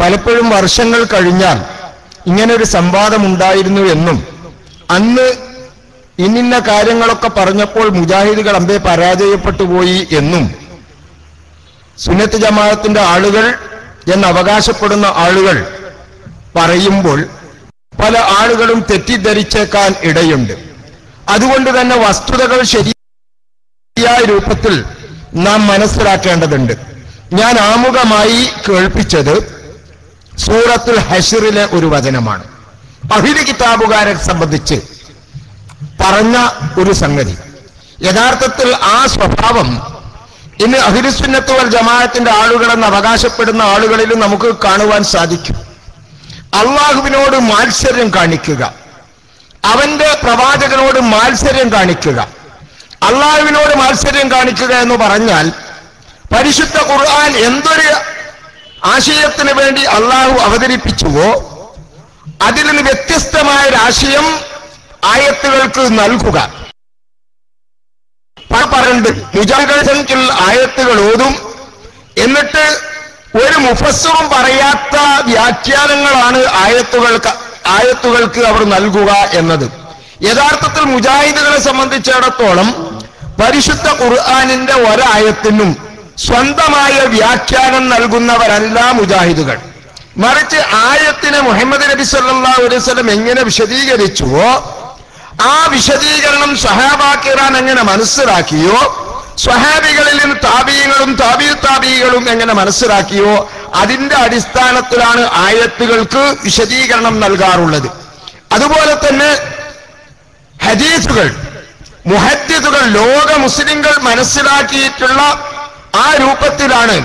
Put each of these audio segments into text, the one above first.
പലപ്പോഴും വർഷങ്ങൾ കഴിഞ്ഞാൽ ഇങ്ങനൊരു സംവാദം ഉണ്ടായിരുന്നു എന്നും അന്ന് ഇന്നിന്ന കാര്യങ്ങളൊക്കെ പറഞ്ഞപ്പോൾ മുജാഹിദുകൾ അമ്പേ പരാജയപ്പെട്ടു പോയി എന്നും സുന്നത്ത് ജമാഅത്തിന്റെ ആളുകൾ എന്ന് അവകാശപ്പെടുന്ന ആളുകൾ പറയുമ്പോൾ പല ആളുകളും തെറ്റിദ്ധരിച്ചേക്കാൻ ഇടയുണ്ട്. അതുകൊണ്ട് തന്നെ വസ്തുതകൾ ശരിയായ രൂപത്തിൽ നാം മനസ്സിലാക്കേണ്ടതുണ്ട്. ഞാൻ ആമുഖമായി കേൾപ്പിച്ചത് സൂറത്തുൽ ഹശ്റിലെ ഒരു വചനമാണ്. അഹ്ലി കിതാബുകാരെ സംബന്ധിച്ച് പറഞ്ഞ ഒരു സംഗതി. യഥാർത്ഥത്തിൽ ആ സ്വഭാവം ഇന്ന് അഹ്ലുസുന്നത്ത് വൽ ജമാഅത്തിന്റെ ആളുകളെന്ന് അവകാശപ്പെടുന്ന ആളുകളിലും നമുക്ക് കാണുവാൻ സാധിക്കും. അള്ളാഹുവിനോട് മാത്സര്യം കാണിക്കുക, അവന്റെ പ്രവാചകനോട് മാത്സര്യം കാണിക്കുക. അള്ളാഹുവിനോട് മാത്സര്യം കാണിക്കുക എന്ന് പറഞ്ഞാൽ പരിശുദ്ധ ഖുർആൻ എന്തൊരു ആശയത്തിന് വേണ്ടി അള്ളാഹു അവതരിപ്പിച്ചുവോ അതിൽ നിന്ന് വ്യത്യസ്തമായ ഒരാശയം ആയത്തുകൾക്ക് നൽകുക. പറയുന്നുണ്ട് മുജാഹിദുകൾ ആയത്തുകൾ ഓതും, എന്നിട്ട് ഒരു മുഫസ്സിറും പറയാത്ത വ്യാഖ്യാനങ്ങളാണ് ആയത്തുകൾക്ക് അവർ നൽകുക എന്നത്. യഥാർത്ഥത്തിൽ മുജാഹിദുകളെ സംബന്ധിച്ചിടത്തോളം പരിശുദ്ധ ഖുർആനിന്റെ ഒരായത്തിനും സ്വന്തമായ വ്യാഖ്യാനം നൽകുന്നവരല്ല മുജാഹിദുകൾ. മറിച്ച് ആയത്തിനെ മുഹമ്മദ് നബി സല്ലല്ലാഹു അലൈഹി വസല്ലം എങ്ങനെ വിശദീകരിച്ചുവോ ആ വിശദീകരണം സ്വഹാബാക്കിറാൻ എങ്ങനെ മനസ്സിലാക്കിയോ, സ്വഹാബികളിൽ നിന്ന് താബീങ്ങളും താബീകളും എങ്ങനെ മനസ്സിലാക്കിയോ അതിന്റെ അടിസ്ഥാനത്തിലാണ് ആയത്തുകൾക്ക് വിശദീകരണം നൽകാറുള്ളത്. അതുപോലെ തന്നെ ഹദീസുകൾ മുഹദ്ദിസുകൾ ലോക മുസ്ലിങ്ങൾ മനസ്സിലാക്കിയിട്ടുള്ള ആ രൂപത്തിലാണ്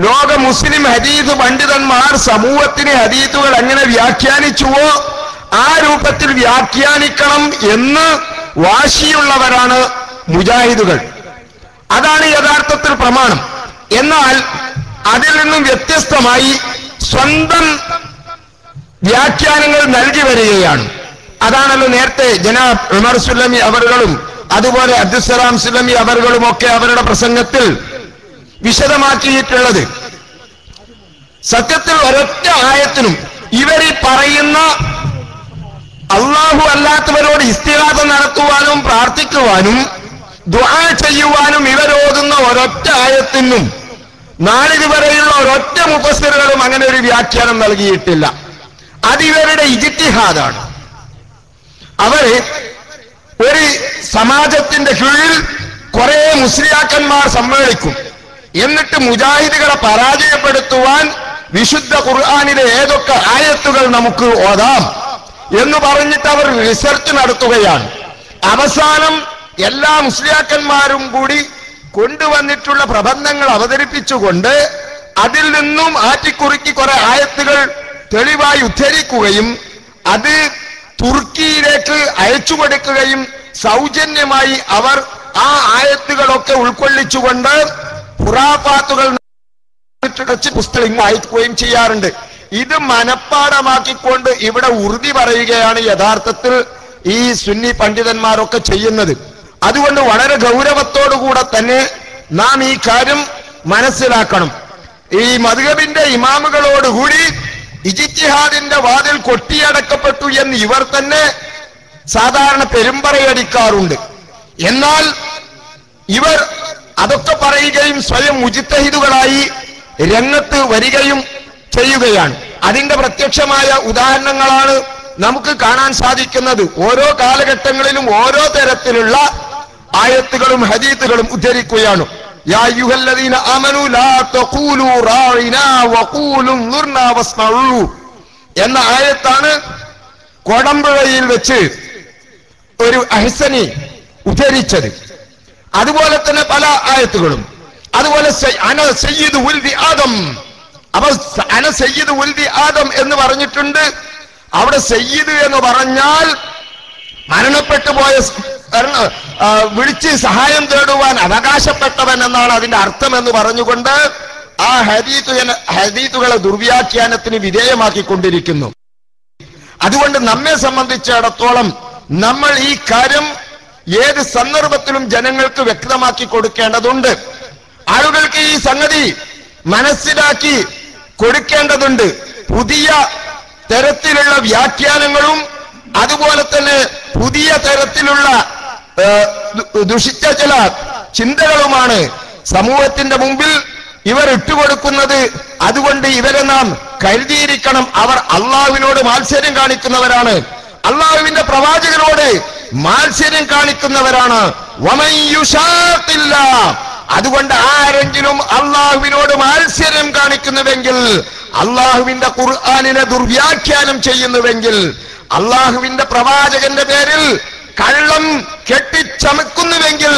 ലോക മുസ്ലിം ഹദീസ് പണ്ഡിതന്മാർ സമൂഹത്തിന് ഹദീസുകൾ എങ്ങനെ വ്യാഖ്യാനിച്ചുവോ ആ രൂപത്തിൽ വ്യാഖ്യാനിക്കണം എന്ന് വാശിയുള്ളവരാണ് മുജാഹിദുകൾ. അതാണ് യഥാർത്ഥത്തിൽ പ്രമാണം. എന്നാൽ അതിൽ നിന്നും വ്യത്യസ്തമായി സ്വന്തം വ്യാഖ്യാനങ്ങൾ നൽകി വരികയാണ്. അതാണല്ലോ നേരത്തെ ജനാബ് ഉമർ സുല്ലമി അവர்களுം അതുപോലെ അബ്ദുസ്സലാം സുല്ലമി അവர்களுമൊക്കെ അവരുടെ പ്രസംഗത്തിൽ വിശദമാക്കിയിട്ടുള്ളത്. സത്യത്തിൽ ഒരൊറ്റ ആയത്തിനും ഇവർ പറയുന്ന അള്ളാഹു അല്ലാത്തവരോട് ഇസ്തിഗാസ നടത്തുവാനും പ്രാർത്ഥിക്കുവാനും ദുആ ചെയ്യുവാനും ഇവരോതുന്ന ഒരൊറ്റ ആയത്തിനും നാളിതുവരെയുള്ള ഒരൊറ്റ മുഫസ്സിറുകളും അങ്ങനെ ഒരു വ്യാഖ്യാനം നൽകിയിട്ടില്ല. അതിവരുടെ ഇജ്തിഹാദാണ്. അവര് ഒരു സമാജത്തിന്റെ കീഴിൽ കുറെ മുസ്ലിയാക്കന്മാർ സമ്മേളിക്കും. എന്നിട്ട് മുജാഹിദുകളെ പരാജയപ്പെടുത്തുവാൻ വിശുദ്ധ ഖുർആനിലെ ഏതൊക്കെ ആയത്തുകൾ നമുക്ക് ഓതാം എന്ന് പറഞ്ഞിട്ട് അവർ റിസർച്ച് നടത്തുകയാണ്. അവസാനം എല്ലാ മുസ്ലിയാക്കന്മാരും കൂടി കൊണ്ടുവന്നിട്ടുള്ള പ്രബന്ധങ്ങൾ അവതരിപ്പിച്ചുകൊണ്ട് അതിൽ നിന്നും ആറ്റിക്കുറുക്കി കുറെ ആയത്തുകൾ തെളിവായി ഉദ്ധരിക്കുകയും അത് തുർക്കിയിലേക്ക് അയച്ചു കൊടുക്കുകയും സൗജന്യമായി അവർ ആ ആയത്തുകളൊക്കെ ഉൾക്കൊള്ളിച്ചുകൊണ്ട് ഖുറാഫാത്തുകൾ പുസ്തകങ്ങൾ അയക്കുകയും ചെയ്യാറുണ്ട്. ഇത് മനപ്പാടമാക്കിക്കൊണ്ട് ഇവിടെ ഉറുതി പറയുകയാണ് യഥാർത്ഥത്തിൽ ഈ സുന്നി പണ്ഡിതന്മാരൊക്കെ ചെയ്യുന്നത്. അതുകൊണ്ട് വളരെ ഗൗരവത്തോടുകൂടെ തന്നെ നാം ഈ കാര്യം മനസ്സിലാക്കണം. ഈ മദ്ഹബിന്റെ ഇമാമുകളോടുകൂടി ഇജ്തിഹാദിന്റെ വാതിൽ കൊട്ടിയടക്കപ്പെട്ടു എന്ന് ഇവർ തന്നെ സാധാരണ പെരുമ്പറയടിക്കാറുണ്ട്. എന്നാൽ ഇവർ അതൊക്കെ പറയുകയും സ്വയം മുജ്തഹിദുകളായി രംഗത്ത് വരികയും ചെയ്യുകയാണ്. അതിന്റെ പ്രത്യക്ഷമായ ഉദാഹരണങ്ങളാണ് നമുക്ക് കാണാൻ സാധിക്കുന്നത്. ഓരോ കാലഘട്ടങ്ങളിലും ഓരോ തരത്തിലുള്ള ആയത്തുകളും ഹദീസുകളും ഉദ്ധരിക്കുകയാണ്. യാ അയ്യുഹല്ലദീന ആമനൂ ലാ തഖൂലൂ റാഇനാ വഖൂലു ഉൻദുർനാ വസ്മഊ എന്ന ആയത്താണ് കോടമ്പുഴയിൽ വെച്ച് ഒരു അഹ്സനി ഉദ്ധരിച്ചത്. അതുപോലെ തന്നെ പല ആയത്തുകളും. അതുപോലെ അന സയ്യിദു ഉൽദി ആദം, അപ്പൊ അന സയ്യിദു ഉൽദി ആദം എന്ന് പറഞ്ഞിട്ടുണ്ട്. അവിടെ സയ്യിദ് എന്ന് പറഞ്ഞാൽ മരണപ്പെട്ടു പോയ വിളിച്ച് സഹായം തേടുവാൻ അവകാശപ്പെട്ടവൻ എന്നാണ് അതിന്റെ അർത്ഥം എന്ന് പറഞ്ഞുകൊണ്ട് ആ ഹദീസുകളെ ദുർവ്യാഖ്യാനത്തിന് വിധേയമാക്കിക്കൊണ്ടിരിക്കുന്നു. അതുകൊണ്ട് നമ്മെ സംബന്ധിച്ചിടത്തോളം നമ്മൾ ഈ കാര്യം ഏത് സന്ദർഭത്തിലും ജനങ്ങൾക്ക് വ്യക്തമാക്കി കൊടുക്കേണ്ടതുണ്ട്. ആളുകൾക്ക് ഈ സംഗതി മനസ്സിലാക്കി കൊടുക്കേണ്ടതുണ്ട്. പുതിയ തരത്തിലുള്ള വ്യാഖ്യാനങ്ങളും അതുപോലെ തന്നെ പുതിയ തരത്തിലുള്ള ദുഷിച്ച ചില ചിന്തകളുമാണ് സമൂഹത്തിന്റെ മുമ്പിൽ ഇവർ ഇട്ടുകൊടുക്കുന്നത്. അതുകൊണ്ട് ഇവരെ നാം കരുതിയിരിക്കണം. അവർ അള്ളാഹുവിനോട് മാത്സര്യം കാണിക്കുന്നവരാണ്, അള്ളാഹുവിന്റെ പ്രവാചകനോട് മാത്സര്യം കാണിക്കുന്നവരാണ്. അതുകൊണ്ട് ആരെങ്കിലും അള്ളാഹുവിനോട് മാത്സര്യം കാണിക്കുന്നുവെങ്കിൽ, അള്ളാഹുവിന്റെ ഖുർആനിനെ ദുർവ്യാഖ്യാനം ചെയ്യുന്നുവെങ്കിൽ, അള്ളാഹുവിന്റെ പ്രവാചകന്റെ പേരിൽ കള്ളം കെട്ടിച്ചമക്കുന്നുവെങ്കിൽ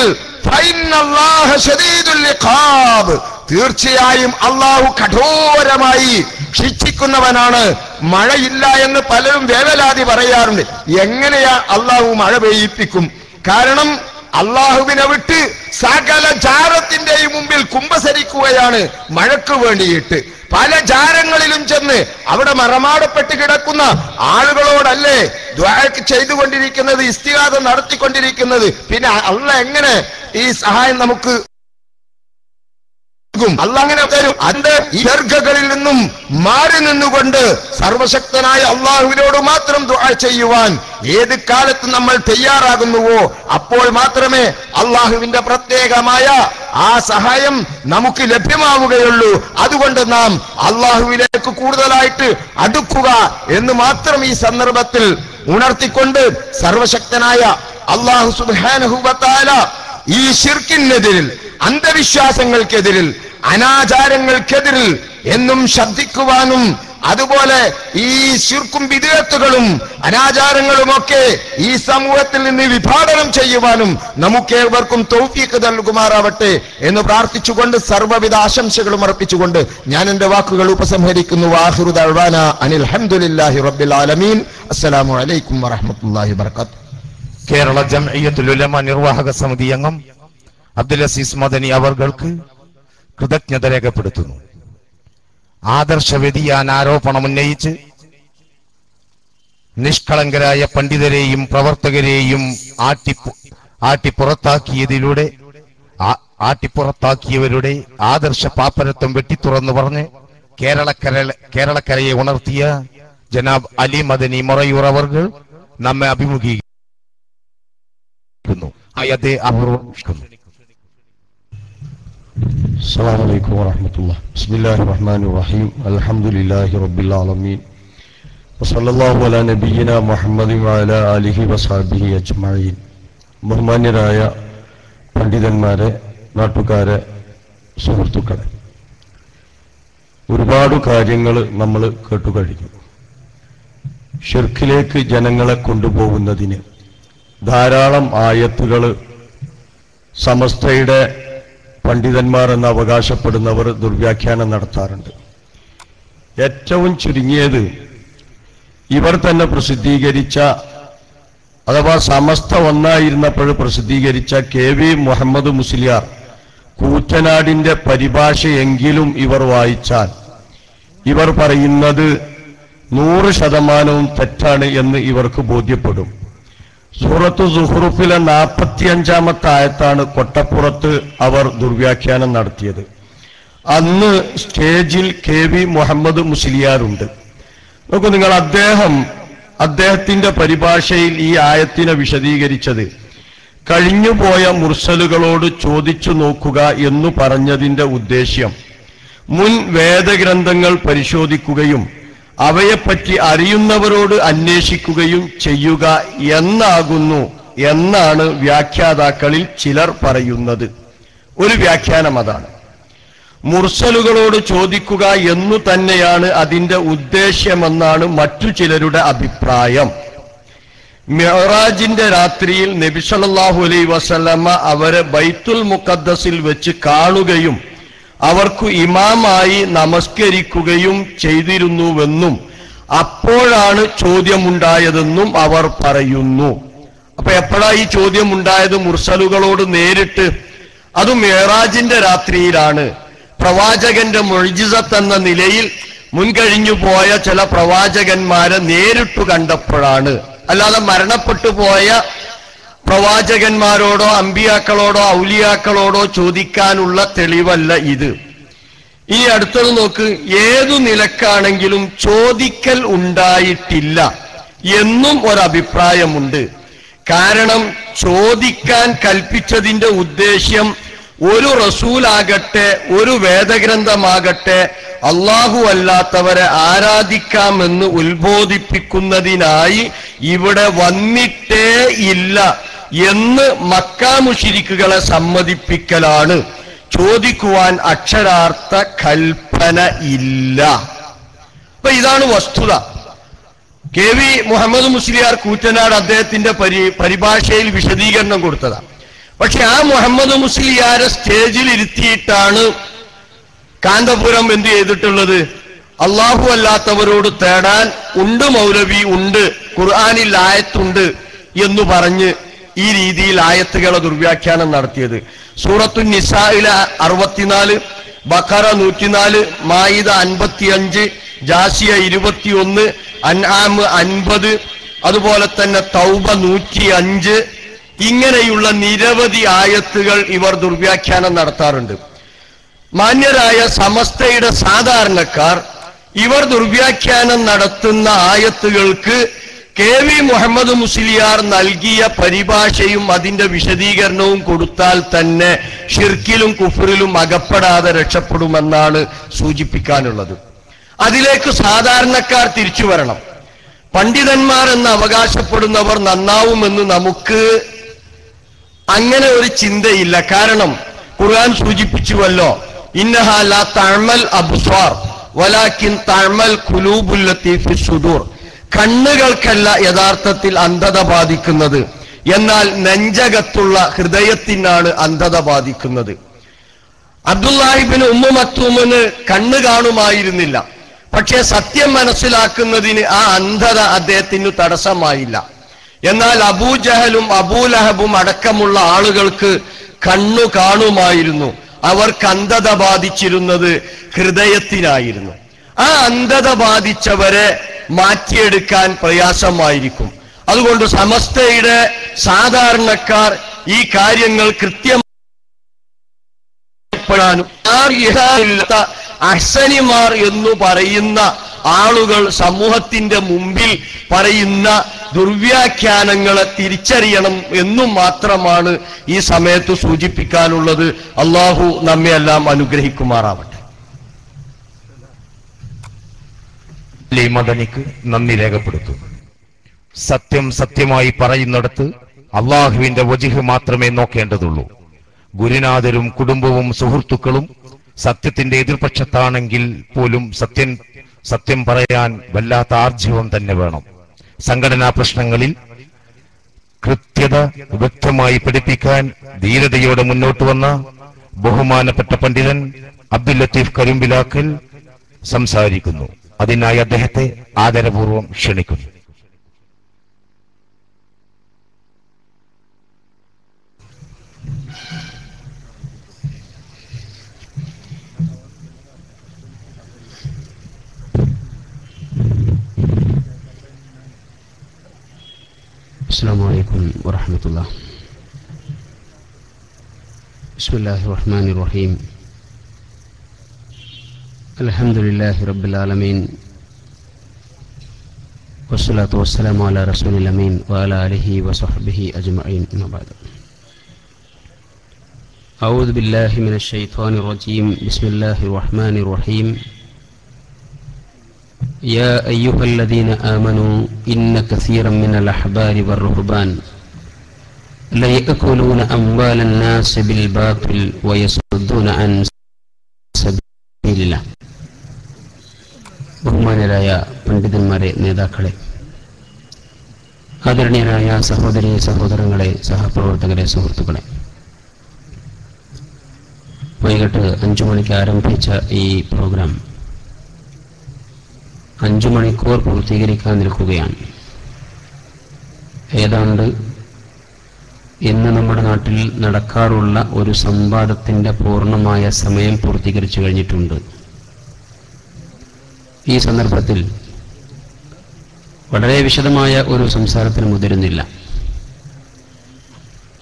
തീർച്ചയായും അള്ളാഹു കഠോരമായി ശിക്ഷിക്കുന്നവനാണ്. മഴയില്ല എന്ന് പലരും വേവലാതി പറയാറുണ്ട്. എങ്ങനെയാ അള്ളാഹു മഴ പെയ്യിപ്പിക്കും? കാരണം അള്ളാഹുവിനെ വിട്ട് സകല ജാരത്തിന്റെയും മുമ്പിൽ കുമ്പസരിക്കുകയാണ് മഴയ്ക്ക് വേണ്ടിയിട്ട്. പല ജാരങ്ങളിലും ചെന്ന് അവിടെ മറമാടപ്പെട്ട് കിടക്കുന്ന ആളുകളോടല്ലേ ദുആ ചെയ്തുകൊണ്ടിരിക്കുന്നത്, ഇസ്തിഗാഥ നടത്തിക്കൊണ്ടിരിക്കുന്നത്. പിന്നെ അള്ളാഹ് എങ്ങനെ ഈ സഹായം നമുക്ക് അള്ളാഹ് അങ്ങനെ തരും? അതിന്റെ ഈ ദീർഘകളിൽ നിന്നും മാറി നിന്നുകൊണ്ട് സർവശക്തനായ അള്ളാഹുവിനോട് മാത്രം ദുആ ചെയ്യുവാൻ ഏത് കാലത്ത് നമ്മൾ തയ്യാറാകുന്നുവോ അപ്പോൾ മാത്രമേ അള്ളാഹുവിന്റെ പ്രത്യേകമായ ആ സഹായം നമുക്ക് ലഭ്യമാവുകയുള്ളൂ. അതുകൊണ്ട് നാം അള്ളാഹുവിലേക്ക് കൂടുതലായിട്ട് അടുക്കുക എന്ന് മാത്രം ഈ സന്ദർഭത്തിൽ ഉണർത്തിക്കൊണ്ട് സർവശക്തനായ അള്ളാഹു സുബ്ഹാനഹു വ തആല ഈ ശിർക്കിനെതിരിൽ, അന്ധവിശ്വാസങ്ങൾക്കെതിരിൽ, അനാചാരങ്ങൾക്കെതിരിൽ എന്നും ശബ്ദിക്കുവാനും അതുപോലെ ഈ ശിർക്കും ബിദ്അത്തുകളും അനാചാരങ്ങളുമൊക്കെ ഈ സമൂഹത്തിൽ നിന്ന് വിഭാടനം ചെയ്യുവാനും നമുക്കേവർക്കും തൗഫീഖ് നൽകുമാറാവട്ടെ എന്ന് പ്രാർത്ഥിച്ചുകൊണ്ട് സർവ്വവിധ ആശംസകളും അർപ്പിച്ചുകൊണ്ട് ഞാൻ എന്റെ വാക്കുകൾ ഉപസംഹരിക്കുന്നു. ആഖിറു ദഅ്വാനാ അനിൽ ഹംദുലില്ലാഹി റബ്ബിൽ ആലമീൻ. അസ്സലാമു അലൈക്കും വറഹ്മത്തുള്ളാഹി വബറകാതുഹു. കേരള ജംഇയ്യത്തുൽ ഉലമ നിർവാഹക സമിതി അംഗം അബ്ദുൽ അസീസ് മദനി അവർക്ക് കൃതജ്ഞത രേഖപ്പെടുത്തുന്നു. ആദർശ വ്യതിയാന ആരോപണം ഉന്നയിച്ച് നിഷ്കളങ്കരായ പണ്ഡിതരെയും പ്രവർത്തകരെയും ആട്ടിപ്പുറത്താക്കിയവരുടെ ആദർശ പാപ്പരത്വം വെട്ടിത്തുറന്നു പറഞ്ഞ് കേരളക്കരയെ ഉണർത്തിയ ജനാബ് അലി മദനി മൊറയൂർ അവർ നമ്മെ അഭിമുഖീകരിക്കുന്നു. അയത്തെ അപൂർവ്വം. السلام عليكم ورحمة الله. بسم الله الرحمن الرحيم. الحمد لله رب العالمين وصلى الله على نبينا محمد وعلى آله وصحبه أجمعين. ബഹുമാന്യരായ പണ്ഡിതന്മാരെ, നാട്ടുകാരെ, സുഹൃത്തുക്കളെ, ഒരുപാട് കാര്യങ്ങൾ നമ്മൾ കേട്ടുകഴിഞ്ഞു. ഷിർക്കിലേക്ക് ജനങ്ങളെ കൊണ്ടുപോകുന്നതിന് ധാരാളം ആയത്തുകൾ സമസ്തയുടെ പണ്ഡിതന്മാർ എന്ന് അവകാശപ്പെടുന്നവർ ദുർവ്യാഖ്യാനം നടത്താറുണ്ട്. ഏറ്റവും ചുരുങ്ങിയത് ഇവർ തന്നെ പ്രസിദ്ധീകരിച്ച, അഥവാ സമസ്ത ഒന്നായിരുന്നപ്പോൾ പ്രസിദ്ധീകരിച്ച KV മുഹമ്മദ് മുസ്ലിയാർ കൂറ്റനാടിന്റെ പരിഭാഷയെങ്കിലും ഇവർ വായിച്ചാൽ ഇവർ പറയുന്നത് 100% തെറ്റാണ് എന്ന് ഇവർക്ക് ബോധ്യപ്പെടും. സൂറത്തു സുഹ്റുഫിലെ 45-ാമത്തെ ആയത്താണ് കൊട്ടപ്പുറത്ത് അവർ ദുർവ്യാഖ്യാനം നടത്തിയത്. അന്ന് സ്റ്റേജിൽ KV മുഹമ്മദ് മുസ്ലിയാറുണ്ട്. നോക്കൂ നിങ്ങൾ, അദ്ദേഹത്തിന്റെ പരിഭാഷയിൽ ഈ ആയത്തിനെ വിശദീകരിച്ചത് കഴിഞ്ഞുപോയ മുർസലുകളോട് ചോദിച്ചു നോക്കുക എന്നു പറഞ്ഞതിന്റെ ഉദ്ദേശ്യം മുൻ വേദഗ്രന്ഥങ്ങൾ പരിശോധിക്കുകയും അവയെപ്പറ്റി അറിയുന്നവരോട് അന്വേഷിക്കുകയും ചെയ്യുക എന്നാണ് വ്യാഖ്യാതാക്കളിൽ ചിലർ പറയുന്നത്. ഒരു വ്യാഖ്യാനം അതാണ്. മുർസലുകളോട് ചോദിക്കുക എന്നു തന്നെയാണ് അതിന്റെ ഉദ്ദേശ്യമെന്നാണ് മറ്റു ചിലരുടെ അഭിപ്രായം. മിഅ്റാജിന്റെ രാത്രിയിൽ നബി സല്ലല്ലാഹു അലൈഹി വസല്ലമ അവരെ ബൈത്തുൽ മുഖദ്ദസിൽ വെച്ച് കാണുകയും അവർക്ക് ഇമാമായി നമസ്കരിക്കുകയും ചെയ്തിരുന്നുവെന്നും അപ്പോഴാണ് ചോദ്യമുണ്ടായതെന്നും അവർ പറയുന്നു. അപ്പൊ എപ്പോഴാ ഈ ചോദ്യമുണ്ടായത്? മുർസലുകളോട് നേരിട്ട്, അതും മിഅ്റാജിന്റെ രാത്രിയിലാണ്. പ്രവാചകന്റെ മുഅ്ജിസത്ത് എന്ന നിലയിൽ മുൻകഴിഞ്ഞു പോയ ചില പ്രവാചകന്മാരെ നേരിട്ടു കണ്ടപ്പോഴാണ്. അല്ലാതെ മരണപ്പെട്ടു പോയ പ്രവാചകന്മാരോടോ അമ്പിയാക്കളോടോ ഔലിയാക്കളോടോ ചോദിക്കാനുള്ള തെളിവല്ല ഇത്. ഈ അടുത്തത് നോക്ക്, ഏതു നിലക്കാണെങ്കിലും ചോദിക്കൽ ഉണ്ടായിട്ടില്ല എന്നും ഒരഭിപ്രായമുണ്ട്. കാരണം ചോദിക്കാൻ കൽപ്പിച്ചതിന്റെ ഉദ്ദേശ്യം ഒരു റസൂലാകട്ടെ ഒരു വേദഗ്രന്ഥമാകട്ടെ അല്ലാഹു അല്ലാത്തവരെ ആരാധിക്കാമെന്ന് ഉത്ബോധിപ്പിക്കുന്നതിനായി ഇവിടെ വന്നിട്ടേ ഇല്ല എന്ന് മക്കാ മുശ്രിക്കുകളെ സമ്മതിപ്പിക്കലാണ്. ചോദിക്കുവാൻ അക്ഷരാർത്ഥ കൽപ്പന ഇല്ല. അപ്പൊ ഇതാണ് വസ്തുത. കെ വി മുഹമ്മദ് മുസ്ലിയാർ കൂറ്റനാട് അദ്ദേഹത്തിന്റെ പരിഭാഷയിൽ വിശദീകരണം കൊടുത്തതാണ്. പക്ഷെ ആ മുഹമ്മദ് മുസ്ലിയാരെ സ്റ്റേജിൽ ഇരുത്തിയിട്ടാണ് കാന്തപുരം എന്ത് ചെയ്തിട്ടുള്ളത്? അള്ളാഹു അല്ലാത്തവരോട് തേടാൻ ഉണ്ട് മൗലവി, ഉണ്ട് ഖുർആനിൽ ആയത്തുണ്ട് എന്ന് പറഞ്ഞ് ഈ രീതിയിൽ ആയത്തുകളെ ദുർവ്യാഖ്യാനം നടത്തിയത്. സൂറത്തു നിസായിലെ 64, ബഖറ 104, മായിദ 55, ജാസിയ 21, അൻആം 50, അതുപോലെ തന്നെ തൗബ 105, ഇങ്ങനെയുള്ള നിരവധി ആയത്തുകൾ ഇവർ ദുർവ്യാഖ്യാനം നടത്താറുണ്ട്. മാന്യരായ സമസ്തയുടെ സാധാരണക്കാർ ഇവർ ദുർവ്യാഖ്യാനം നടത്തുന്ന ആയത്തുകൾക്ക് കെ വി മുഹമ്മദ് മുസ്ലിയാർ നൽകിയ പരിഭാഷയും അതിന്റെ വിശദീകരണവും കൊടുത്താൽ തന്നെ ഷിർക്കിലും കുഫറിലും അകപ്പെടാതെ രക്ഷപ്പെടുമെന്നാണ് സൂചിപ്പിക്കാനുള്ളത്. അതിലേക്ക് സാധാരണക്കാർ തിരിച്ചു വരണം. പണ്ഡിതന്മാർ എന്ന് അവകാശപ്പെടുന്നവർ നന്നാവുമെന്ന് നമുക്ക് അങ്ങനെ ഒരു ചിന്തയില്ല. കാരണം ഖുർആൻ സൂചിപ്പിച്ചുവല്ലോ, ഇന്നഹാ ലാ തഅമൽ അബ്സാർ വലാകിൻ തഅമൽ ഖുലൂബുൽ ലത്തീ ഫിസ് സുദൂർ. കണ്ണുകൾക്കല്ല യഥാർത്ഥത്തിൽ അന്ധത ബാധിക്കുന്നത്, എന്നാൽ നെഞ്ചകത്തുള്ള ഹൃദയത്തിനാണ് അന്ധത ബാധിക്കുന്നത്. അബ്ദുല്ലാഹിബ്നു ഉമ്മു മക്തൂമിന് കണ്ണ് കാണുമായിരുന്നില്ല, പക്ഷേ സത്യം മനസ്സിലാക്കുന്നതിന് ആ അന്ധത അദ്ദേഹത്തിന് തടസ്സമായില്ല. എന്നാൽ അബൂജഹലും അബൂലഹബും അടക്കമുള്ള ആളുകൾക്ക് കണ്ണു കാണുമായിരുന്നു. അവർക്ക് അന്ധത ബാധിച്ചിരുന്നത് ഹൃദയത്തിനായിരുന്നു. ആ അന്ധത ബാധിച്ചവരെ മാറ്റിയെടുക്കാൻ പ്രയാസമായിരിക്കും. അതുകൊണ്ട് സമസ്തയുടെ സാധാരണക്കാർ ഈ കാര്യങ്ങൾ കൃത്യമായും അഹ്സനിമാർ എന്നു പറയുന്ന ആളുകൾ സമൂഹത്തിന്റെ മുമ്പിൽ പറയുന്ന ദുർവ്യാഖ്യാനങ്ങളെ തിരിച്ചറിയണം എന്നും മാത്രമാണ് ഈ സമയത്ത് സൂചിപ്പിക്കാനുള്ളത്. അള്ളാഹു നമ്മെല്ലാം അനുഗ്രഹിക്കുമാറാവട്ടെ. മദനിക്ക് നന്ദി രേഖപ്പെടുത്തും. സത്യം സത്യമായി പറയുന്നിടത്ത് അള്ളാഹുവിന്റെ വജിഹ് മാത്രമേ നോക്കേണ്ടതുള്ളൂ. ഗുരുനാഥരും കുടുംബവും സുഹൃത്തുക്കളും സത്യത്തിന്റെ എതിർപക്ഷത്താണെങ്കിൽ പോലും സത്യം പറയാൻ വല്ലാത്ത ആർജവം തന്നെ വേണം. സംഘടനാ പ്രശ്നങ്ങളിൽ കൃത്യത വ്യക്തമായി പഠിപ്പിക്കാൻ ധീരതയോടെ മുന്നോട്ട് വന്ന ബഹുമാനപ്പെട്ട പണ്ഡിതൻ അബ്ദുൽ ലത്തീഫ് കരുമ്പിലാക്കൽ സംസാരിക്കുന്നു. അതിനായി അദ്ദേഹത്തെ ആദരപൂർവ്വം ക്ഷണിക്കുന്നു. السلام عليكم ورحمة الله. بسم الله الرحمن الرحيم. الحمد لله رب العالمين والصلاة والسلام على رسول الأمين وعلى آله وصحبه أجمعين. أما بعد. أعوذ بالله من الشيطان الرجيم. بسم الله الرحمن الرحيم. يا أيها الذين آمنوا إن كثيرا من الأحبار والرهبان ليأكلون أموال الناس بالباطل ويصدون عن سبيل الله. ബഹുമാനരായ പണ്ഡിതന്മാരെ, നേതാക്കളെ, ആദരണീയരായ സഹോദരി സഹോദരങ്ങളെ, സഹപ്രവർത്തകരെ, സുഹൃത്തുക്കളെ, വൈകിട്ട് 5 മണിക്ക് ആരംഭിച്ച ഈ പ്രോഗ്രാം 5 മണിക്കൂർ പൂർത്തീകരിക്കാൻ നിൽക്കുകയാണ്. ഏതാണ്ട് ഇന്ന് നമ്മുടെ നാട്ടിൽ നടക്കാറുള്ള ഒരു സംവാദത്തിന്റെ പൂർണ്ണമായ സമയം പൂർത്തീകരിച്ചു കഴിഞ്ഞിട്ടുണ്ട്. ഈ സന്ദർഭത്തിൽ വളരെ വിശദമായ ഒരു സംസാരത്തിന് മുതിരുന്നില്ല.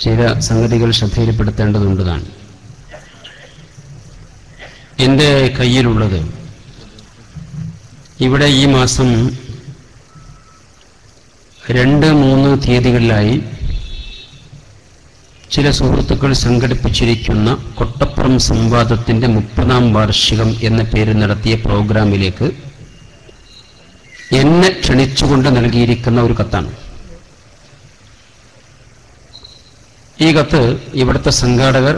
ചില സംഗതികൾ ശ്രദ്ധയിൽപ്പെടുത്തേണ്ടതുണ്ട്. എൻ്റെ കയ്യിലുള്ളത് ഇവിടെ ഈ മാസം 2-3 തീയതികളിലായി ചില സുഹൃത്തുക്കൾ സംഘടിപ്പിച്ചിരിക്കുന്ന കൊട്ടപ്പുറം സംവാദത്തിന്റെ 30ാം വാർഷികം എന്ന പേരിൽ നടത്തിയ പ്രോഗ്രാമിലേക്ക് എന്നെ ക്ഷണിച്ചുകൊണ്ട് നൽകിയിരിക്കുന്ന ഒരു കത്താണ്. ഈ കത്ത് ഇവിടുത്തെ സംഘാടകർ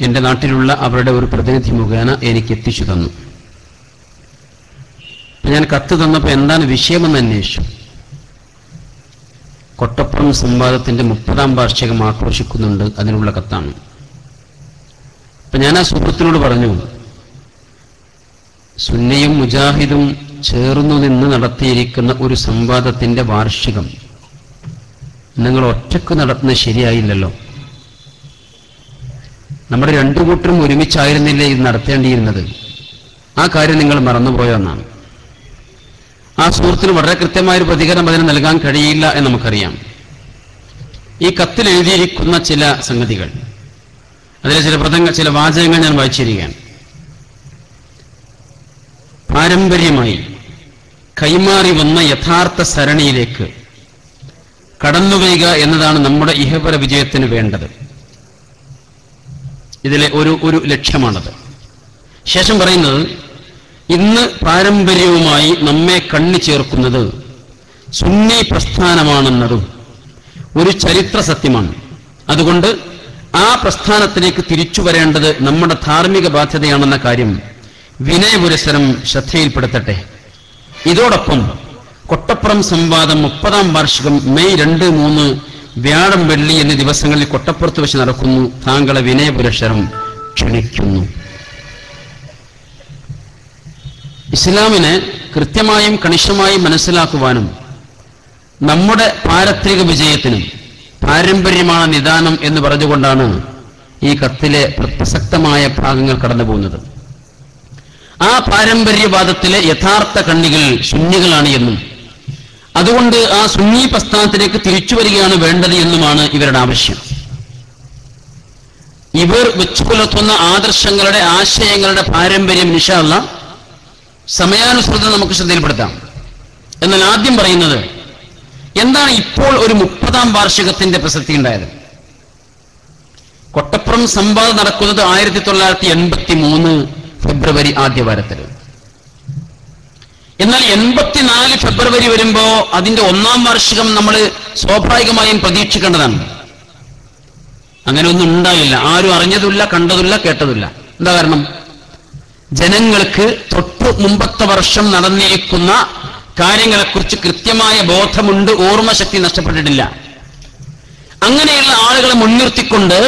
എൻ്റെ നാട്ടിലുള്ള അവരുടെ ഒരു പ്രതിനിധി മുഖേന എനിക്ക് എത്തിച്ചു തന്നു. ഞാൻ കത്ത് തന്നപ്പോൾ എന്താണ് വിഷയമെന്ന് അന്വേഷിച്ചു. കൊട്ടപ്പുറം സംവാദത്തിന്റെ 30ാം വാർഷികം ആഘോഷിക്കുന്നുണ്ട്, അതിനുള്ള കത്താണ്. അപ്പൊ ഞാൻ ആ സുഹൃത്തിനോട് പറഞ്ഞു, സുന്നിയും മുജാഹിദും ചേർന്നു നിന്ന് നടത്തിയിരിക്കുന്ന ഒരു സംവാദത്തിന്റെ വാർഷികം നിങ്ങൾ ഒറ്റക്ക് നടത്തുന്നത് ശരിയായില്ലല്ലോ. നമ്മുടെ രണ്ടു കൂട്ടരും ഒരുമിച്ചായിരുന്നില്ലേ ഇത് നടത്തേണ്ടിയിരുന്നത്? ആ കാര്യം നിങ്ങൾ മറന്നുപോയോ എന്നാണ്. ആ സുഹൃത്തിന് വളരെ കൃത്യമായൊരു പ്രതികരണം അതിന് നൽകാൻ കഴിയില്ല എന്ന് നമുക്കറിയാം. ഈ കത്തിൽ എഴുതിയിരിക്കുന്ന ചില സംഗതികൾ, അതിലെ ചില വാചകങ്ങൾ ഞാൻ വായിച്ചിരിക്കുകയാണ്. പാരമ്പര്യമായി കൈമാറി വന്ന യഥാർത്ഥ സരണിയിലേക്ക് കടന്നുവരിക എന്നതാണ് നമ്മുടെ ഇഹപര വിജയത്തിന് വേണ്ടത്. ഇതിലെ ഒരു ലക്ഷ്യമാണത്. ശേഷം പറയുന്നത്, ഇന്ന് പാരമ്പര്യവുമായി നമ്മെ കണ്ണി ചേർക്കുന്നത് സുന്നി പ്രസ്ഥാനമാണെന്നതും ഒരു ചരിത്ര സത്യമാണ്. അതുകൊണ്ട് ആ പ്രസ്ഥാനത്തിലേക്ക് തിരിച്ചു വരേണ്ടത് നമ്മുടെ ധാർമ്മിക ബാധ്യതയാണെന്ന കാര്യം വിനയപുരസരം ശ്രദ്ധയിൽപ്പെടുത്തട്ടെ. ഇതോടൊപ്പം കൊട്ടപ്പുറം സംവാദം 30ാം വാർഷികം മെയ് 2, 3 വ്യാഴം, വെള്ളി എന്നീ ദിവസങ്ങളിൽ കൊട്ടപ്പുറത്ത് വെച്ച് നടക്കുന്നു. താങ്കളെ വിനയപുരസരം ക്ഷണിക്കുന്നു. ഇസ്ലാമിനെ കൃത്യമായും കണിശമായും മനസ്സിലാക്കുവാനും നമ്മുടെ പാരത്രിക വിജയത്തിനും പാരമ്പര്യമാണ് നിദാനം എന്ന് പറഞ്ഞുകൊണ്ടാണ് ഈ കത്തിലെ പ്രസക്തമായ ഭാഗങ്ങൾ കടന്നു പോകുന്നത്. ആ പാരമ്പര്യവാദത്തിലെ യഥാർത്ഥ കണ്ണികൾ സുന്നികളാണ് എന്നും അതുകൊണ്ട് ആ സുന്നി പ്രസ്ഥാനത്തിലേക്ക് തിരിച്ചു വരികയാണ് വേണ്ടത് എന്നുമാണ് ഇവരുടെ ആവശ്യം. ഇവർ വെച്ചു പുലർത്തുന്ന ആദർശങ്ങളുടെ, ആശയങ്ങളുടെ പാരമ്പര്യം ഇൻഷാ അല്ലാഹ് സമയാനുസൃതം നമുക്ക് ശ്രദ്ധയിൽപ്പെടുത്താം. എന്നാൽ ആദ്യം പറയുന്നത്, എന്താണ് ഇപ്പോൾ ഒരു 30ാം വാർഷികത്തിന്റെ പ്രസക്തി ഉണ്ടായത്? കൊട്ടപ്പുറം സംവാദം നടക്കുന്നത് 1983 ഫെബ്രുവരി ആദ്യവാരത്തിൽ. എന്നാൽ 84 ഫെബ്രുവരി വരുമ്പോ അതിന്റെ 1ാം വാർഷികം നമ്മൾ സ്വാഭാവികമായും പ്രതീക്ഷിക്കേണ്ടതാണ്. അങ്ങനെ ഒന്നും ഉണ്ടായില്ല. ആരും അറിഞ്ഞതുമില്ല, കണ്ടതുമില്ല, കേട്ടതുമില്ല. എന്താ കാരണം? ജനങ്ങൾക്ക് തൊട്ടു മുമ്പത്തെ വർഷം നടന്നിരിക്കുന്ന കാര്യങ്ങളെക്കുറിച്ച് കൃത്യമായ ബോധമുണ്ട്, ഓർമ്മശക്തി നഷ്ടപ്പെട്ടിട്ടില്ല. അങ്ങനെയുള്ള ആളുകളെ മുൻനിർത്തിക്കൊണ്ട്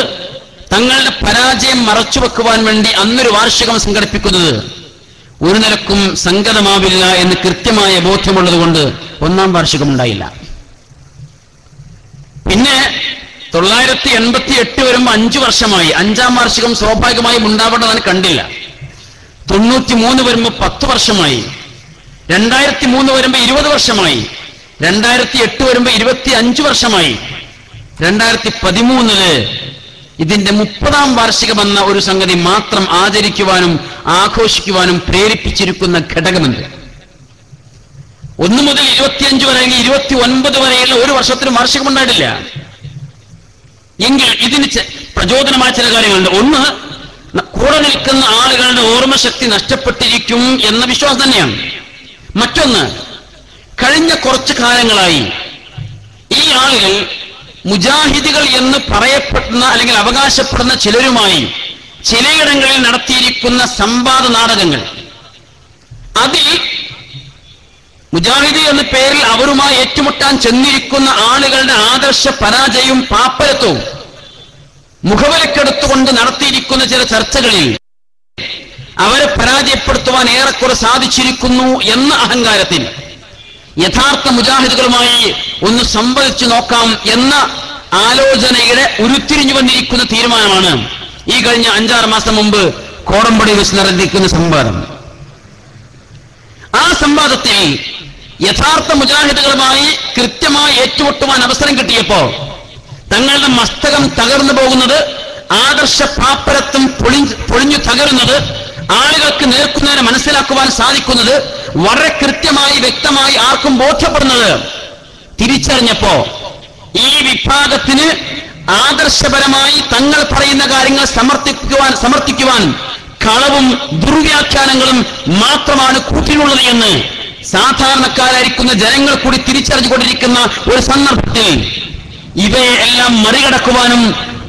തങ്ങളുടെ പരാജയം മറച്ചുവെക്കുവാൻ വേണ്ടി അന്നൊരു വാർഷികം സംഘടിപ്പിക്കുന്നത് ഒരു നിലക്കും സംഗതമാവില്ല എന്ന് കൃത്യമായ ബോധ്യമുള്ളത് കൊണ്ട് 1ാം വാർഷികം ഉണ്ടായില്ല. പിന്നെ 988 വരുമ്പോൾ 5 വർഷമായി. 5ാം വാർഷികം സ്വാഭാവികമായും ഉണ്ടാവേണ്ടതാണ്, കണ്ടില്ല. 93 വരുമ്പോൾ 10 വർഷമായി. 2003 വരുമ്പോൾ 20 വർഷമായി. 2008 വരുമ്പോൾ 25 വർഷമായി. 2013 ഇതിന്റെ 30ാം വാർഷികമെന്ന ഒരു സംഗതി മാത്രം ആചരിക്കുവാനും ആഘോഷിക്കുവാനും പ്രേരിപ്പിച്ചിരിക്കുന്ന ഘടകമുണ്ട്. 1 മുതൽ 25 വരെ, 29 വരെയുള്ള ഒരു വർഷത്തിനും വാർഷികം ഉണ്ടായിട്ടില്ല. എങ്കിൽ ഇതിന് പ്രചോദനമായ ചില കാര്യങ്ങളുണ്ട്. ഒന്ന്, കൂടെ നിൽക്കുന്ന ആളുകളുടെ ഓർമ്മശക്തി നഷ്ടപ്പെട്ടിരിക്കും എന്ന വിശ്വാസം തന്നെയാണ്. മറ്റൊന്ന്, കഴിഞ്ഞ കുറച്ചു കാലങ്ങളായി ഈ ആളുകൾ മുജാഹിദുകൾ എന്ന് പറയപ്പെടുന്ന അല്ലെങ്കിൽ അവകാശപ്പെടുന്ന ചിലരുമായി ചിലയിടങ്ങളിൽ നടത്തിയിരിക്കുന്ന സംവാദ നാടകങ്ങൾ, അതിൽ മുജാഹിദ് എന്ന പേരിൽ അവരുമായി ഏറ്റുമുട്ടാൻ ചെന്നിരിക്കുന്ന ആളുകളുടെ ആദർശ പരാജയവും പാപ്പരത്വവും മുഖവിലക്കെടുത്തുകൊണ്ട് നടത്തിയിരിക്കുന്ന ചില ചർച്ചകളിൽ അവരെ പരാജയപ്പെടുത്തുവാൻ ഏറെക്കുറെ സാധിച്ചിരിക്കുന്നു എന്ന അഹങ്കാരത്തിൽ യഥാർത്ഥ മുജാഹിദുകളുമായി ഒന്ന് സംവദിച്ചു നോക്കാം എന്ന ആലോചനയുടെ ഉരുത്തിരിഞ്ഞു വന്നിരിക്കുന്ന തീരുമാനമാണ് ഈ കഴിഞ്ഞ 5-6 മാസം മുമ്പ് കോടമ്പടി വെച്ച് നടന്നിരിക്കുന്ന സംവാദം. ആ സംവാദത്തിൽ യഥാർത്ഥ മുജാഹിദുകളുമായി കൃത്യമായി ഏറ്റുമുട്ടുവാൻ അവസരം കിട്ടിയപ്പോ തങ്ങളുടെ മസ്തകം തകർന്നു പോകുന്നത് ആദർശ പാപ്പരത്വം പൊളിഞ്ഞു തകരുന്നത്, ആളുകൾക്ക് നേർക്കുന്നതിനെ മനസ്സിലാക്കുവാൻ സാധിക്കുന്നത്, വളരെ കൃത്യമായി വ്യക്തമായി ആർക്കും ബോധ്യപ്പെടുന്നത് തിരിച്ചറിഞ്ഞപ്പോ ഈ വിഭാഗത്തിന് ആദർശപരമായി തങ്ങൾ പറയുന്ന കാര്യങ്ങൾ സമർത്ഥിക്കുവാൻ കളവും ദുർവ്യാഖ്യാനങ്ങളും മാത്രമാണ് കൂട്ടിനുള്ളത് എന്ന് സാധാരണക്കാരായിരിക്കുന്ന ജനങ്ങൾ കൂടി തിരിച്ചറിഞ്ഞുകൊണ്ടിരിക്കുന്ന ഒരു സന്ദർഭത്തിൽ ഇവയെ എല്ലാം മറികടക്കുവാനും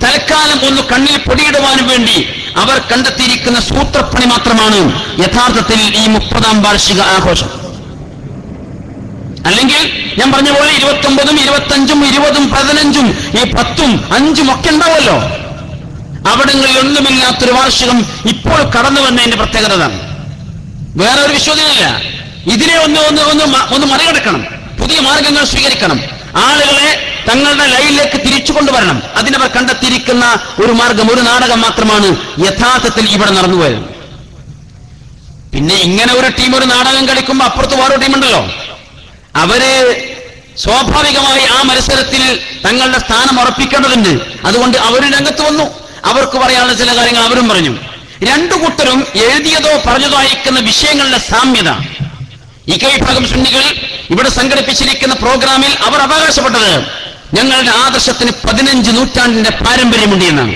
തൽക്കാലം ഒന്ന് കണ്ണിൽ പൊടിയിടുവാനും വേണ്ടി അവർ കണ്ടെത്തിയിരിക്കുന്ന സൂത്രപ്പണി മാത്രമാണ് യഥാർത്ഥത്തിൽ ഈ 30ാം വാർഷിക ആഘോഷം. അല്ലെങ്കിൽ ഞാൻ പറഞ്ഞ പോലെ 29ഉം 25ഉം 20ഉം 15ഉം ഈ 10ഉം 5ഉം ഒക്കെ ഉണ്ടാവുമല്ലോ. അവിടങ്ങളിൽ ഒന്നുമില്ലാത്തൊരു വാർഷികം ഇപ്പോൾ കടന്നു വന്നതിന്റെ പ്രത്യേകത ആണ്. വേറെ ഒരു വിശ്വസനയില്ല. ഇതിനെ ഒന്ന് മറികടക്കണം, പുതിയ മാർഗങ്ങൾ സ്വീകരിക്കണം, ആളുകളെ തങ്ങളുടെ ലൈനിലേക്ക് തിരിച്ചു കൊണ്ടുവരണം. അതിനവർ കണ്ടെത്തിയിരിക്കുന്ന ഒരു മാർഗം, ഒരു നാടകം മാത്രമാണ് യഥാർത്ഥത്തിൽ ഇവിടെ നടന്നുപോയത്. പിന്നെ ഇങ്ങനെ ഒരു ടീം ഒരു നാടകം കളിക്കുമ്പോൾ അപ്പുറത്ത് വേറെ ടീമുണ്ടല്ലോ, അവര് സ്വാഭാവികമായി ആ മത്സരത്തിൽ തങ്ങളുടെ സ്ഥാനം ഉറപ്പിക്കേണ്ടതുണ്ട്. അതുകൊണ്ട് അവർ രംഗത്ത് വന്നു, അവർക്ക് പറയാനുള്ള ചില കാര്യങ്ങൾ അവരും പറഞ്ഞു. രണ്ടു കൂട്ടരും എഴുതിയതോ പറഞ്ഞതോ അയക്കുന്ന വിഷയങ്ങളുടെ സാമ്യത. ഈ വിഭാഗം സുന്നികൾ ഇവിടെ സംഘടിപ്പിച്ചിരിക്കുന്ന പ്രോഗ്രാമിൽ അവർ അവകാശപ്പെട്ടത് ഞങ്ങളുടെ ആദർശത്തിന് 15 നൂറ്റാണ്ടിന്റെ പാരമ്പര്യമുണ്ട് എന്നാണ്.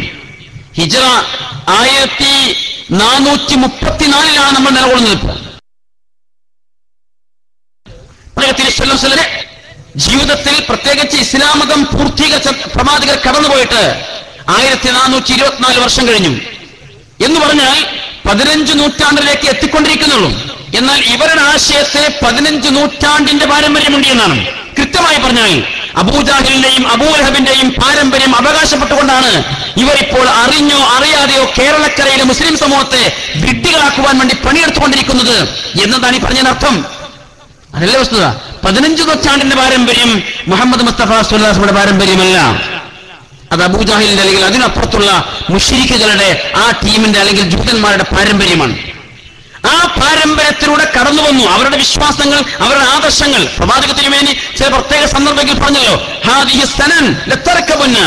ഹിജ്റ 1434 നമ്മൾ നിലകൊള്ളുന്നത്. ഇപ്പോൾ ജീവിതത്തിൽ പ്രത്യേകിച്ച് ഇസ്ലാം മതം പൂർത്തീകരിച്ച പ്രവാചകർ കടന്നുപോയിട്ട് 1424 വർഷം കഴിഞ്ഞു എന്ന് പറഞ്ഞാൽ 15 നൂറ്റാണ്ടിലേക്ക് എത്തിക്കൊണ്ടിരിക്കുന്നുള്ളൂ. എന്നാൽ ഇവരുടെ ആശയത്തെ 15 നൂറ്റാണ്ടിന്റെ പാരമ്പര്യമുണ്ട് എന്നാണ്. കൃത്യമായി പറഞ്ഞാൽ അബൂജാഹിലിന്റെയും അബൂലഹബിന്റെയും പാരമ്പര്യം അവകാശപ്പെട്ടുകൊണ്ടാണ് ഇവരിപ്പോൾ അറിഞ്ഞോ അറിയാതെയോ കേരളക്കരയിലെ മുസ്ലിം സമൂഹത്തെ വിഡ്ഢികളാക്കുവാൻ വേണ്ടി പണിയെടുത്തുകൊണ്ടിരിക്കുന്നത് എന്നതാണ് ഈ പറഞ്ഞതിനർത്ഥം. അതല്ലേ വസ്തുത. 15 നൂറ്റാണ്ടിന്റെ പാരമ്പര്യം മുഹമ്മദ് മുസ്തഫ സ്വല്ലല്ലാഹു അലൈഹി വസല്ലമയുടെ പാരമ്പര്യമല്ല. അത് അബൂജാഹിലിന്റെ അല്ലെങ്കിൽ അതിനപ്പുറത്തുള്ള മുശ്രിക്കുകളുടെ ആ ടീമിന്റെ അല്ലെങ്കിൽ ജൂതന്മാരുടെ പാരമ്പര്യമാണ്. ആ പാരമ്പര്യത്തിലൂടെ കടന്നു വന്നു അവരുടെ വിശ്വാസങ്ങൾ, അവരുടെ ആദർശങ്ങൾ. പ്രവാചക തിരുമേനി ചില പ്രത്യേക സന്ദർഭങ്ങളിൽ പറഞ്ഞല്ലോ, ഹാദിഹി സനൻ ലതർകബുന്ന,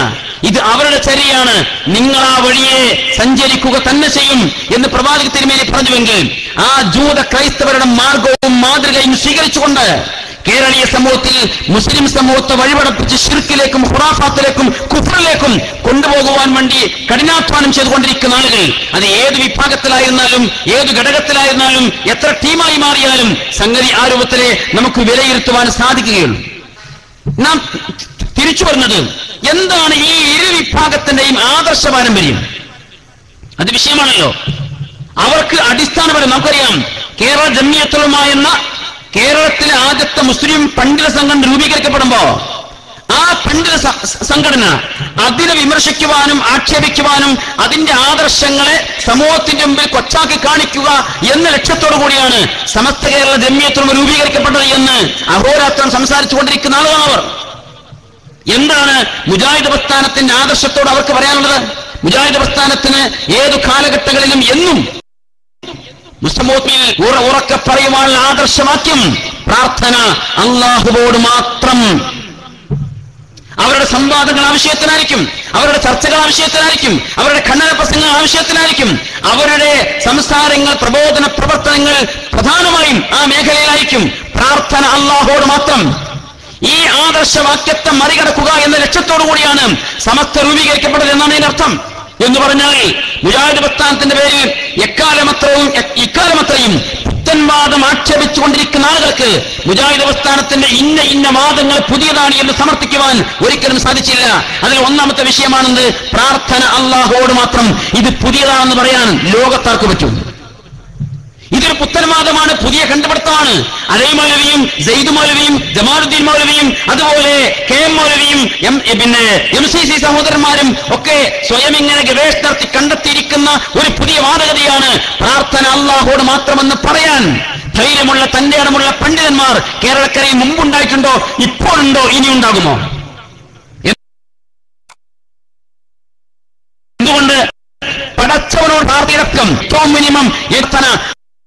ഇത് അവരുടെ ചര്യയാണ്, നിങ്ങൾ ആ വഴിയെ സഞ്ചരിക്കുക തന്നെ ചെയ്യും എന്ന് പ്രവാചക തിരുമേനി പറഞ്ഞുവെങ്കിൽ ആ ജൂത ക്രൈസ്തവരുടെ മാർഗവും മാതൃകയും സ്വീകരിച്ചുകൊണ്ട് കേരളീയ സമൂഹത്തിൽ മുസ്ലിം സമൂഹത്തെ വഴിപടപ്പിച്ച് ശിർക്കിലേക്കും ഖുറാഫാത്തിലേക്കും കുഫറിലേക്കും കൊണ്ടുപോകുവാൻ വേണ്ടി കഠിനാധ്വാനം ചെയ്തുകൊണ്ടിരിക്കുന്ന ആളുകൾ, അത് ഏത് വിഭാഗത്തിലായിരുന്നാലും ഏത് ഘടകത്തിലായിരുന്നാലും എത്ര ടീമായി മാറിയാലും സംഗതി ആ രൂപത്തിലെ നമുക്ക് വിലയിരുത്തുവാൻ സാധിക്കുകയുള്ളൂ. നാം തിരിച്ചു പറഞ്ഞത് എന്താണ് ഈ ഇരു വിഭാഗത്തിന്റെയും ആദർശ പാരമ്പര്യം? അത് വിഷയമാണല്ലോ. അവർക്ക് അടിസ്ഥാനപരം നമുക്കറിയാം, കേരള ജംഇയ്യത്തുൽ ഉലമ എന്ന കേരളത്തിലെ ആദ്യത്തെ മുസ്ലിം പണ്ഡിത സംഘം രൂപീകരിക്കപ്പെടുമ്പോ ആ പണ്ഡിത സംഘടന അതിനെ വിമർശിക്കുവാനും ആക്ഷേപിക്കുവാനും അതിന്റെ ആദർശങ്ങളെ സമൂഹത്തിന്റെ മുമ്പിൽ കൊച്ചാക്കി കാണിക്കുക എന്ന ലക്ഷ്യത്തോടു കൂടിയാണ് സമസ്ത കേരള ജംഇയ്യത്തുൽ ഉലമ രൂപീകരിക്കപ്പെട്ടത് എന്ന് അഹോരാത്രം സംസാരിച്ചുകൊണ്ടിരിക്കുന്ന ആളുകളാണ് അവർ. എന്താണ് മുജാഹിദ് പ്രസ്ഥാനത്തിന്റെ ആദർശത്തോട് അവർക്ക് പറയാനുള്ളത്? മുജാഹിദ് പ്രസ്ഥാനത്തിന് ഏതു കാലഘട്ടങ്ങളിലും എന്നും മുസ്ലിമോത്തിൽ ഉറക്കെ പറയുവാനുള്ള ആദർശവാക്യം പ്രാർത്ഥന അല്ലാഹുവോട് മാത്രം. അവരുടെ സംവാദങ്ങൾ ആവശ്യത്തിനായിരിക്കും, അവരുടെ ചർച്ചകൾ ആവശ്യത്തിനായിരിക്കും, അവരുടെ ഖണ്ഡന പ്രസംഗങ്ങൾ ആവശ്യത്തിനായിരിക്കും, അവരുടെ സംസാരങ്ങൾ പ്രബോധന പ്രവർത്തനങ്ങൾ പ്രധാനമായും ആ മേഖലയിലായിരിക്കും. പ്രാർത്ഥന അല്ലാഹുവോട് മാത്രം. ഈ ആദർശവാക്യത്തെ മറികടക്കുക എന്ന ലക്ഷ്യത്തോടു കൂടിയാണ് സമസ്ത രൂപീകരിക്കപ്പെട്ടത് എന്നാണ് ഇതിനർത്ഥം. എന്ന് പറഞ്ഞാൽ മുജാഹിദ് പ്രസ്ഥാനത്തിന്റെ പേരിൽ ഇക്കാലമത്രയും പുത്തൻവാദം ആക്ഷേപിച്ചുകൊണ്ടിരിക്കുന്ന ആളുകൾക്ക് മുജാഹിദ് പ്രസ്ഥാനത്തിന്റെ ഇന്ന വാദങ്ങൾ പുതിയതാണ് എന്ന് സമർത്ഥിക്കുവാൻ ഒരിക്കലും സാധിച്ചില്ല. അതിൽ ഒന്നാമത്തെ വിഷയമാണെന്ന് പ്രാർത്ഥന അല്ലാഹുവോട് മാത്രം. ഇത് പുതിയതാണെന്ന് പറയാൻ ലോകത്താർക്ക് പറ്റും. ഇതൊരു പുത്തൻവാദമാണ്, പുതിയ കണ്ടുപിടുത്തമാണ്. അലൈ മൗലവിയും സെയ്ദ് മൗലവിയും ജമാലുദ്ദീൻ മൗലവിയും അതുപോലെ KM മൗലവിയും MCC സഹോദരന്മാരും ഒക്കെ സ്വയം ഇങ്ങനെ ഗവേഷണം നടത്തി കണ്ടെത്തിയിരിക്കുന്ന ഒരു പുതിയ വാദഗതിയാണ് പ്രാർത്ഥന അല്ലാഹുവോട് മാത്രമെന്ന് പറയാൻ ധൈര്യമുള്ള തന്റെ ഇടമുള്ള പണ്ഡിതന്മാർ കേരളക്കരയിൽ മുമ്പുണ്ടായിട്ടുണ്ടോ, ഇപ്പോഴുണ്ടോ, ഇനിയുണ്ടാകുമോ? എന്തുകൊണ്ട് പടച്ചവനോട് പ്രാർത്ഥിടക്കം ഏറ്റവും മിനിമം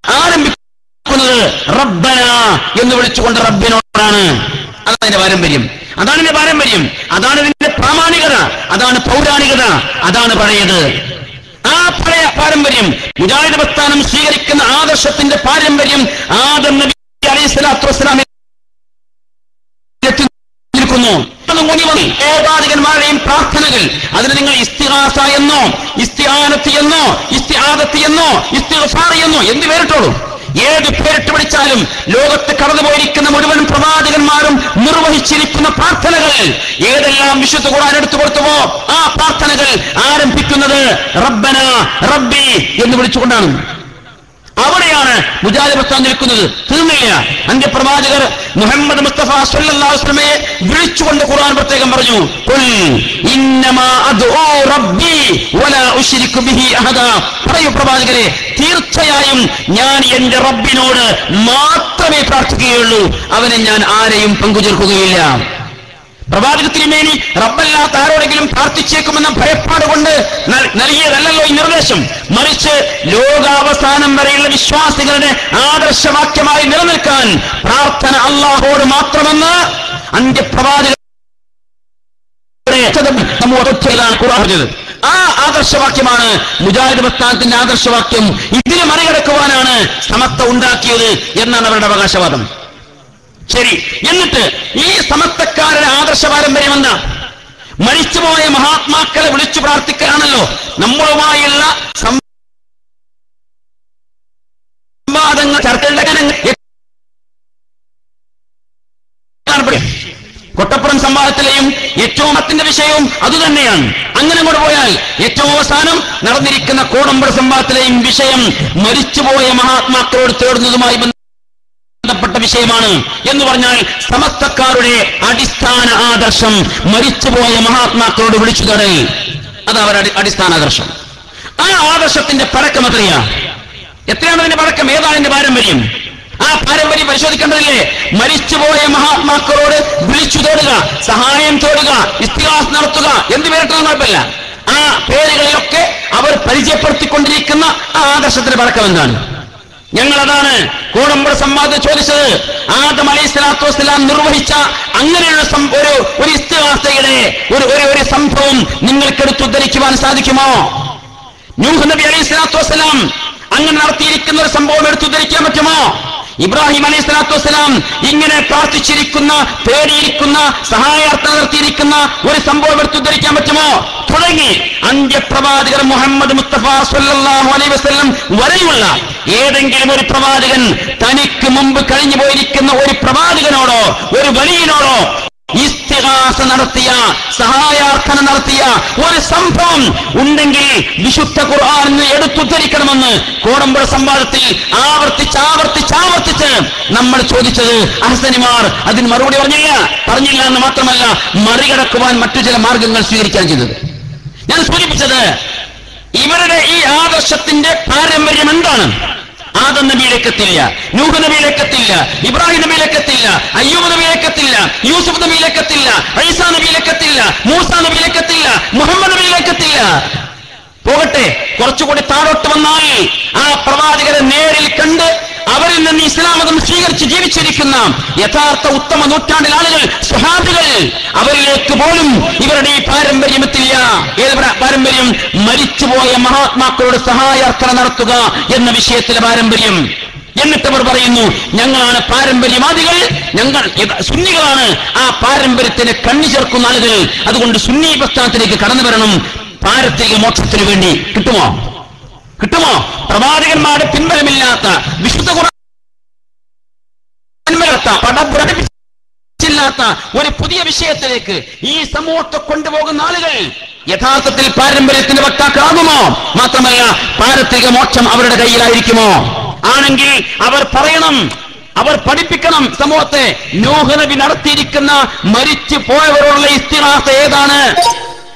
ആരംഭിക്കുന്നത് റബ്ബന എന്ന് വിളിച്ചുകൊണ്ട് റബ്ബിനോടാണ്. അതതിന്റെ പാരമ്പര്യം. അതാണ് ഇതിന്റെ പാരമ്പര്യം, അതാണ് ഇതിന്റെ പ്രാമാണികത, അതാണ് പൗരാണികത, അതാണ് പഴയത്. ആ പഴയ പാരമ്പര്യം, മുജാഹിദ് പ്രസ്ഥാനം സ്വീകരിക്കുന്ന ആദർശത്തിന്റെ പാരമ്പര്യം ആദം നബി അലൈഹി സ്വലാത്തു വസ്സലാമിൽ ഏകാധികന്മാരുടെയും പ്രാർത്ഥനകൾ, അതിന് നിങ്ങൾ ഇസ്തിഗാസ എന്നോ ഇസ്തിആനത്ത് എന്നോ ഇസ്തിആദത്ത് എന്നോ ഇസ്തിഗ്ഫാർ എന്നോ എന്ത് പേരിട്ടോളൂ, ഏത് പേരിട്ട് വിളിച്ചാലും ലോകത്ത് കടന്നുപോയിരിക്കുന്ന മുഴുവൻ പ്രവാചകന്മാരും നിർവഹിച്ചിരിക്കുന്ന പ്രാർത്ഥനകൾ ഏതെല്ലാം വിശുദ്ധ ഖുർആൻ എടുത്തു കൊടുത്തുവോ ആ പ്രാർത്ഥനകൾ ആരംഭിക്കുന്നത് റബ്ബന റബ്ബി എന്ന് വിളിച്ചുകൊണ്ടാണ്. അവിടെയാണ് മുജാഹിദ് പ്രസ്ഥാനം നിൽക്കുന്നത്. തീർന്നില്ല. അന്ത്യപ്രവാചകർ മുഹമ്മദ് മുസ്തഫ സ്വല്ലല്ലാഹു അലൈഹി വസല്ലമയെ വിളിച്ചുകൊണ്ട് ഖുർആൻ പ്രത്യേകം പറഞ്ഞു, ഖുൽ ഇന്നമാ അദ്ഉ റബ്ബി വലാ ഉശ്രികു ബിഹി അഹദ. പറയൂ പ്രവാചകരെ, തീർച്ചയായും ഞാൻ എന്റെ റബ്ബിനോട് മാത്രമേ പ്രാർത്ഥിക്കുകയുള്ളൂ, അവനെ ഞാൻ ആരെയും പങ്കുചേർക്കുകയില്ല. പ്രവാചക തിരുമേനി റബ്ബല്ലാത്ത ആരോടെങ്കിലും പ്രാർത്ഥിച്ചേക്കുമെന്ന ഭയപ്പാട് കൊണ്ട് നൽകിയതല്ലോ ഈ നിർദ്ദേശം, മറിച്ച് ലോകാവസാനം വരെയുള്ള വിശ്വാസികളുടെ ആദർശവാക്യമായി നിലനിൽക്കാൻ പ്രാർത്ഥന അല്ലാഹുവോട് മാത്രമെന്ന് അന്ത്യപ്രവാചകർ ആ ആദർശവാക്യമാണ് മുജാഹിദ് പ്രസ്ഥാനത്തിന്റെ ആദർശവാക്യം. ഇതിനെ മറികടക്കുവാനാണ് സമത്വ ഉണ്ടാക്കിയത് എന്നാണ് അവരുടെ അവകാശവാദം. ശരി, എന്നിട്ട് ഈ സമത്വക്കാരുടെ ആദർശ പാരമ്പര്യം എന്താ? മരിച്ചുപോയ മഹാത്മാക്കളെ വിളിച്ചു പ്രാർത്ഥിക്കാനാണല്ലോ. നമ്മളുമായുള്ള സംവാദങ്ങൾ, ചർച്ചകളുടെ കൊട്ടപ്പുറം സംവാദത്തിലെയും ഏറ്റവും അത്തിന്റെ വിഷയവും അതുതന്നെയാണ്. അങ്ങനെ കൊണ്ട് പോയാൽ ഏറ്റവും അവസാനം നടന്നിരിക്കുന്ന കോടമ്പുഴ സംവാദത്തിലെയും വിഷയം മരിച്ചുപോയ മഹാത്മാക്കളോട് തേടുന്നതുമായി ബന്ധപ്പെട്ട വിഷയമാണ്. എന്ന് പറഞ്ഞാൽ സമസ്തക്കാരുടെ അടിസ്ഥാന ആദർശം മരിച്ചുപോയ മഹാത്മാക്കളോട് വിളിച്ചു തേടൽ, അത് അവരുടെ അടിസ്ഥാന ആദർശം. ആ ആദർശത്തിന്റെ പഴക്കം എത്രയാണ് അതിന്റെ പഴക്കം? ഏതാണ് അതിന്റെ പാരമ്പര്യം? ആ പാരമ്പര്യം പരിശോധിക്കേണ്ടതില്ലേ? മരിച്ചുപോയ മഹാത്മാക്കളോട് വിളിച്ചു തേടുക, സഹായം തേടുക, ഇസ്തിഗാസ് നടത്തുക, എന്ത് പേരിട്ടാലും കുഴപ്പമില്ല. ആ പേരുകളിലൊക്കെ അവർ പരിചയപ്പെടുത്തിക്കൊണ്ടിരിക്കുന്ന ആ ആദർശത്തിന്റെ പഴക്കം എന്താണ്? ഞങ്ങളതാണ് കോടമ്പുഴ സംവാദം ചോദിച്ചത്. ആദം അലൈഹി സ്വലാത്തു വസ്സലാം നിർവഹിച്ച അങ്ങനെയുള്ള ഒരു ഇസ്തിഗാസയുടെ ഒരു സംഭവം നിങ്ങൾക്കെടുത്ത് ഉദ്ധരിക്കുവാൻ സാധിക്കുമോ? നൂഹ് നബി അലൈഹി സ്വലാത്തു വസ്സലാം അങ്ങനെ നടത്തിയിരിക്കുന്ന ഒരു സംഭവം എടുത്തുദ്ധരിക്കാൻ പറ്റുമോ? ഇബ്രാഹിം അലൈഹി സ്വലാത്തു വസ്സലാം ഇങ്ങനെ പ്രാർത്ഥിച്ചിരിക്കുന്ന, തേടിയിരിക്കുന്ന, സഹായാർത്ഥന നടത്തിയിരിക്കുന്ന ഒരു സംഭവം എടുത്തുദ്ധരിക്കാൻ പറ്റുമോ? തുടങ്ങി അന്ത്യപ്രവാചകർ മുഹമ്മദ് മുസ്തഫ സ്വല്ലല്ലാഹു അലൈഹി വസല്ലം വരെയുള്ള ഏതെങ്കിലും ഒരു പ്രവാചകൻ തനിക്ക് മുമ്പ് കഴിഞ്ഞു പോയിരിക്കുന്ന ഒരു പ്രവാചകനോടോ ഒരു വലിയനോടോ ഇസ്തിഗാസ നടത്തിയ, സഹായാർത്ഥന നടത്തിയ ഒരു സംഭവം ഉണ്ടെങ്കിൽ വിശുദ്ധ ഖുർആൻ എടുത്തുദ്ധരിക്കണമെന്ന് കോടമ്പുഴ സംവാദത്തിൽ ആവർത്തിച്ച് നമ്മൾ ചോദിച്ചത്. അഹ്സനിമാർ അതിന് മറുപടി പറഞ്ഞില്ല എന്ന് മാത്രമല്ല, മറികടക്കുവാൻ മറ്റു ചില മാർഗങ്ങൾ സ്വീകരിക്കാൻ ചെയ്തത്. ഞാൻ സൂചിപ്പിച്ചത് ഇവരുടെ ഈ ആദർശത്തിന്റെ പാരമ്പര്യം എന്താണ്? ആദം നബിയിലേക്കെത്തില്ല, നൂഹ് നബിയിലേക്കെത്തില്ല, ഇബ്രാഹിം നബിയിലേക്കെത്തില്ല, അയ്യൂബ് നബിയിലേക്കെത്തില്ല, യൂസുഫ് നബിയിലേക്കെത്തില്ല, ഈസാ നബിയിലേക്കെത്തില്ല, മൂസാ നബിയിലേക്കെത്തില്ല, മുഹമ്മദ് നബിയിലേക്കെത്തില്ല. പോകട്ടെ, കുറച്ചുകൂടി താഴോട്ട് വന്നാൽ ആ പ്രവാചകരെ നേരിൽ കണ്ട് അവരിൽ നിന്ന് ഇസ്ലാം മതം സ്വീകരിച്ച് ജീവിച്ചിരിക്കുന്ന യഥാർത്ഥ ഉത്തമ നൂറ്റാണ്ടിൽ ആളുകൾ, സ്വഹാബികൾ, അവരിലേക്ക് പോലും ഇവരുടെ ഈ പാരമ്പര്യം എത്തില്ല. ഏത് പാരമ്പര്യം? മരിച്ചുപോയ മഹാത്മാക്കളോട് സഹായാർത്ഥന നടത്തുക എന്ന വിഷയത്തിലെ പാരമ്പര്യം. എന്നിട്ടവർ പറയുന്നു, ഞങ്ങളാണ് പാരമ്പര്യവാദികൾ, ഞങ്ങൾ സുന്നികളാണ് ആ പാരമ്പര്യത്തിന് കണ്ണി ചേർക്കുന്ന ആളുകൾ, അതുകൊണ്ട് സുന്നി പ്രസ്ഥാനത്തിലേക്ക് കടന്നു വരണം, പാരത്രിക മോക്ഷത്തിനു വേണ്ടി. കിട്ടുമോ? പ്രവാചകന്മാരുടെ പിൻബലമില്ലാത്ത, വിശുദ്ധ ില്ലാത്ത ഒരു പുതിയ വിഷയത്തിലേക്ക് ഈ സമൂഹത്തെ കൊണ്ടുപോകുന്ന ആളുകൾ യഥാർത്ഥത്തിൽ പാരമ്പര്യത്തിന്റെ വക്താക്കളാകുമോ? മാത്രമല്ല, പാരത്രിക മോക്ഷം അവരുടെ കയ്യിലായിരിക്കുമോ? ആണെങ്കിൽ അവർ പറയണം, അവർ പഠിപ്പിക്കണം സമൂഹത്തെ. നൂഹ് നബി നടത്തിയിരിക്കുന്ന മരിച്ചു പോയവരോടുള്ള ഇസ്തിഗാസ ഏതാണ്?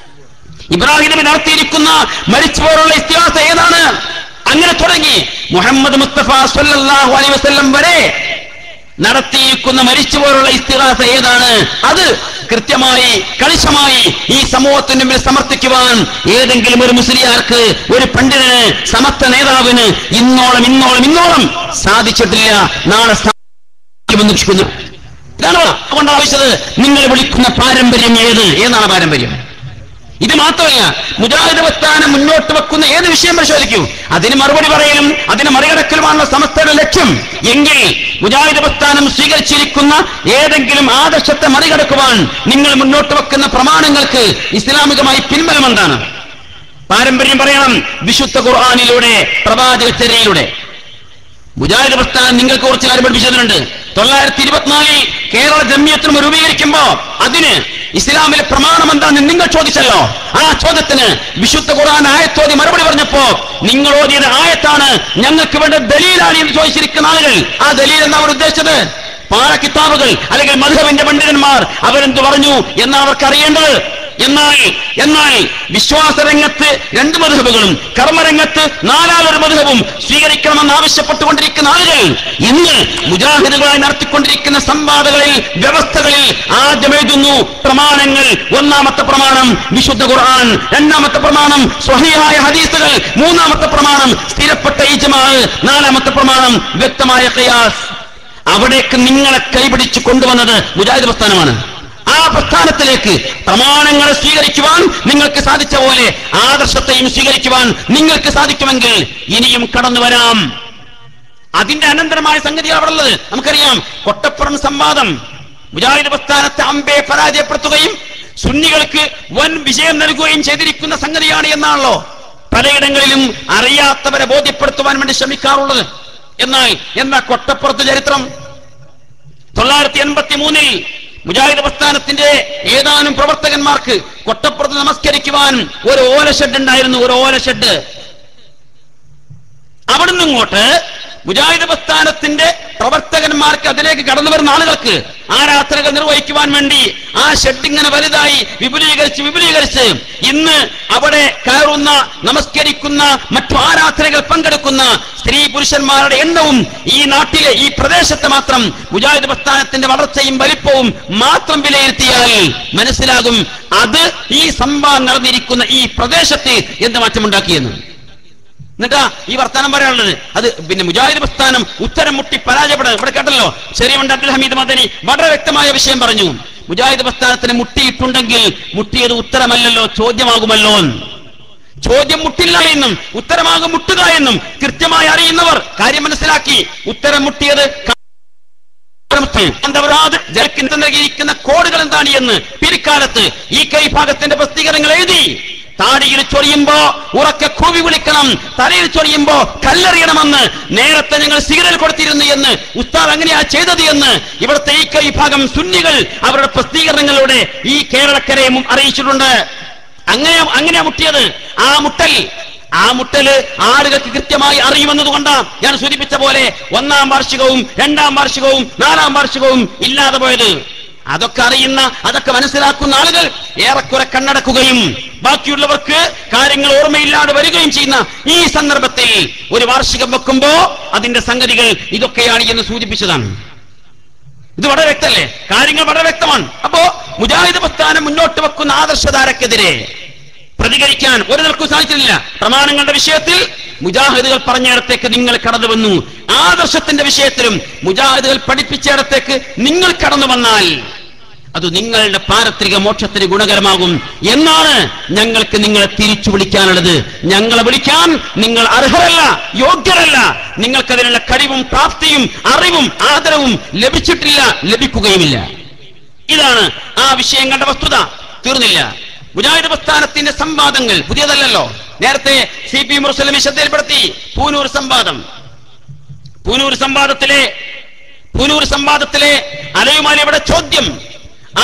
ഇബ്രാഹിം നബി നടത്തിയിരിക്കുന്ന മരിച്ചുപോലുള്ള ഇസ്തിഗാസ ഏതാണ്? അങ്ങനെ തുടങ്ങി മുഹമ്മദ് മുസ്തഫ സ്വല്ലല്ലാഹു അലൈഹി വസല്ലം വരെ നടത്തിയിരിക്കുന്ന മരിച്ചുപോലുള്ള ഇസ്തിഗാസ ഏതാണ്? അത് കൃത്യമായി കണിശമായി ഈ സമൂഹത്തിന് മുമ്പിൽ സമർത്ഥിക്കുവാൻ ഏതെങ്കിലും ഒരു മുസ്ലിയാർക്ക്, ഒരു പണ്ഡിതന്, സമത്വ നേതാവിന് ഇന്നോളം സാധിച്ചിട്ടില്ല. നാളെ സാധിക്കുമെന്ന് ഇതാണ് അതുകൊണ്ടാണ് ആവശ്യത്. നിങ്ങൾ വിളിക്കുന്ന പാരമ്പര്യം ഏതാണ് പാരമ്പര്യം? ഇത് മാത്രമല്ല, മുജാഹിദ് പ്രസ്ഥാനം മുന്നോട്ട് വെക്കുന്ന ഏത് വിഷയം പരിശോധിക്കൂ, അതിന് മറുപടി പറയലും അതിനെ മറികടക്കലുമാണല്ലോ സമസ്തയുടെ ലക്ഷ്യം. എങ്കിൽ മുജാഹിദ് പ്രസ്ഥാനം സ്വീകരിച്ചിരിക്കുന്ന ഏതെങ്കിലും ആദർശത്തെ മറികടക്കുവാൻ നിങ്ങൾ മുന്നോട്ട് വെക്കുന്ന പ്രമാണങ്ങൾക്ക് ഇസ്ലാമികമായി പിൻബലം എന്താണ്? പാരമ്പര്യം പറയണം. വിശുദ്ധ ഖുർആനിലൂടെ, പ്രവാചകചര്യയിലൂടെ. മുജാഹിദ് പ്രസ്ഥാനം നിങ്ങൾക്ക് കുറച്ച് കാര്യം പഠിപ്പിച്ചിട്ടുണ്ട്. 924 കേരള ജംഇയ്യത്ത് രൂപീകരിക്കുമ്പോ അതിന് ഇസ്ലാമിലെ പ്രമാണം എന്താണെന്ന് നിങ്ങൾ ചോദിച്ചല്ലോ. ആ ചോദ്യത്തിന് വിശുദ്ധ ഖുർആൻ ആയത്തോതി മറുപടി പറഞ്ഞപ്പോ നിങ്ങൾ ഓതിയത് ആയത്താണ്, ഞങ്ങൾക്ക് വേണ്ട ദലീലാണ് എന്ന് ചോദിച്ചിരിക്കുന്ന ആളുകൾ. ആ ദലീൽ എന്താ അവർ ഉദ്ദേശിച്ചത്? പാഴ കിതാബുകൾ അല്ലെങ്കിൽ മദ്ഹബിന്റെ പണ്ഡിതന്മാർ അവരെന്ത് പറഞ്ഞു എന്നാണ് അവർക്ക് അറിയേണ്ടത്. എന്നാൽ വിശ്വാസരംഗത്ത് 2 മദ്ഹബുകളും കർമ്മരംഗത്ത് 4 മദ്ഹബും സ്വീകരിക്കണമെന്ന് ആവശ്യപ്പെട്ടുകൊണ്ടിരിക്കുന്ന ആളുകൾ ഇന്ന് മുജാഹിദുകളായി നടത്തിക്കൊണ്ടിരിക്കുന്ന സംവാദങ്ങളിൽ, വ്യവസ്ഥകളിൽ ആദ്യം എഴുതുന്നു പ്രമാണങ്ങൾ. 1-ാമത്തെ പ്രമാണം വിശുദ്ധ ഖുർആൻ, 2-ാമത്തെ പ്രമാണം സ്വഹീഹായ ഹദീസുകൾ, 3-ാമത്തെ പ്രമാണം സ്ഥിരപ്പെട്ട ഇജ്മാ, 4-ാമത്തെ പ്രമാണം വ്യക്തമായ ഖിയാസ്. അവിടേക്ക് നിങ്ങളെ കൈപിടിച്ചു കൊണ്ടുവന്നത് മുജാഹിദ് പ്രസ്ഥാനമാണ്. ആ പ്രസ്ഥാനത്തിലേക്ക് പ്രമാണങ്ങളെ സ്വീകരിക്കുവാൻ നിങ്ങൾക്ക് സാധിച്ച പോലെ ആദർശത്തെയും സ്വീകരിക്കുവാൻ നിങ്ങൾക്ക് സാധിക്കുമെങ്കിൽ ഇനിയും കടന്നു വരാം. അതിന്റെ അനന്തരമായ സംഗതിയാണ് അവിടെ ഉള്ളത്. നമുക്കറിയാം, കൊട്ടപ്പുറം സംവാദം മുജാഹിദ് പ്രസ്ഥാനത്തെ അമ്പെ പരാജയപ്പെടുത്തുകയും സുന്നികൾക്ക് വൻ വിജയം നൽകുകയും ചെയ്തിരിക്കുന്ന സംഗതിയാണ് എന്നാണല്ലോ പലയിടങ്ങളിലും അറിയാത്തവരെ ബോധ്യപ്പെടുത്തുവാൻ വേണ്ടി ശ്രമിക്കാറുള്ളത്. എന്നാൽ കൊട്ടപ്പുറത്ത് ചരിത്രം 983 മുജാഹിദ് പ്രസ്ഥാനത്തിന്റെ ഏതാനും പ്രവർത്തകന്മാർക്ക് കൊട്ടപ്പുറത്ത് നമസ്കരിക്കുവാൻ ഒരു ഓല ഷെഡ് ഉണ്ടായിരുന്നു. ഒരു ഓല ഷെഡ്. അവിടുന്ന് ഇങ്ങോട്ട് മുജാഹിദ് പ്രസ്ഥാനത്തിന്റെ പ്രവർത്തകന്മാർക്ക്, അതിലേക്ക് കടന്നു വരുന്ന ആളുകൾക്ക് ആരാധനകൾ നിർവഹിക്കുവാൻ വേണ്ടി ആ ഷെഡ് ഇങ്ങനെ വലുതായി വിപുലീകരിച്ച് ഇന്ന് അവിടെ കയറുന്ന, നമസ്കരിക്കുന്ന, മറ്റു ആരാധനകൾ പങ്കെടുക്കുന്ന സ്ത്രീ പുരുഷന്മാരുടെ എണ്ണവും ഈ നാട്ടിലെ, ഈ പ്രദേശത്തെ മാത്രം മുജാഹിദ് പ്രസ്ഥാനത്തിന്റെ വളർച്ചയും വലിപ്പവും മാത്രം വിലയിരുത്തിയാൽ മനസ്സിലാകും അത് ഈ സംവാദം നടന്നിരിക്കുന്ന ഈ പ്രദേശത്ത് എന്ത് മാറ്റമുണ്ടാക്കിയെന്ന്. എന്നിട്ടാ ഈ വർത്താനം പറയാനുള്ളത് അത് പിന്നെ മുജാഹിദ് പ്രസ്ഥാനം ഉത്തരം മുട്ടി പരാജയപ്പെടുന്നത്. ഇവിടെ കേട്ടല്ലോ, ശരീമുണ്ട് അബ്ദുൽ ഹമീദ് മദനി വളരെ വ്യക്തമായ വിഷയം പറഞ്ഞു. മുജാഹിദ് പ്രസ്ഥാനത്തിന് മുട്ടിയിട്ടുണ്ടെങ്കിൽ മുട്ടിയത് ഉത്തരമല്ലല്ലോ, ചോദ്യമാകുമല്ലോ. ചോദ്യം മുട്ടില്ല എന്നും ഉത്തരമാകും മുട്ടുക എന്നും കൃത്യമായി അറിയുന്നവർ കാര്യം മനസ്സിലാക്കി. ഉത്തരം മുട്ടിയത് നൽകിയിരിക്കുന്ന കോഡുകൾ എന്താണ് എന്ന് പിൽക്കാലത്ത് ഈ കൈഭാഗത്തിന്റെ പ്രസിദ്ധീകരണങ്ങൾ എഴുതി. താടിയിൽ ചൊറിയുമ്പോ ഉറക്കെ കൂവി വിളിക്കണം, തലയിൽ ചൊറിയുമ്പോ കല്ലെറിയണമെന്ന് നേരത്തെ ഞങ്ങൾ സിഗ്നൽ കൊടുത്തിരുന്നു എന്ന് ഉസ്താദ് അങ്ങനെയാ ചെയ്തത് എന്ന് ഇവിടുത്തെ ഈ വിഭാഗം സുന്നികൾ അവരുടെ പ്രസിദ്ധീകരണങ്ങളിലൂടെ ഈ കേരളക്കരയും അറിയിച്ചിട്ടുണ്ട്. അങ്ങനെ മുട്ടിയത്. ആ മുട്ടല് ആളുകൾക്ക് കൃത്യമായി അറിയുമെന്നതുകൊണ്ടാണ് ഞാൻ സൂചിപ്പിച്ച പോലെ 1-ാം വാർഷികവും 2-ാം വാർഷികവും 4-ാം വാർഷികവും ഇല്ലാതെ പോയത്. അതൊക്കെ അറിയുന്ന, അതൊക്കെ മനസ്സിലാക്കുന്ന ആളുകൾ ഏറെക്കുറെ കണ്ണടക്കുകയും ബാക്കിയുള്ളവർക്ക് കാര്യങ്ങൾ ഓർമ്മയില്ലാതെ വരികയും ചെയ്യുന്ന ഈ സന്ദർഭത്തിൽ ഒരു വാർഷികം വെക്കുമ്പോ അതിന്റെ സംഗതികൾ ഇതൊക്കെയാണ് എന്ന് സൂചിപ്പിച്ചതാണ്. ഇത് വളരെ വ്യക്തമല്ലേ? കാര്യങ്ങൾ വളരെ വ്യക്തമാണ്. അപ്പോ മുജാഹിദ് പ്രസ്ഥാനം മുന്നോട്ട് വെക്കുന്ന ആദർശധാരക്കെതിരെ പ്രതികരിക്കാൻ ഒരു നിലക്കും സാധിച്ചിട്ടില്ല. പ്രമാണങ്ങളുടെ വിഷയത്തിൽ മുജാഹിദുകൾ പറഞ്ഞിടത്തേക്ക് നിങ്ങൾ കടന്നു വന്നു. ആദർശത്തിന്റെ വിഷയത്തിലും മുജാഹിദുകൾ പഠിപ്പിച്ചിടത്തേക്ക് നിങ്ങൾ കടന്നു വന്നാൽ അത് നിങ്ങളുടെ പാരത്രിക മോക്ഷത്തിന് ഗുണകരമാകും എന്നാണ് ഞങ്ങൾക്ക് നിങ്ങളെ തിരിച്ചു വിളിക്കാനുള്ളത്. ഞങ്ങളെ വിളിക്കാൻ നിങ്ങൾ അർഹരല്ല, യോഗ്യരല്ല. നിങ്ങൾക്കതിനുള്ള കഴിവും പ്രാപ്തിയും അറിവും ആദരവും ലഭിച്ചിട്ടില്ല, ലഭിക്കുകയുമില്ല. ഇതാണ് ആ വിഷയങ്ങളുടെ വസ്തുത. തീർന്നില്ല. മുജാഹിദ് പ്രസ്ഥാനത്തിന്റെ സംവാദങ്ങൾ പുതിയതല്ലല്ലോ. നേരത്തെ CP മുർസലമി ശ്രദ്ധയിൽപ്പെടുത്തി പൂനൂർ സംവാദത്തിലെ അലയുമാലിയുടെ ചോദ്യം,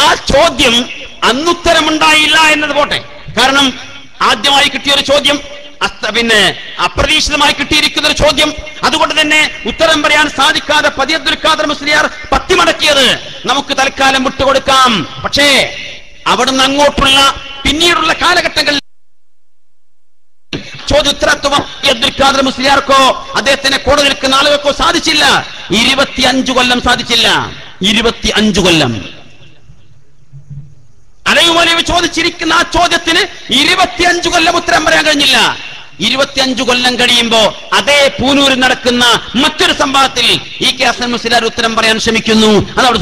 ആ ചോദ്യം അന്നുത്തരമുണ്ടായില്ല എന്നത് പോട്ടെ. കാരണം ആദ്യമായി കിട്ടിയൊരു ചോദ്യം, പിന്നെ അപ്രതീക്ഷിതമായി കിട്ടിയിരിക്കുന്ന ഒരു ചോദ്യം. അതുകൊണ്ട് തന്നെ ഉത്തരം പറയാൻ സാധിക്കാതെ പതി അബ്ദുൽ ഖാദർ മുസ്ലിയാർ പത്തിമടക്കിയത് നമുക്ക് തൽക്കാലം വിട്ടുകൊടുക്കാം. പക്ഷേ അവിടുന്ന് അങ്ങോട്ടുള്ള പിന്നീടുള്ള കാലഘട്ടങ്ങളിൽ ചോദ്യോത്തരത്വം അബ്ദുൽ ഖാദർ മുസ്ലിയാർക്കോ അദ്ദേഹത്തിന് കൂടെ നിൽക്കുന്ന ആളുകൾക്കോ സാധിച്ചില്ല. 25 കൊല്ലം സാധിച്ചില്ല. 25 കൊല്ലം അലയുമലി ചോദിച്ചിരിക്കുന്ന ആ ചോദ്യത്തിന് 25 കൊല്ലം ഉത്തരം പറയാൻ കഴിഞ്ഞില്ല. 25 കൊല്ലം കഴിയുമ്പോ അതേ പൂനൂരിൽ നടക്കുന്ന മറ്റൊരു സംഭവത്തിൽ E.K. ഹസൻ മുസ്ലിയാർ ഉത്തരം പറയാൻ ശ്രമിക്കുന്നു. അതവിടെ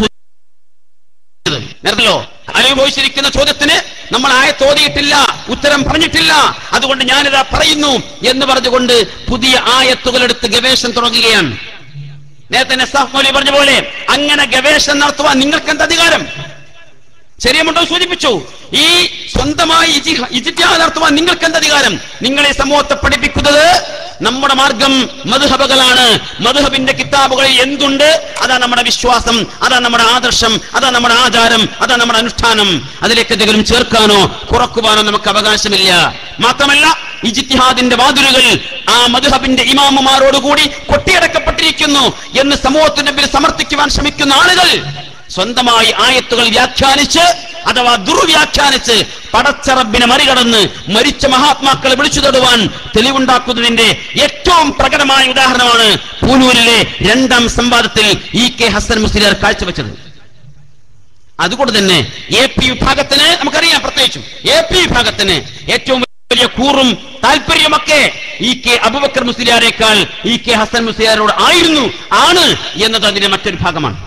നേരല്ലോ അനുഭവിച്ചിരിക്കുന്ന ചോദ്യത്തിന് നമ്മൾ ആയത്തോതിയിട്ടില്ല, ഉത്തരം പറഞ്ഞിട്ടില്ല, അതുകൊണ്ട് ഞാനിതാ പറയുന്നു എന്ന് പറഞ്ഞുകൊണ്ട് പുതിയ ആയത്തുകൾ എടുത്ത് ഗവേഷണം തുടങ്ങുകയാണ്. നേരത്തെ നസാഫ് മൗലവി പറഞ്ഞ പോലെ അങ്ങനെ ഗവേഷണം നടത്തുവാൻ നിങ്ങൾക്ക് എന്ത് അധികാരം? ശരിയമുണ്ടോ സൂചിപ്പിച്ചു. ഈ സ്വന്തമായി ഇജ്തിഹാദ് നടത്തുവാൻ നിങ്ങൾക്ക് എന്ത് അധികാരം? നിങ്ങളെ സമൂഹത്തെ പഠിപ്പിക്കുന്നത് നമ്മുടെ മാർഗം മദ്ഹബുകളാണ്. മദ്ഹബിന്റെ കിതാബുകളിൽ എന്തുണ്ട്? അതാ നമ്മുടെ വിശ്വാസം, അതാ നമ്മുടെ ആദർശം, അതാ നമ്മുടെ ആചാരം, അതാ നമ്മുടെ അനുഷ്ഠാനം. അതിലേക്ക് എന്തെങ്കിലും ചേർക്കാനോ കുറക്കുവാനോ നമുക്ക് അവകാശമില്ല. മാത്രമല്ല ഇജ്തിഹാദിന്റെ വാതിലുകൾ ആ മദ്ഹബിന്റെ ഇമാമുമാരോടുകൂടി കൊട്ടിയടക്കപ്പെട്ടിരിക്കുന്നു എന്ന് സമൂഹത്തിന്റെ മുമ്പിൽ സമർത്ഥിക്കുവാൻ ശ്രമിക്കുന്ന ആളുകൾ സ്വന്തമായി ആയത്തുകൾ വ്യാഖ്യാനിച്ച് അഥവാ ദുർവ്യാഖ്യാനിച്ച് പടച്ച റബ്ബിനെ മറികടന്ന് മരിച്ച മഹാത്മാക്കളെ വിളിച്ചു തൊടുവാൻ തെളിവുണ്ടാക്കുന്നതിന്റെ ഏറ്റവും പ്രകടമായ ഉദാഹരണമാണ് പൂനൂരിലെ 2ാം സംവാദത്തിൽ EK ഹസൻ മുസ്ലിയാർ കാഴ്ചവെച്ചത്. അതുകൊണ്ട് തന്നെ AP വിഭാഗത്തിന് നമുക്കറിയാം, പ്രത്യേകിച്ചും AP വിഭാഗത്തിന് ഏറ്റവും വലിയ കൂറും താല്പര്യമൊക്കെ EK അബൂബക്കർ മുസ്ലിയാരേക്കാൾ EK ഹസൻ മുസ്ലിയാരോട് ആണ് എന്നത് അതിന്റെ മറ്റൊരു ഭാഗമാണ്.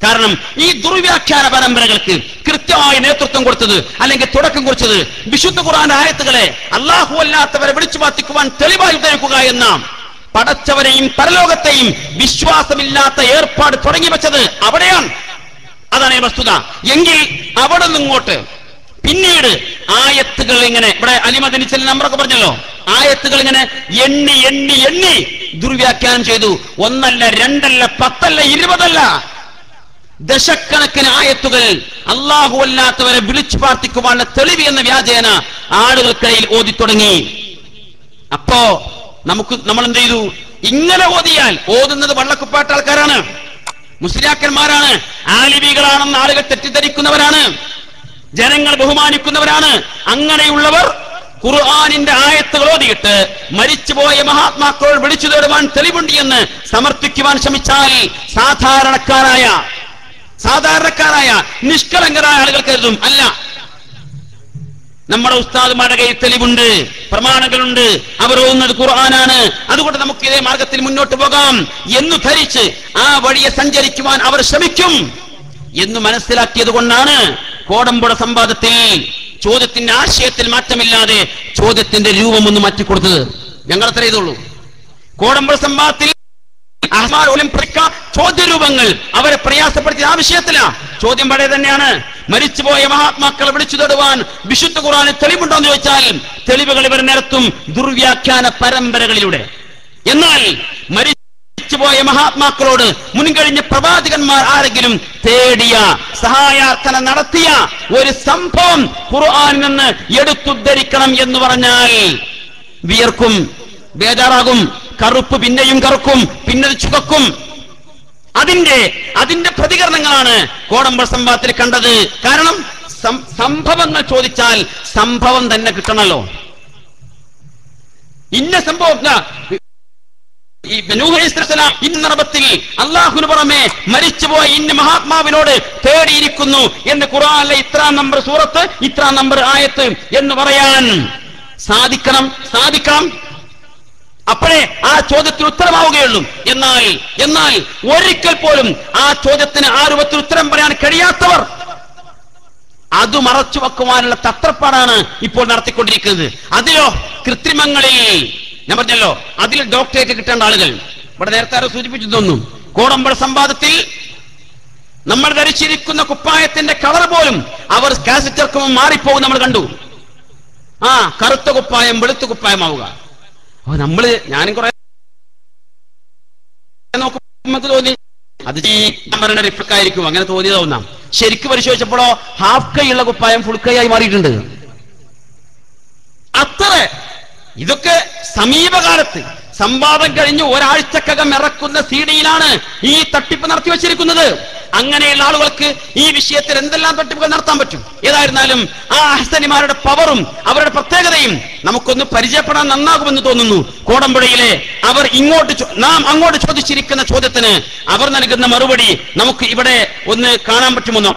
കാരണം ഈ ദുർവ്യാഖ്യാന പരമ്പരകൾക്ക് കൃത്യമായ നേതൃത്വം കൊടുത്തത് അല്ലെങ്കിൽ തുടക്കം കുറിച്ചത് വിശുദ്ധ ഖുർആന്റെ ആയത്തുകളെ അല്ലാഹു അല്ലാത്തവരെ വിളിച്ചു പാർത്തിക്കുവാൻ തെളിവായി ഉദ്ധരിക്കുക എന്ന പടച്ചവരെയും പരലോകത്തെയും വിശ്വാസമില്ലാത്ത ഏർപ്പാട് തുടങ്ങി വെച്ചത് അവിടെയാണ്. അതാണ് ഈ വസ്തുത. എങ്കിൽ അവിടെ നിന്നിങ്ങോട്ട് പിന്നീട് ആയത്തുകൾ ഇങ്ങനെ ഇവിടെ അലിമദനി ചില നമ്പറൊക്കെ പറഞ്ഞല്ലോ, ആയത്തുകൾ ഇങ്ങനെ എണ്ണി എണ്ണി എണ്ണി ദുർവ്യാഖ്യാനം ചെയ്തു. 1 അല്ല 2 അല്ല 10 അല്ല 20 അല്ല, ദശക്കണക്കിന് ആയത്തുകൾ അല്ലാഹു അല്ലാത്തവരെ വിളിച്ചു പ്രാർത്ഥിക്കുവാനുള്ള തെളിവ് എന്ന വ്യാജേന ആളുകൾക്കിടയിൽ ഓതി തുടങ്ങി. അപ്പോ നമ്മൾ എന്ത് ചെയ്തു? ഇങ്ങനെ ഓതിയാൽ ഓതുന്നത് വള്ളക്കുപ്പാട്ട ആൾക്കാരാണ്, മുസ്ലിയാക്കന്മാരാണ്, ആലിമികളാണെന്ന് ആളുകൾ തെറ്റിദ്ധരിക്കുന്നവരാണ്, ജനങ്ങൾ ബഹുമാനിക്കുന്നവരാണ്. അങ്ങനെയുള്ളവർ ഖുർആനിന്റെ ആയത്തുകൾ ഓതിയിട്ട് മരിച്ചുപോയ മഹാത്മാക്കളോട് വിളിച്ചു തേടുവാൻ തെളിവുണ്ട് എന്ന് സമർത്ഥിക്കുവാൻ ശ്രമിച്ചാൽ സാധാരണക്കാരായ നിഷ്കളങ്കരായ ആളുകൾ കരുതും, അല്ല, നമ്മുടെ ഉസ്താദുമാരുടെ കയ്യിൽ തെളിവുണ്ട്, പ്രമാണങ്ങളുണ്ട്, അവർ ഓതുന്നത് ഖുർആനാണ്, അതുകൊണ്ട് നമുക്ക് ഇതേ മാർഗത്തിൽ മുന്നോട്ട് പോകാം എന്ന് ധരിച്ച് ആ വഴിയെ സഞ്ചരിക്കുവാൻ അവർ ശ്രമിക്കും എന്ന് മനസ്സിലാക്കിയത് കൊണ്ടാണ് കോടമ്പുഴ സംവാദത്തിൽ ചോദ്യത്തിന്റെ ആശയത്തിൽ മാറ്റമില്ലാതെ ചോദ്യത്തിന്റെ രൂപം ഒന്ന് മാറ്റിക്കൊടുത്തത്. ഞങ്ങൾ അത്ര ചെയ്തുള്ളൂ. കോടമ്പുഴ സംവാദത്തിൽ ചോദ്യരൂപങ്ങൾ അവരെ പ്രയാസപ്പെടുത്തിയ ആ വിഷയത്തില ചോദ്യം പഴയ തന്നെയാണ്. മരിച്ചുപോയ മഹാത്മാക്കളെ വിളിച്ചു തൊടുവാൻ വിശുദ്ധ ഖുർആനിൽ തെളിവുണ്ടോ എന്ന് ചോദിച്ചാൽ തെളിവുകൾ ഇവർ നിരത്തും ദുർവ്യാഖ്യാന പരമ്പരകളിലൂടെ. എന്നാൽ മരിച്ചുപോയ മഹാത്മാക്കളോട് മുൻകഴിഞ്ഞ പ്രവാചകന്മാർ ആരെങ്കിലും തേടിയ സഹായാർത്ഥന നടത്തിയ ഒരു സംഭവം ഖുർആനിൽ നിന്ന് എടുത്തുദ്ധരിക്കണം എന്ന് പറഞ്ഞാൽ വിയർക്കും, ബേജാറാകും, കറുപ്പ് പിന്നെയും കറുക്കും, പിന്നെ ചുവക്കും. അതിന്റെ പ്രതികരണങ്ങളാണ് കോടമ്പുഴ സംവാദത്തിൽ കണ്ടത്. കാരണം സംഭവങ്ങൾ ചോദിച്ചാൽ സംഭവം തന്നെ കിട്ടണല്ലോ. ഇന്ന സംഭവം ഈ ഇന്നറബത്തിൽ അള്ളാഹുവിന് പുറമെ മരിച്ചുപോയ ഇന്ന മഹാത്മാവിനോട് തേടിയിരിക്കുന്നു എന്ന് ഖുർആനിലെ ഇത്രാം നമ്പർ സൂറത്ത്, ഇത്രാം നമ്പർ ആയത്ത് എന്ന് പറയാൻ സാധിക്കണം. അപ്പോഴേ ആ ചോദ്യത്തിന് ഉത്തരമാവുകയുള്ളൂ. എന്നാൽ ഒരിക്കൽ പോലും ആ ചോദ്യത്തിന് ആ രൂപത്തിൽ ഉത്തരം പറയാൻ കഴിയാത്തവർ അത് മറച്ചു വെക്കുവാനുള്ള തത്രപ്പാടാണ് ഇപ്പോൾ നടത്തിക്കൊണ്ടിരിക്കുന്നത്. അതിലോ കൃത്രിമങ്ങളിൽ ഞാൻ പറഞ്ഞല്ലോ, അതിൽ ഡോക്ടറേറ്റ് കിട്ടേണ്ട ആളുകൾ ഇവിടെ നേരത്തെ ആരോ സൂചിപ്പിച്ചു തോന്നുന്നു. കോടമ്പുഴ സംവാദത്തിൽ നമ്മൾ ധരിച്ചിരിക്കുന്ന കുപ്പായത്തിന്റെ കളർ പോലും അവർ കാസറ്റ് ഇറക്കുമ്പോൾ മാറിപ്പോകും നമ്മൾ കണ്ടു. കറുത്ത കുപ്പായം വെളുത്ത കുപ്പായമാവുക. ഞാനും കുറെ നോക്കുമ്പോൾ തോന്നി അത് റിഫ്ലക്ട് ആയിരിക്കും, അങ്ങനെ തോന്നിയതാവുന്നാം. ശരിക്കും പരിശോധിച്ചപ്പോഴോ ഹാഫ് കൈയുള്ള കുപ്പായം ഫുൾ കൈ ആയി മാറിയിട്ടുണ്ട്. അത്ര ഇതൊക്കെ സമീപകാലത്ത് സംവാദം കഴിഞ്ഞ് ഒരാഴ്ചക്കകം ഇറക്കുന്ന CD-യിലാണ് ഈ തട്ടിപ്പ് നടത്തി വച്ചിരിക്കുന്നത്. അങ്ങനെയുള്ള ആളുകൾക്ക് ഈ വിഷയത്തിൽ എന്തെല്ലാം തട്ടിപ്പുകൾ നടത്താൻ പറ്റും. ഏതായിരുന്നാലും ആ അഹ്സനിമാരുടെ പവറും അവരുടെ പ്രത്യേകതയും നമുക്കൊന്ന് പരിചയപ്പെടാൻ നന്നാകുമെന്ന് തോന്നുന്നു. കോടമ്പുഴയിലെ അവർ നാം അങ്ങോട്ട് ചോദിച്ചിരിക്കുന്ന ചോദ്യത്തിന് അവർ നൽകുന്ന മറുപടി നമുക്ക് ഇവിടെ ഒന്ന് കാണാൻ പറ്റുമെന്നോ.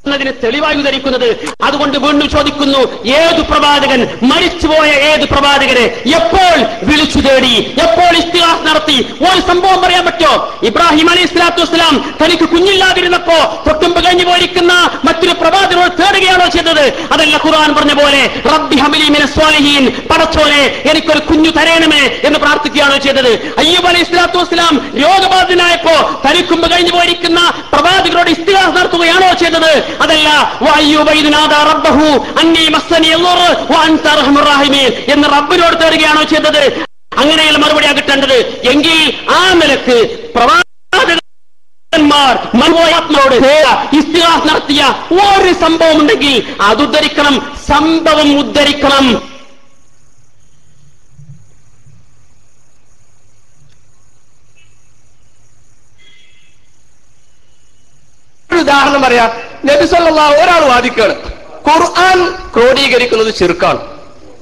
തിന് തെളിവായി ഉദ്ധരിക്കുന്നത്. അതുകൊണ്ട് വീണ്ടും ചോദിക്കുന്നു, ഏതു പ്രവാചകൻ, മരിച്ചുപോയ ഏത് പ്രവാചകരെ എപ്പോൾ വിളിച്ചു തേടി, എപ്പോൾ ഇസ്തിഗാസ് നടത്തി? ഒരു സംഭവം പറയാൻ പറ്റോ? ഇബ്രാഹിം അലൈഹി സ്വലാത്തു വസ്സലാം തനിക്ക് കുഞ്ഞില്ലാതിരുന്നപ്പോ തൊട്ടുമ്പ് കഴിഞ്ഞു പോയിരിക്കുന്ന മറ്റൊരു പ്രവാചകനോട് തേടുകയാണോ ചെയ്തത്? അതല്ല ഖുർആൻ പറഞ്ഞ പോലെ റബ്ബി ഹബ്ലി മിനസ് സ്വാലിഹീൻ, പടച്ചോനെ എനിക്കൊരു കുഞ്ഞു തരേണമേ എന്ന് പ്രാർത്ഥിക്കുകയാണോ ചെയ്തത്? അയ്യൂബ് അലൈഹി സ്വലാത്തു വസ്സലാം രോഗബാധിതനായപ്പോ തനിക്കുമ്പ് കഴിഞ്ഞു പോയിരിക്കുന്ന പ്രവാചകരോട് ഇസ്തിഗാസ് നടത്തുകയാണോ ചെയ്തത്? അതല്ല എന്ന് റബ്ബിനോട് തേടുകയാണോ ചെയ്തത്? അങ്ങനെയുള്ള മറുപടിയാണ് കിട്ടേണ്ടത്. എങ്കിൽ ആ നിലക്ക് പ്രവാചകന്മാർ മനുഷ്യാത്മാവോട് ഇസ്തിഗാസ് നടത്തിയ ഒരു സംഭവം ഉണ്ടെങ്കിൽ അത് ഉദ്ധരിക്കണം, സംഭവം ഉദ്ധരിക്കണം. ഉദാഹരണം പറയാം. നബി സല്ലല്ലാഹു ഒരാൾ വാദിക്കുകയാണ് ഖുർആൻ ക്രോഡീകരിക്കുന്നത് ശിർക്കാണ്.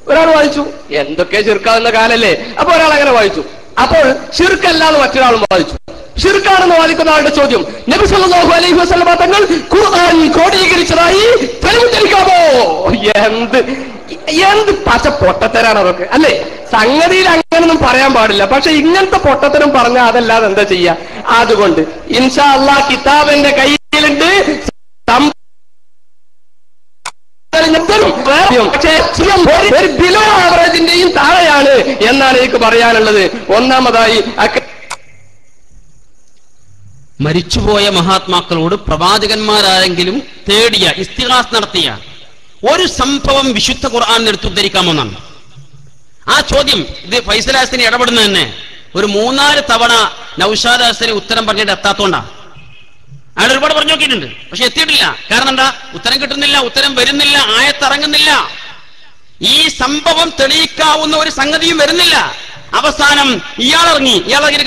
ഒരാൾ വാദിച്ചു, എന്തൊക്കെ ശിർക്കാവുന്ന കാലല്ലേ. അപ്പൊ ഒരാൾ അങ്ങനെ വാദിച്ചു. അപ്പോൾ ശിർക്കല്ലാന്ന് മറ്റൊരാളും വാദിച്ചു. ശിർക്കാണെന്ന് വാദിക്കുന്ന ആളുടെ ചോദ്യം, നബി സല്ലല്ലാഹു അലൈഹി വസല്ലം തങ്ങൾ ഖുർആൻ ക്രോഡീകരിച്ചതായി തെളിവുദ്ധരിക്കാമോ? എന്ത് പച്ച പൊട്ടത്തരാണ് അതൊക്കെ, അല്ലേ? സംഗതിയിൽ അങ്ങനൊന്നും പറയാൻ പാടില്ല. പക്ഷെ ഇങ്ങനത്തെ പൊട്ടത്തരം പറഞ്ഞാൽ അതല്ലാതെ എന്താ ചെയ്യാ? അതുകൊണ്ട് ഇൻഷാ അല്ലാഹ് കിതാബിന്റെ കയ്യിലുണ്ട്. പക്ഷേ ഒരു ബിലോ ആവറേജിന്റെയും താഴെയാണ് എന്നാണ് എനിക്ക് പറയാനുള്ളത്. ഒന്നാമതായി മരിച്ചുപോയ മഹാത്മാക്കളോട് പ്രവാചകന്മാരാരെങ്കിലും തേടിയ, ഇസ്തിഗാസ് നടത്തിയ ഒരു സംഭവം വിശുദ്ധ ഖുർആൻ എടുത്തുദ്ധരിക്കാമെന്നാണ് ആ ചോദ്യം. ഇത് ഫൈസൽ ഹാസനി ഇടപെടുന്ന തന്നെ ഒരു 3-4 തവണ നൗഷാദ് ഹാസനി ഉത്തരം പറഞ്ഞിട്ട് എത്താത്തോണ്ടാ. അയാൾ ഒരുപാട് പറഞ്ഞു നോക്കിയിട്ടുണ്ട്, പക്ഷെ എത്തിയിട്ടില്ല. കാരണം എന്താ? ഉത്തരം കിട്ടുന്നില്ല, ഉത്തരം വരുന്നില്ല, ആയത്തിറങ്ങുന്നില്ല. ഈ സംഭവം തെളിയിക്കാവുന്ന ഒരു സംഗതിയും വരുന്നില്ല. അവസാനം ഇയാളിറങ്ങി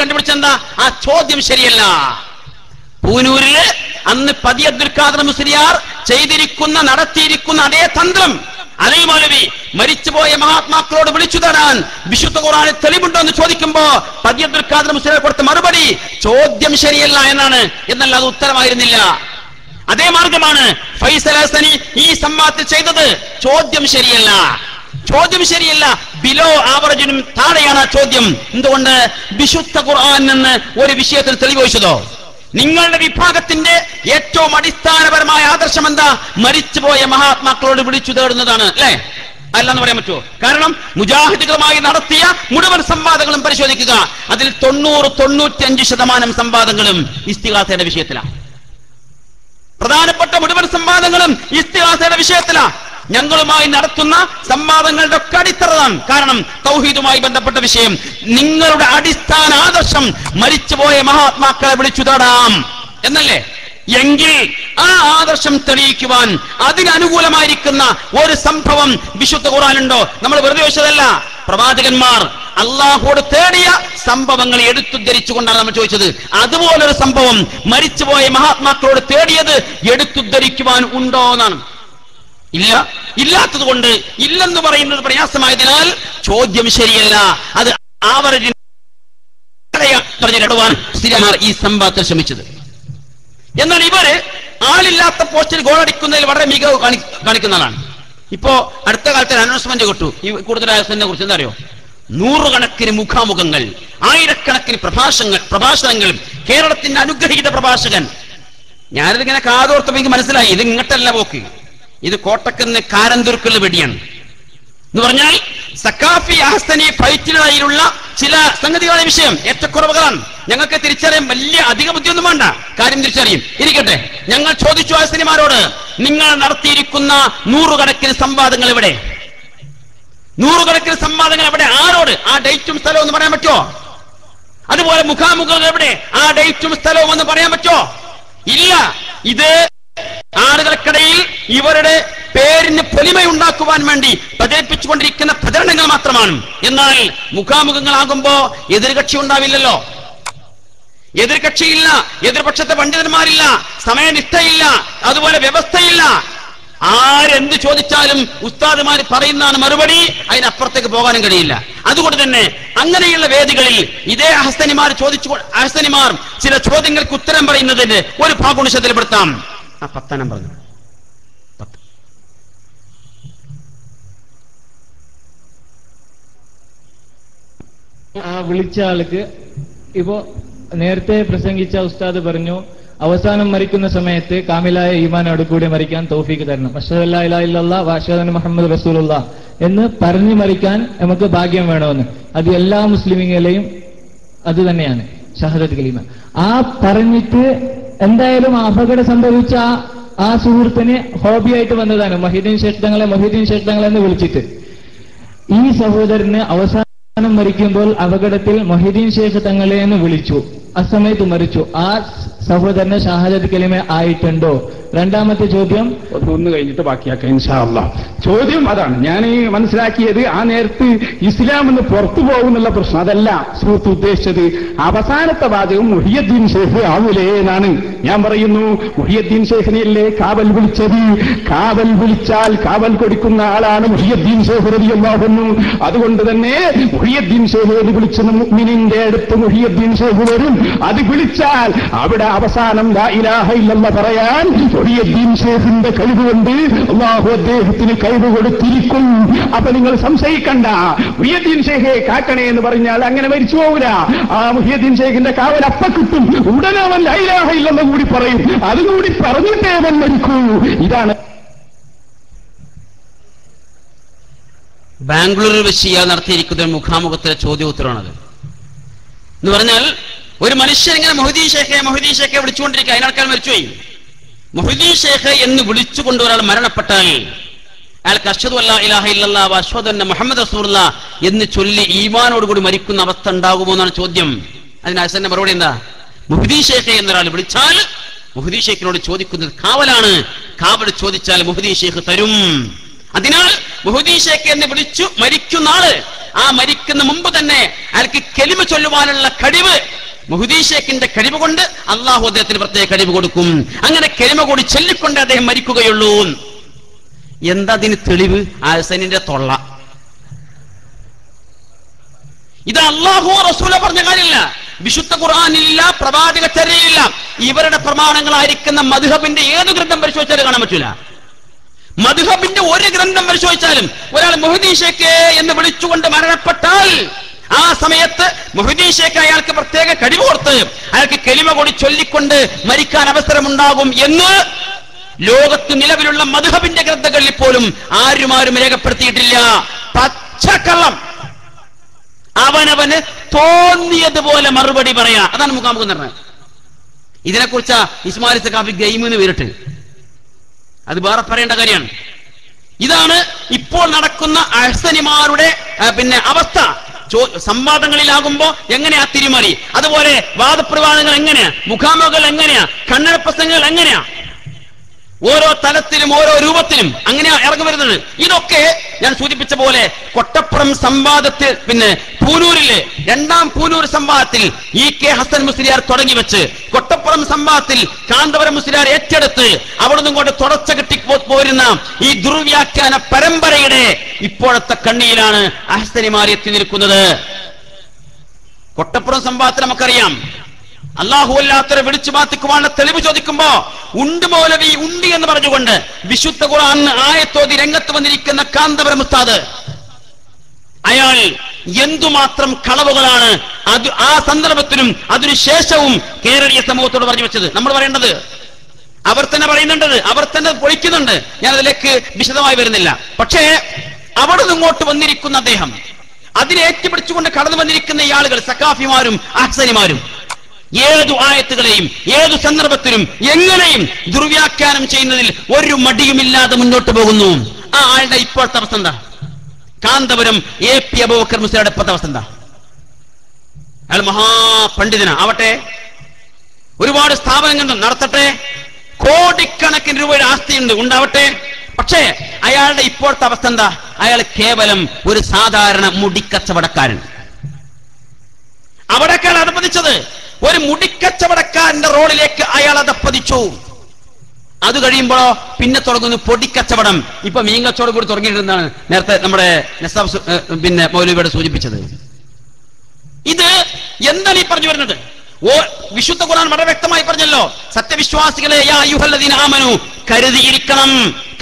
കണ്ടുപിടിച്ചെന്താ? ആ ചോദ്യം ശരിയല്ല. പൂനൂരില് അന്ന് പതി അബ്ദുൽ ഖാദർ മുസ്ലിയാർ നടത്തിയിരിക്കുന്ന അതേ തന്ത്രം അലി മൗലവി മരിച്ചുപോയ മഹാത്മാക്കളോട് വിളിച്ചു തരാൻ വിശുദ്ധ ഖുർആനിൽ തെളിവുണ്ടോ എന്ന് ചോദിക്കുമ്പോ പതി അബ്ദുൽ ഖാദർ മുസ്ലിയാർ കൊടുത്ത മറുപടി ചോദ്യം ശരിയല്ല എന്നാണ്. എന്നല്ല, അത് ഉത്തരമായിരുന്നില്ല. അതേ മാർഗമാണ് ഫൈസൽ ഹസനി ഈ സംവാദത്തിൽ ചെയ്തത്. ചോദ്യം ശരിയല്ല, ബിലോ ആവറേജിനും താഴെയാണ് ആ ചോദ്യം. എന്തുകൊണ്ട്? വിശുദ്ധ ഖുർആനിൽ നിന്ന് ഒരു വിഷയത്തിൽ തെളിവോയിച്ചതോ? നിങ്ങളുടെ വിഭാഗത്തിന്റെ ഏറ്റവും അടിസ്ഥാനപരമായ ആദർശം എന്താ? മരിച്ചുപോയ മഹാത്മാക്കളോട് വിളിച്ചു തേടുന്നതാണ്, അല്ലേ? അല്ലെന്ന് പറയാൻ പറ്റുമോ? കാരണം മുജാഹിദുകളുമായി നടത്തിയ മുഴുവൻ സംവാദങ്ങളും പരിശോധിക്കുക. അതിൽ 90-95% സംവാദങ്ങളും ഇസ്തിഗാസയുടെ വിഷയത്തിലാണ്. പ്രധാനപ്പെട്ട മുഴുവൻ സംവാദങ്ങളും ഇസ്തിഗാസയുടെ വിഷയത്തിലാണ്. ഞങ്ങളുമായി നടത്തുന്ന സംവാദങ്ങളുടെ ഒക്കെ അടിത്തറതാണ്. കാരണം തൗഹീദുമായി ബന്ധപ്പെട്ട വിഷയം. നിങ്ങളുടെ അടിസ്ഥാന ആദർശം മരിച്ചുപോയ മഹാത്മാക്കളെ വിളിച്ചു തേടാം എന്നല്ലേ? എങ്കിൽ ആ ആദർശം തെളിയിക്കുവാൻ അതിനനുകൂലമായിരിക്കുന്ന ഒരു സംഭവം വിശുദ്ധ ഖുർആനിലുണ്ടോ? നമ്മൾ വെറുതെ വെച്ചതല്ല. പ്രവാചകന്മാർ അള്ളാഹുവോട് തേടിയ സംഭവങ്ങൾ എടുത്തുദ്ധരിച്ചുകൊണ്ടാണ് നമ്മൾ ചോദിച്ചത്. അതുപോലൊരു സംഭവം മരിച്ചുപോയ മഹാത്മാക്കളോട് തേടിയത് എടുത്തുദ്ധരിക്കുവാൻ ഉണ്ടോ എന്നാണ്. ഇല്ലാത്തത് കൊണ്ട് ഇല്ലെന്ന് പറയുന്നത് പ്രയാസമായതിനാൽ ചോദ്യം ശരിയല്ല. അത് ആവറേജിൽ ഈ സംഭവത്തിൽ ശ്രമിച്ചത്. എന്നാൽ ഇവര് ആളില്ലാത്ത പോസ്റ്റിൽ ഗോളടിക്കുന്നതിൽ വളരെ മികവ് കാണിക്കുന്ന ആളാണ്. ഇപ്പോ അടുത്ത കാലത്ത് അനൗൺസ്മെന്റ് കിട്ടു ഈ കൂടുതലായതിനെ കുറിച്ച്. എന്താ അറിയോ? 100 കണക്കിന് മുഖാമുഖങ്ങൾ, 1000 പ്രഭാഷണങ്ങൾ, കേരളത്തിന്റെ അനുഗ്രഹീത പ്രഭാഷകൻ. ഞാനിതിങ്ങനെ കാതോർത്തപ്പോൾ എനിക്ക് മനസ്സിലായി, ഇത് ഇങ്ങോട്ടല്ല പോക്ക്, ഇത് കോട്ടക്കുന്ന് കാരന്തുർക്കുള്ള വെടിയാണ് എന്ന് പറഞ്ഞാൽ സക്കാഫി അഹ്സനി ഫൈറ്റിനിടയിലുള്ള ചില സംഗതികളുടെ വിഷയം ഏറ്റക്കുറവുകളാണ്. ഞങ്ങൾക്ക് തിരിച്ചറിയാൻ വലിയ അധിക ബുദ്ധിയൊന്നും വേണ്ട, കാര്യം തിരിച്ചറിയും. ഇരിക്കട്ടെ, ഞങ്ങൾ ചോദിച്ചു അഹ്സനിമാരോട്, നിങ്ങൾ നടത്തിയിരിക്കുന്ന 100 കണക്കിന് സംവാദങ്ങൾ എവിടെ? 100 കണക്കിന് സംവാദങ്ങൾ എവിടെ? ആരോട്? ആ ഡേറ്റും സ്ഥലവും ഒന്ന് പറയാൻ പറ്റുമോ? അതുപോലെ മുഖാമുഖങ്ങൾ എവിടെ? ആ ഡേറ്റും സ്ഥലവും ഒന്ന് പറയാൻ പറ്റുമോ? ഇല്ല. ഇത് ആളുകൾക്കിടയിൽ ഇവരുടെ പേരിന് പൊലിമയുണ്ടാക്കുവാൻ വേണ്ടി പ്രചരിപ്പിച്ചുകൊണ്ടിരിക്കുന്ന പ്രചരണങ്ങൾ മാത്രമാണ്. എന്നാൽ മുഖാമുഖങ്ങളാകുമ്പോ എതിർകക്ഷി ഉണ്ടാവില്ലല്ലോ. എതിർകക്ഷിയില്ല, എതിർപക്ഷത്തെ പണ്ഡിതന്മാരില്ല, സമയനിഷ്ഠയില്ല, അതുപോലെ വ്യവസ്ഥയില്ല. ആരെന്ത് ചോദിച്ചാലും ഉസ്താദുമാർ പറയുന്നതാണ് മറുപടി, അതിനപ്പുറത്തേക്ക് പോകാനും കഴിയില്ല. അതുകൊണ്ട് തന്നെ അങ്ങനെയുള്ള വേദികളിൽ ഇതേ അഹ്സനിമാർ ചില ചോദ്യങ്ങൾക്ക് ഉത്തരം പറയുന്നതിന് ഒരു ഭാഗുണിശത്തിൽപ്പെടുത്താം. 10 പറഞ്ഞു ആ വിളിച്ച ആൾക്ക് ഇപ്പോ നേരത്തെ പ്രസംഗിച്ച ഉസ്താദ് പറഞ്ഞു അവസാനം മരിക്കുന്ന സമയത്ത് കാമിലായ ഈമാനോട് കൂടി മരിക്കാൻ തൗഫീക്ക് തരണം. അഷ്ഹദു അല്ലാ ഇലാഹ ഇല്ലല്ലാഹ് വ അഷ്ഹദു അന്ന മുഹമ്മദ് റസൂലുള്ളാഹ് എന്ന് പറഞ്ഞു മരിക്കാൻ നമുക്ക് ഭാഗ്യം വേണമെന്ന്. അത് എല്ലാ മുസ്ലിമീങ്ങളെയും അത് തന്നെയാണ് ഷഹാദത്ത് കലിമ. ആ പറഞ്ഞിട്ട് എന്തായാലും അപകടം സംഭവിച്ച ആ സുഹൃത്തിന് ഹോബിയായിട്ട് വന്നതാണ് മൊഹീദ്ദീൻ ശേഖ് തങ്ങളെ എന്ന് വിളിച്ചിട്ട്. ഈ സഹോദരന് അവസാനം മരിക്കുമ്പോൾ അപകടത്തിൽ മൊഹീദ്ദീൻ ശേഖ് തങ്ങളെ എന്ന് വിളിച്ചു. ആ സമയത്ത് മരിച്ചു. ആ സഹോദരന് ഷഹാദത്ത് കലിമ ആയിട്ടുണ്ടോ? രണ്ടാമത്തെ ചോദ്യം ഒന്ന് കഴിഞ്ഞിട്ട് ബാക്കിയാക്കാം ഇൻഷാ അല്ലാഹ്. ചോദ്യം അതാണ് ഞാൻ മനസ്സിലാക്കിയത്. ആ നേരത്ത് ഇസ്ലാം എന്ന് പുറത്തു പോകുന്നുള്ള പ്രശ്നം അതല്ല സുഹൃത്ത് ഉദ്ദേശിച്ചത്. അവസാനത്തെ വാചകം മുഹിയുദ്ദീൻ ഷേഖ് ആവൂലേ എന്നാണ്. ഞാൻ പറയുന്നു മുഹിയുദ്ദീൻ ഷേഖിനെയല്ലേ കാവൽ വിളിച്ചത്? കാവൽ വിളിച്ചാൽ കാവൽ കൊടുക്കുന്ന ആളാണ് മുഹിയുദ്ദീൻ ഷേഖ് റളിയല്ലാഹു അൻഹു. അതുകൊണ്ട് തന്നെ മുഹിയുദ്ദീൻ ഷേഖ് എന്ന് വിളിച്ച മുഅ്മിനിന്റെ അടുത്ത് മുഹിയുദ്ദീൻ ഷേഖ് വരും. അത് വിളിച്ചാൽ അവിടെ അവസാനം ലാ ഇലാഹ ഇല്ലല്ലാഹ് പറയാൻ മുഹിയുദ്ദീൻ ഷേഖിന്റെ കഴിവ് കൊണ്ട് അല്ലാഹു അദ്ദേഹത്തിന് കഴിവ് കൊടുത്തിരിക്കും. അപ്പൊ നിങ്ങൾ സംശയിക്കണ്ട. മുഹിയുദ്ദീൻ ഷേഖെ കാക്കണേ എന്ന് പറഞ്ഞാൽ അങ്ങനെ മരിച്ചു പോകൂല. ആ മുഹിയുദ്ദീൻ ഷേഖിന്റെ കാവൽ അപ്പ കിട്ടും. ഉടനെ അവൻ ലാ ഇലാഹ ഇല്ലല്ലാഹ് കൂടി പറയും. അതും കൂടി പറഞ്ഞിട്ടേ അവൻ മരിക്കൂ. ഇതാണ് ബാംഗ്ലൂരിൽ വെച്ച് ഇയാൾ നടത്തിയിരിക്കുന്ന മുഖാമുഖത്തിലെ ചോദ്യോത്തരമാണത്. എന്ന് പറഞ്ഞാൽ ഒരു മനുഷ്യൻ ഇങ്ങനെ മൊഹീദ്ദീൻ ഷേഖെ വിളിച്ചുകൊണ്ടിരിക്കുക. അതിനാൾക്കാർ മരിച്ചുപോയി. മൊഹീദ്ദീൻ ഷേഖ് എന്ന് വിളിച്ചുകൊണ്ട് ഒരാൾ മരണപ്പെട്ടാൽ അയാൾക്ക് അഷ്ഹദു അല്ലാ ഇലാഹ ഇല്ലല്ലാഹ് വ അഷ്ഹദു അന്ന മുഹമ്മദ് റസൂലുള്ളാഹ് എന്ന് ചൊല്ലി ഈമാനോടുകൂടി മരിക്കുന്ന അവസ്ഥ ഉണ്ടാകുമോ എന്നാണ് ചോദ്യം. അതിന് ഹസന്റെ മറുപടി എന്താ? മൊഹീദ്ദീൻ ഷേഖ് എന്നൊരാൾ വിളിച്ചാൽ മൊഹീദ്ദീൻ ഷേഖിനോട് ചോദിക്കുന്നത് കാവലാണ്. കാവൽ ചോദിച്ചാൽ മൊഹീദ്ദീൻ ഷേഖ് തരും. അതിനാൽ മൊഹീദ്ദീൻ ഷേഖ് എന്ന് വിളിച്ചു മരിക്കുന്ന ആള് ആ മരിക്കുന്ന മുമ്പ് തന്നെ അയാൾക്ക് കലിമ ചൊല്ലുവാനുള്ള കഴിവ് മൊഹീദ്ദീൻ ഷേഖിന്റെ കഴിവ് കൊണ്ട് അള്ളാഹു അദ്ദേഹത്തിന് പ്രത്യേക കഴിവ് കൊടുക്കും. അങ്ങനെ കലിമ കൂടി ചൊല്ലിക്കൊണ്ട് അദ്ദേഹം മരിക്കുകയുള്ളൂ. എന്താ അതിന് തെളിവ്? ഹസനിന്റെ തൊള്ള. ഇത് അള്ളാഹു റസൂല പറഞ്ഞ കാര്യമില്ല, വിശുദ്ധ ഖുർആനിലില്ല, പ്രവാചക ചര്യയിലില്ല. ഇവരുടെ പ്രമാണങ്ങളായിരിക്കുന്ന മദ്ഹബിന്റെ ഏത് ഗ്രന്ഥം പരിശോധിച്ചാലും കാണാൻ പറ്റൂല. മദ്ഹബിന്റെ ഒരു ഗ്രന്ഥം പരിശോധിച്ചാലും ഒരാൾ മൊഹീദ്ദീൻ ഷേഖ് എന്ന് വിളിച്ചുകൊണ്ട് മരണപ്പെട്ടാൽ ആ സമയത്ത് മൊഹീദ്ദീൻ ഷേഖ് അയാൾക്ക് പ്രത്യേക കഴിവ് കൊടുത്ത് അയാൾക്ക് കലിമ കൂടി ചൊല്ലിക്കൊണ്ട് മരിക്കാൻ അവസരമുണ്ടാകും എന്ന് ലോകത്ത് നിലവിലുള്ള മദ്ഹബിന്റെ ഗ്രന്ഥങ്ങളിൽ പോലും ആരും രേഖപ്പെടുത്തിയിട്ടില്ല. പച്ചക്കള്ളം. അവനവന് തോന്നിയതുപോലെ മറുപടി പറയാ. അതാണ് മുഖാമുഖം എന്ന് പറഞ്ഞത്. ഇതിനെക്കുറിച്ച് ഇസ്മായിൽ സഖാഫി ഗെയിം എന്ന് പേരിട്ട് അത് വേറെ പറയേണ്ട കാര്യമാണ്. ഇതാണ് ഇപ്പോൾ നടക്കുന്ന അഹ്സനിമാരുടെ അവസ്ഥ. സംവാദങ്ങളിലാകുമ്പോ എങ്ങനെയാ തിരിമറി, അതുപോലെ വാദപ്രവാദങ്ങൾ എങ്ങനെയാ, മുഖാമുഖങ്ങൾ എങ്ങനെയാ, കണ്ണട പ്രസംഗങ്ങൾ എങ്ങനെയാ, ഓരോ തലത്തിലും ഓരോ രൂപത്തിലും അങ്ങനെയാ ഇറങ്ങി വരുന്നത്. ഇതൊക്കെ ഞാൻ സൂചിപ്പിച്ച പോലെ കൊട്ടപ്പുറം സംവാദത്തിൽ പൂനൂരിലെ രണ്ടാം പൂനൂർ സംവാദത്തിൽ E.K. ഹസൻ മുസ്ലിയാർ തുടങ്ങി വെച്ച് കൊട്ടപ്പുറം സംവാദത്തിൽ കാന്തപുരം മുസ്ലിയാർ ഏറ്റെടുത്ത് അവിടുന്ന് കൊണ്ട് തുടച്ച കിട്ടി പോരുന്ന ഈ ദുർവ്യാഖ്യാന പരമ്പരയുടെ ഇപ്പോഴത്തെ കണ്ണിയിലാണ് അഹ്സനിമാർ എത്തി നിൽക്കുന്നത്. കൊട്ടപ്പുറം സംവാദത്തിൽ നമുക്കറിയാം, അല്ലാഹു അല്ലാത്തവരെ വിളിച്ചു മാറ്റിക്കുവാനുള്ള തെളിവ് ചോദിക്കുമ്പോ ഉണ്ട് മൗലവി ഉണ്ട് എന്ന് പറഞ്ഞുകൊണ്ട് വിശുദ്ധ ഖുർആൻ ആയത്തോതി രംഗത്ത് വന്നിരിക്കുന്ന കാന്തപുരം ഉസ്താദ്, അയാൾ എന്തുമാത്രം കളവുകളാണ് അത് ആ സന്ദർഭത്തിലും അതിനുശേഷവും കേരളീയ സമൂഹത്തോട് പറഞ്ഞു വെച്ചത്. നമ്മൾ പറയേണ്ടത് അവർ തന്നെ പറയുന്നുണ്ട്, അവർ തന്നെ പൊളിക്കുന്നുണ്ട്. ഞാൻ അതിലേക്ക് വിശദമായി വരുന്നില്ല. പക്ഷേ അവിടെ നിങ്ങോട്ട് വന്നിരിക്കുന്ന അദ്ദേഹം, അതിനെ ഏറ്റുപിടിച്ചുകൊണ്ട് കടന്നു വന്നിരിക്കുന്ന ഈ ആളുകൾ സഖാഫിമാരും അഹ്സനിമാരും ഏതു ആയത്തുകളെയും ഏതു സന്ദർഭത്തിലും എങ്ങനെയും ദുർവ്യാഖ്യാനം ചെയ്യുന്നതിൽ ഒരു മടിയുമില്ലാതെ മുന്നോട്ട് പോകുന്നു. ആ ആളുടെ ഇപ്പോഴത്തെ അവസ്ഥ എന്താ? കാന്തപുരം A.P. അബൂബക്കർ മുസ്ലിയാരുടെ ഇപ്പോഴത്തെ അവസ്ഥ എന്താ? അയാൾ മഹാപണ്ഡിതനാ ആവട്ടെ, ഒരുപാട് സ്ഥാപനങ്ങൾ നടത്തട്ടെ, കോടിക്കണക്കിന് രൂപയുടെ ആസ്തിയുണ്ട് ഉണ്ടാവട്ടെ. പക്ഷേ അയാളുടെ ഇപ്പോഴത്തെ അവസ്ഥ എന്താ? അയാൾ കേവലം ഒരു സാധാരണ മുടിക്കച്ചവടക്കാരൻ. അവിടേക്കാണ് അതപ്പതിച്ചത്. ഒരു മുടിക്കച്ചവടക്കാരന്റെ റോളിലേക്ക് അയാൾ അതപ്പതിച്ചു. അത് കഴിയുമ്പോഴോ പിന്നെ തുടങ്ങുന്നു പൊടിക്കച്ചവടം. ഇപ്പൊ മീൻകച്ചവടം കൂടി തുടങ്ങിയിട്ടുണ്ടെന്നാണ് നേരത്തെ നമ്മുടെ മൗലവിയോട് സൂചിപ്പിച്ചത്. ഇത് എന്താണ് ഈ പറഞ്ഞു വരുന്നത്? വിശുദ്ധ ഖുർആൻ വളരെ വ്യക്തമായി പറഞ്ഞല്ലോ, സത്യവിശ്വാസികളെ യാ അയ്യുഹല്ലദീന ആമനു,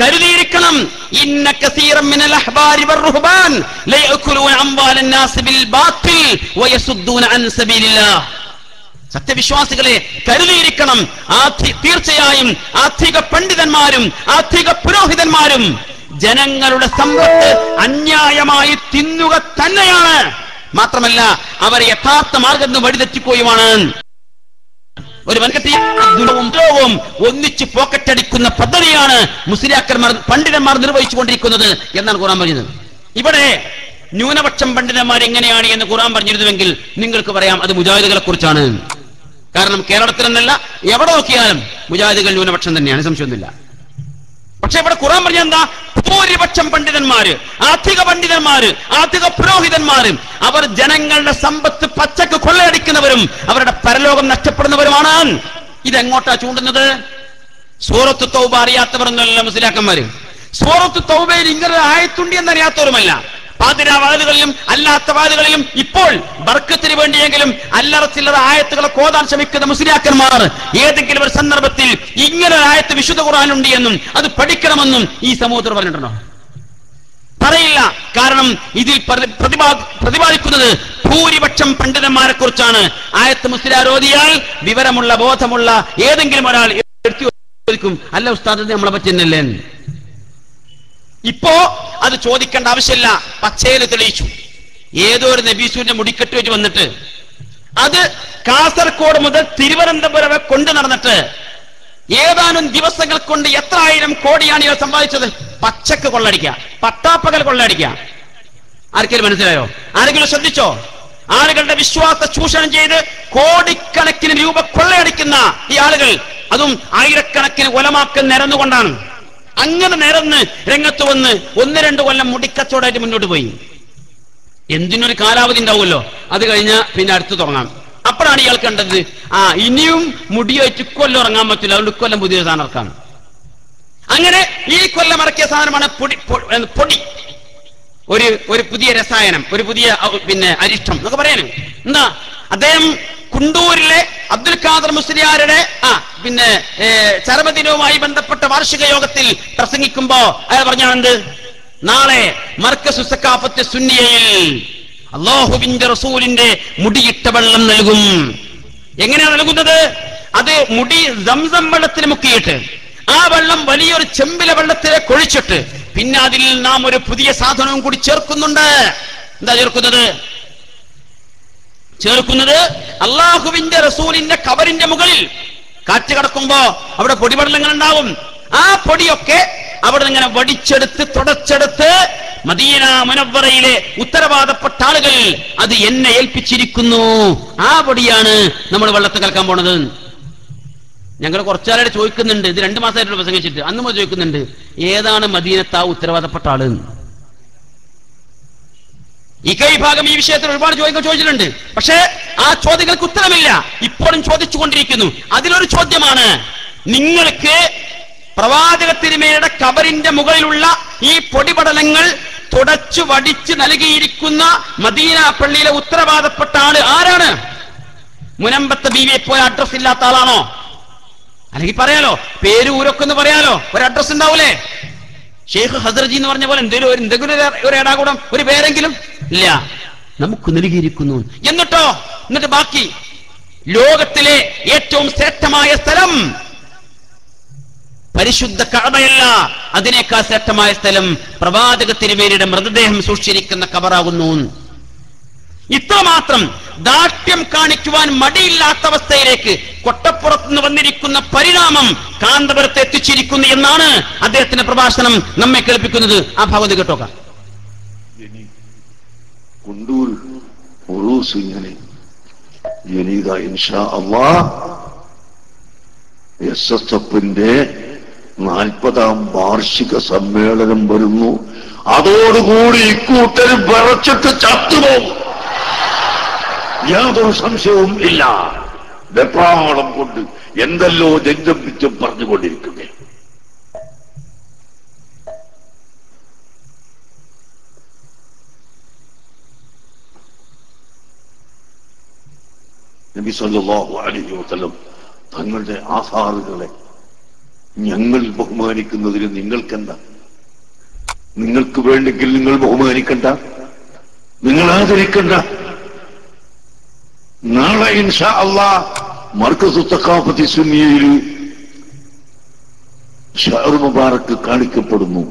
കരുതിയിരിക്കണം. ഇന്ന കസീറൻ മിനൽ അഹ്ബാരി വറുഹ്ബാൻ ലയഅകുലൂന അംവാലൻ നാസ് ബിൽ ബാത്തിൽ വയസുദ്ദൂന അൻ സബീലില്ലാഹ്. സത്യവിശ്വാസികളെ കരുതിയിരിക്കണം. തീർച്ചയായും ആത്മിക പണ്ഡിതന്മാരും ആത്മിക പുരോഹിതന്മാരും ജനങ്ങളുടെ സമ്പത്ത് അന്യായമായി തിന്നുക തന്നെയാണ്. മാത്രമല്ല അവരെ യഥാർത്ഥ മാർഗ്ഗം വഴിതെറ്റിക്കുകയുമാണ്. ഒരു വൻകെട്ടിയും ഒന്നിച്ച് പോക്കറ്റടിക്കുന്ന പദ്ധതിയാണ് മുസ്ലിയാക്കന്മാർ പണ്ഡിതന്മാർ നിർവഹിച്ചു കൊണ്ടിരിക്കുന്നത് എന്നാണ് ഖുർആൻ പറഞ്ഞത്. ഇവിടെ ന്യൂനപക്ഷം പണ്ഡിതന്മാർ എങ്ങനെയാണ് എന്ന് ഖുർആൻ പറഞ്ഞിരുന്നുവെങ്കിൽ നിങ്ങൾക്ക് പറയാം അത് മുജാഹിദുകളെ കുറിച്ചാണ്. കാരണം കേരളത്തിൽ എന്നല്ല എവിടെ നോക്കിയാലും മുജാഹിദുകൾ ന്യൂനപക്ഷം തന്നെയാണ്, സംശയമൊന്നുമില്ല. പക്ഷെ ഇവിടെ ഖുർആൻ പറഞ്ഞ എന്താ? ഭൂരിപക്ഷം പണ്ഡിതന്മാര്, ആത്മിക പുരോഹിതന്മാരും അവർ ജനങ്ങളുടെ സമ്പത്ത് പച്ചക്ക് കൊള്ളയടിക്കുന്നവരും അവരുടെ പരലോകം നഷ്ടപ്പെടുന്നവരുമാണ്. ഇതെങ്ങോട്ടാ ചൂണ്ടുന്നത്? സൂറത്ത് തൗബ അറിയാത്തവരൊന്നുമല്ല മുസ്ലിയാക്കന്മാര്. സൂറത്ത് തൗബയിൽ ഇങ്ങനെ ആയത്തുണ്ടി എന്നറിയാത്തവരുമല്ല. പാതിരാവാദികളിലും അല്ലാത്ത വാദികളിലും ഇപ്പോൾ ബർക്കത്തിന് വേണ്ടിയെങ്കിലും അല്ലറ ചില്ലറ ആയത്തുകളെ കോതാൻ ശ്രമിക്കുന്ന മുസ്ലിയാക്കന്മാർ ഏതെങ്കിലും ഒരു സന്ദർഭത്തിൽ ഇങ്ങനെ ഒരു ആയത്ത് വിശുദ്ധ ഖുർആനിലുണ്ട് എന്നും അത് പഠിക്കണമെന്നും ഈ സമൂഹത്തിൽ പറഞ്ഞിട്ടുണ്ടോ? പറയില്ല. കാരണം ഇതിൽ പ്രതിപാദിക്കുന്നത് ഭൂരിപക്ഷം പണ്ഡിതന്മാരെ കുറിച്ചാണ്. ആയത്ത് മുസ്ലിയാരോധിയാൽ വിവരമുള്ള ബോധമുള്ള ഏതെങ്കിലും ഒരാൾ എടുത്തു ചോദിക്കും, അല്ല ഉസ്താദ് നമ്മളെ പറ്റുന്നല്ലേ? ഇപ്പോ അത് ചോദിക്കേണ്ട ആവശ്യമില്ല, പച്ചയിൽ തെളിയിച്ചു. ഏതോ ഒരു നബീസുവിന്റെ മുടിക്കെട്ട് വെച്ച് വന്നിട്ട് അത് കാസർഗോഡ് മുതൽ തിരുവനന്തപുരം കൊണ്ടു നടന്നിട്ട് ഏതാനും ദിവസങ്ങൾ കൊണ്ട് എത്ര ആയിരം കോടിയാണ് ഇവർ സമ്പാദിച്ചത്? പച്ചക്ക് കൊള്ളടിക്കുക, പട്ടാപ്പകൽ കൊള്ളടിക്കുക. ആർക്കെങ്കിലും മനസ്സിലായോ? ആരെങ്കിലും ശ്രദ്ധിച്ചോ? ആളുകളുടെ വിശ്വാസ ചൂഷണം ചെയ്ത് കോടിക്കണക്കിന് രൂപ കൊള്ളയടിക്കുന്ന ഈ ആളുകൾ, അതും ആയിരക്കണക്കിന് ഉലമാക്കൾ നിരന്നുകൊണ്ടാണ്. അങ്ങനെ നിരന്ന് രംഗത്ത് വന്ന് 1-2 കൊല്ലം മുടിക്കച്ചവടമായിട്ട് മുന്നോട്ട് പോയി. എന്തിനൊരു കാലാവധി ഉണ്ടാവുമല്ലോ, അത് കഴിഞ്ഞാൽ പിന്നെ അടുത്ത് തുടങ്ങാം. അപ്പോഴാണ് ഇയാൾ കണ്ടത് ഇനിയും മുടിയായിട്ട് കൊല്ലം ഇറങ്ങാൻ പറ്റില്ല, അതുകൊണ്ട് കൊല്ലം പുതിയ സാധനം ഇറക്കാം. അങ്ങനെ ഈ കൊല്ലം ഇറക്കിയ സാധനമാണ് പൊടി, ഒരു പുതിയ രസായനം, ഒരു പുതിയ അരിഷ്ടം എന്നൊക്കെ പറയാനും. എന്താ അദ്ദേഹം കുണ്ടൂരിലെ അബ്ദുൽ ഖാദർ മുസ്ലിയാരുടെ ചരമദിനവുമായി ബന്ധപ്പെട്ട വാർഷിക യോഗത്തിൽ പ്രസംഗിക്കുമ്പോ അയാൾ പറഞ്ഞാണെന്ത്? നാളെ മർക്കസു സഖാഫത്ത് സുന്നിയയിൽ അല്ലാഹുവിന്റെ റസൂലിന്റെ മുടിയിട്ട വെള്ളം നൽകും. എങ്ങനെയാണ് നൽകുന്നത്? അത് മുടി സംസം വെള്ളത്തിൽ മുക്കിയിട്ട് ആ വെള്ളം വലിയൊരു ചെമ്പിലെ വെള്ളത്തിലേക്ക് ഒഴിച്ചിട്ട് പിന്നെ അതിൽ നാം ഒരു പുതിയ സാധനവും കൂടി ചേർക്കുന്നുണ്ട്. എന്താ ചേർക്കുന്നത്? അള്ളാഹുവിന്റെ റസൂലിന്റെ കബറിന്റെ മുകളിൽ കാറ്റ് കടക്കുമ്പോ അവിടെ പൊടിപടലങ്ങൾ ഉണ്ടാവും. ആ പൊടിയൊക്കെ അവിടെ ഇങ്ങനെ വടിച്ചെടുത്ത് തുടച്ചെടുത്ത് മദീന മുനവ്വറയിലെ ഉത്തരവാദപ്പെട്ട ആളുകൾ അത് എന്നെ ഏൽപ്പിച്ചിരിക്കുന്നു. ആ പൊടിയാണ് നമ്മൾ വെള്ളത്തിൽ കലക്കാൻ പോണത്. ഞങ്ങൾ കുറച്ചാളായിട്ട് ചോദിക്കുന്നുണ്ട്, ഇത് 2 മാസമായിട്ടുള്ള പ്രസംഗിച്ചിട്ട് അന്ന് മുതൽ ചോദിക്കുന്നുണ്ട്, ഏതാണ് മദീനത്ത് ആ ഉത്തരവാദപ്പെട്ട ആള്? ഈ ഭാഗം ഈ വിഷയത്തിൽ ഒരുപാട് ചോദ്യങ്ങൾ ചോദിച്ചിട്ടുണ്ട്. പക്ഷേ ആ ചോദ്യങ്ങൾക്ക് ഉത്തരമില്ല, ഇപ്പോഴും ചോദിച്ചുകൊണ്ടിരിക്കുന്നു. അതിലൊരു ചോദ്യമാണ്, നിങ്ങൾക്ക് പ്രവാചക തിരുമേനിയുടെ കബറിന്റെ മുകളിലുള്ള ഈ പൊടിപടലങ്ങൾ തുടച്ചു വടിച്ച് നൽകിയിരിക്കുന്ന മദീന പള്ളിയിലെ ഉത്തരവാദപ്പെട്ട ആള് ആരാണ്? മുനമ്പത്തെ ബീവിയെ പോലെ അഡ്രസ് ഇല്ലാത്ത ആളാണോ? അല്ലെങ്കിൽ പറയാലോ, പേര് ഊരൊക്കെ പറയാലോ, ഒരു അഡ്രസ് ഉണ്ടാവൂലേ? ഷെയ്ഖ് ഹസർജി എന്ന് പറഞ്ഞ പോലെ എന്തെങ്കിലും ഒരു ഏടാകൂടം, ഒരു പേരെങ്കിലും ഇല്ല, നമുക്ക് നൽകിയിരിക്കുന്നു. എന്നിട്ട് ബാക്കി ലോകത്തിലെ ഏറ്റവും ശ്രേഷ്ഠമായ സ്ഥലം പരിശുദ്ധ കഅബയല്ല, അതിനേക്കാൾ ശ്രേഷ്ഠമായ സ്ഥലം പ്രവാചക തിരുമേനിയുടെ മൃതദേഹം സൂക്ഷിച്ചിരിക്കുന്ന ഖബറാകുന്നു. ഇത്രമാത്രം ദാഷ്ട്യം കാണിക്കുവാൻ മടിയില്ലാത്ത അവസ്ഥയിലേക്ക് കൊട്ടപ്പുറത്തുനിന്ന് വന്നിരിക്കുന്ന പരിണാമം കാന്തപുരത്ത് എത്തിച്ചിരിക്കുന്നു എന്നാണ് അദ്ദേഹത്തിന്റെ പ്രഭാഷണം നമ്മെ കേൾപ്പിക്കുന്നത്. ആ ഭാഗത്ത് കേട്ടോക്ക. കുണ്ടൂർ ഉറൂസ് ഇങ്ങനെ ജനീദ ഇൻഷാ അല്ലാഹ് SSFന്റെ 40ാം വാർഷിക സമ്മേളനം വരുന്നു. അതോടുകൂടി ഇക്കൂട്ടർ വിറച്ചിട്ട് ചത്തുപോകും, യാതൊരു സംശയവും ഇല്ല. വെപ്രാളം കൊണ്ട് എന്തെല്ലോ ജഞ്ചം പിച്ചും പറഞ്ഞുകൊണ്ടിരിക്കുക. നബി സല്ലല്ലാഹു അലൈഹി വസല്ലം തങ്ങളുടെ ആസാറുകളെ ഞങ്ങൾ ബഹുമാനിക്കുന്നതിന് നിങ്ങൾക്കെന്താ? നിങ്ങൾക്ക് വേണ്ടെങ്കിൽ നിങ്ങൾ ബഹുമാനിക്കണ്ട, നിങ്ങൾ ആദരിക്കണ്ട. നാളെ ഇൻഷാ അല്ലാഹ് മർക്കസു തഖാഫത്തി സുന്നിയയിൽ ഷഹർ മുബാറക്ക് കാണിക്കപ്പെടുന്നു.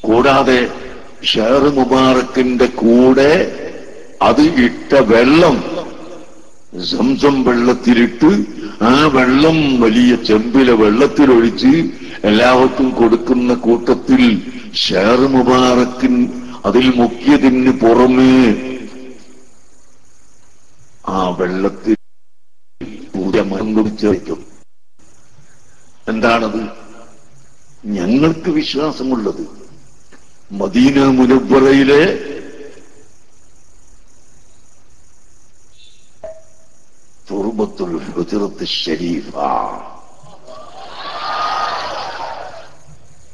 കൂടാതെ ഷഹർ മുബാറക്കിന്റെ കൂടെ അത് ഇട്ട വെള്ളം സംസം വെള്ളത്തിലിട്ട് ആ വെള്ളം വലിയ ചെമ്പിലെ വെള്ളത്തിലൊഴിച്ച് എല്ലാവർക്കും കൊടുക്കുന്ന കൂട്ടത്തിൽ ഷഹർ മുബാറക്കിൻ അതിൽ മുക്കിയതിന് പുറമേ ആ വെള്ളത്തിൽ മറന്നുപിടിച്ചു. എന്താണത്? ഞങ്ങൾക്ക് വിശ്വാസമുള്ളത് മദീന മുനവ്വറയിലെ തുർബത്തുൽ ഹുജ്റത്ത് ശരീഫ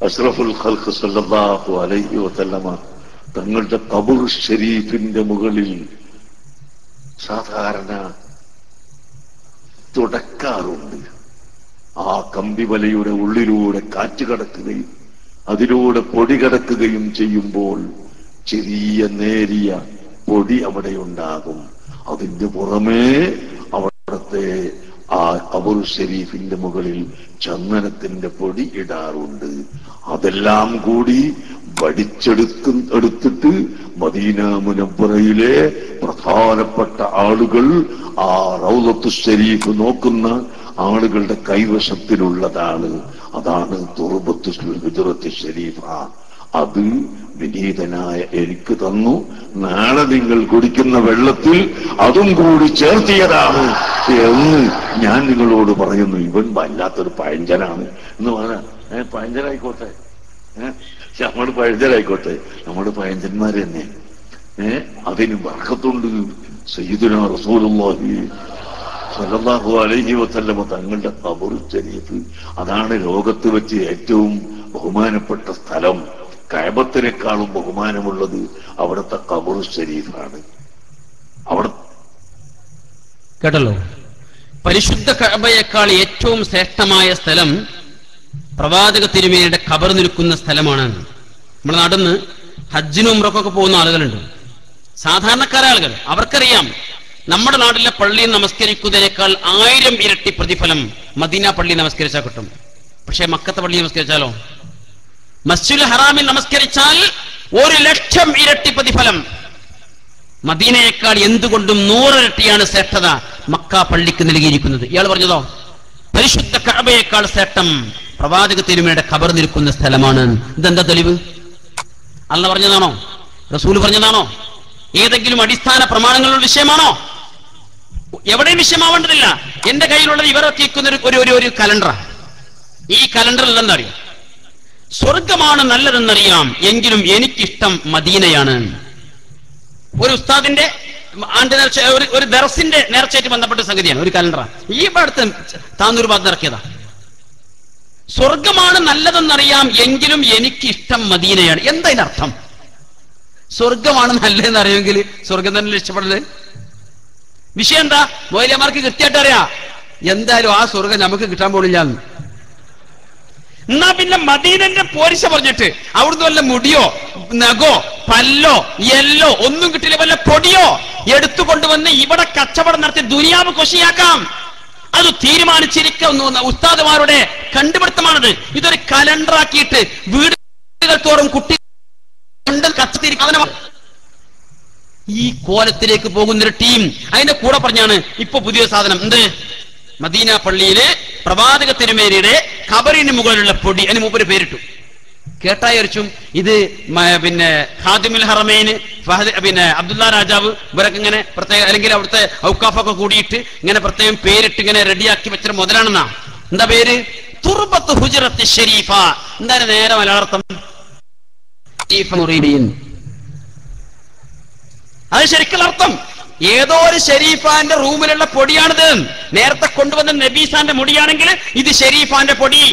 അഷ്റഫുൽ ഖൽഖ് സല്ലല്ലാഹു അലൈഹി വസല്ലമ തങ്ങളുടെ ഖബർ ഷരീഫിന്റെ മുകളിൽ സാധാരണ തുടക്കാറുണ്ട്. ആ കമ്പിവലയുടെ ഉള്ളിലൂടെ കാറ്റ് കടക്കുകയും അതിലൂടെ പൊടി കടക്കുകയും ചെയ്യുമ്പോൾ ചെറിയ നേരിയ പൊടി അവിടെയുണ്ടാകും. അതിന്റെ പുറമേ അവിടുത്തെ ആ ഖബർ ഷരീഫിന്റെ മുകളിൽ ചന്ദനത്തിന്റെ പൊടി ഇടാറുണ്ട്. അതെല്ലാം കൂടി എടുത്തിട്ട് മദീന മുനവ്വറയിലെ പ്രധാനപ്പെട്ട ആളുകൾ ആ റൗളത്തു ഷരീഫ് നോക്കുന്ന ആളുകളുടെ കൈവശത്തിലുള്ളതാണ്. അതാണ് തുർബത്തുൽ ഹുജ്റത്ത് ശരീഫ. അത് വിനീതനായ എനിക്ക് തന്നു. നാളെ നിങ്ങൾ കുടിക്കുന്ന വെള്ളത്തിൽ അതും കൂടി ചേർത്തിയതാണ് എന്ന് ഞാൻ നിങ്ങളോട് പറയുന്നു. ഇവൻ വല്ലാത്തൊരു പഴഞ്ചനാണ് എന്ന് പറഞ്ഞാൽ പഴഞ്ചനായിക്കോട്ടെ, നമ്മൾ പഴഞ്ചനായിക്കോട്ടെ, നമ്മുടെ പഴഞ്ചന്മാര് തന്നെ. അതിന് ബർക്കത്തുണ്ട്. സയ്യിദുനാ റസൂലുള്ളാഹി സല്ലല്ലാഹു അലൈഹി വസല്ലമ തങ്ങളുടെ ഖബർ ശരീഫ് അതാണ് ലോകത്ത് വെച്ച് ഏറ്റവും ബഹുമാനപ്പെട്ട സ്ഥലം. കഅബത്തിനേക്കാളും ബഹുമാനമുള്ളത് അവിടുത്തെ ഖബർ ശരീഫാണ്. അവിടെ കേട്ടല്ലോ, പരിശുദ്ധ കഅബയേക്കാൾ ഏറ്റവും ശ്രേഷ്ഠമായ സ്ഥലം പ്രവാചക തിരുമേനിയുടെ ഖബർ നിൽക്കുന്ന സ്ഥലമാണ്. നമ്മുടെ നാട്ടിൽ നിന്ന് ഹജ്ജിനും ഉംറക്കൊക്കെ പോകുന്ന ആളുകളുണ്ട്, സാധാരണക്കാരായ ആളുകൾ. അവർക്കറിയാം നമ്മുടെ നാട്ടിലെ പള്ളിയിൽ നമസ്കരിക്കുന്നതിനേക്കാൾ 1000 ഇരട്ടി പ്രതിഫലം മദീന പള്ളി നമസ്കരിച്ചാൽ കിട്ടും. പക്ഷേ മക്കത്തെ പള്ളി നമസ്കരിച്ചാലോ, മസ്ജിദുൽ ഹറാമിൽ നമസ്കരിച്ചാൽ 1,00,000 ഇരട്ടി പ്രതിഫലം. മദീനയേക്കാൾ എന്തുകൊണ്ടും 100 ഇരട്ടിയാണ് ശ്രേഷ്ഠത മക്ക പള്ളിക്ക് നൽകിയിരിക്കുന്നത്. ഇയാൾ പറഞ്ഞതോ പരിശുദ്ധ കഅബയേക്കാൾ ശ്രേഷ്ഠം പ്രവാചക തിരുമേനിയുടെ ഖബർ നിൽക്കുന്ന സ്ഥലമാണ്. ഇതെന്താ തെളിവ്? അല്ലാഹു പറഞ്ഞതാണോ? റസൂൽ പറഞ്ഞതാണോ? ഏതെങ്കിലും അടിസ്ഥാന പ്രമാണങ്ങളുടെ വിഷയമാണോ? എവിടെയും വിഷയമാവേണ്ടതില്ല. എന്റെ കയ്യിലുള്ളത് ഇവരൊക്കെ ഒരു കലണ്ടറാണ്. ഈ കലണ്ടറിൽ എന്താ അറിയാം? സ്വർഗമാണ് നല്ലതെന്നറിയാം, എങ്കിലും എനിക്കിഷ്ടം മദീനയാണ്. ഒരു ഉസ്താദിന്റെ ആണ്ട് നേർച്ച, ഒരു ദർസിന്റെ നേർച്ചയായിട്ട് ബന്ധപ്പെട്ട സംഗതിയാണ്, ഒരു കലണ്ടറാണ്. ഈ അടുത്ത് താന്നൂർ ഭാഗത്ത് ഇറക്കിയതാ. സ്വർഗമാണ് നല്ലതെന്നറിയാം, എങ്കിലും എനിക്കിഷ്ടം മദീനയാണ്. എന്താ ഇതിനർത്ഥം? സ്വർഗമാണ് നല്ലതെന്ന് അറിയുമെങ്കിൽ സ്വർഗം തന്നെ ഇഷ്ടപ്പെടല്. വിഷയം എന്താ? മൗലവിമാർക്ക് കൃത്യമായിട്ട് അറിയാം എന്തായാലും ആ സ്വർഗം നമുക്ക് കിട്ടാൻ പോണില്ല. എന്നാ പിന്നെ മദീനന്റെ പോരിശ പറഞ്ഞിട്ട് അവിടുന്ന് വല്ല മുടിയോ നഖോ പല്ലോ എല്ലോ ഒന്നും കിട്ടില്ല, വല്ല പൊടിയോ എടുത്തുകൊണ്ടുവന്ന് ഇവിടെ കച്ചവടം നടത്തി ദുനിയാവ് കൊശിയാക്കാം. അത് തീരുമാനിച്ചിരിക്കുന്ന ഉസ്താദുമാരുടെ കണ്ടുപിടുത്തമാണത്. ഇതൊരു കലണ്ടറാക്കിയിട്ട് വീടുകൾ തോറും കുട്ടി ഈ കോലത്തിലേക്ക് പോകുന്നൊരു ടീം. അതിന്റെ കൂടെ പറഞ്ഞാണ് ഇപ്പൊ പുതിയ സാധനം. എന്ത്? മദീന പള്ളിയിലെ പ്രവാചക തിരുമേനിയുടെ ഖബറിന് മുകളിലുള്ള പൊടി. അതിന് മൂപ്പര് പേരിട്ടു. കേട്ടായിരിച്ചും ഇത് പിന്നെ ഖാദിമുൽ ഹറമൈൻ പിന്നെ അബ്ദുള്ള രാജാവ് ഇവരൊക്കെ ഇങ്ങനെ പ്രത്യേക, അല്ലെങ്കിൽ അവിടുത്തെ ഔക്കാഫൊക്കെ കൂടിയിട്ട് ഇങ്ങനെ പ്രത്യേകം പേരിട്ട് ഇങ്ങനെ റെഡിയാക്കി വെച്ച മുതലാണെന്നാ. എന്താ പേര്? തുർബത്ത് ഹുജ്റത്ത് ശരീഫ. എന്താണ് നേരെ മലയാളർത്ഥം? അത് ശരിക്കുള്ള അർത്ഥം ഏതോ ഒരു ഷെരീഫാന്റെ റൂമിലുള്ള പൊടിയാണിത്. നേരത്തെ കൊണ്ടുവന്ന നബീസാന്റെ മുടിയാണെങ്കിൽ ഇത് ഷെരീഫാന്റെ പൊടി.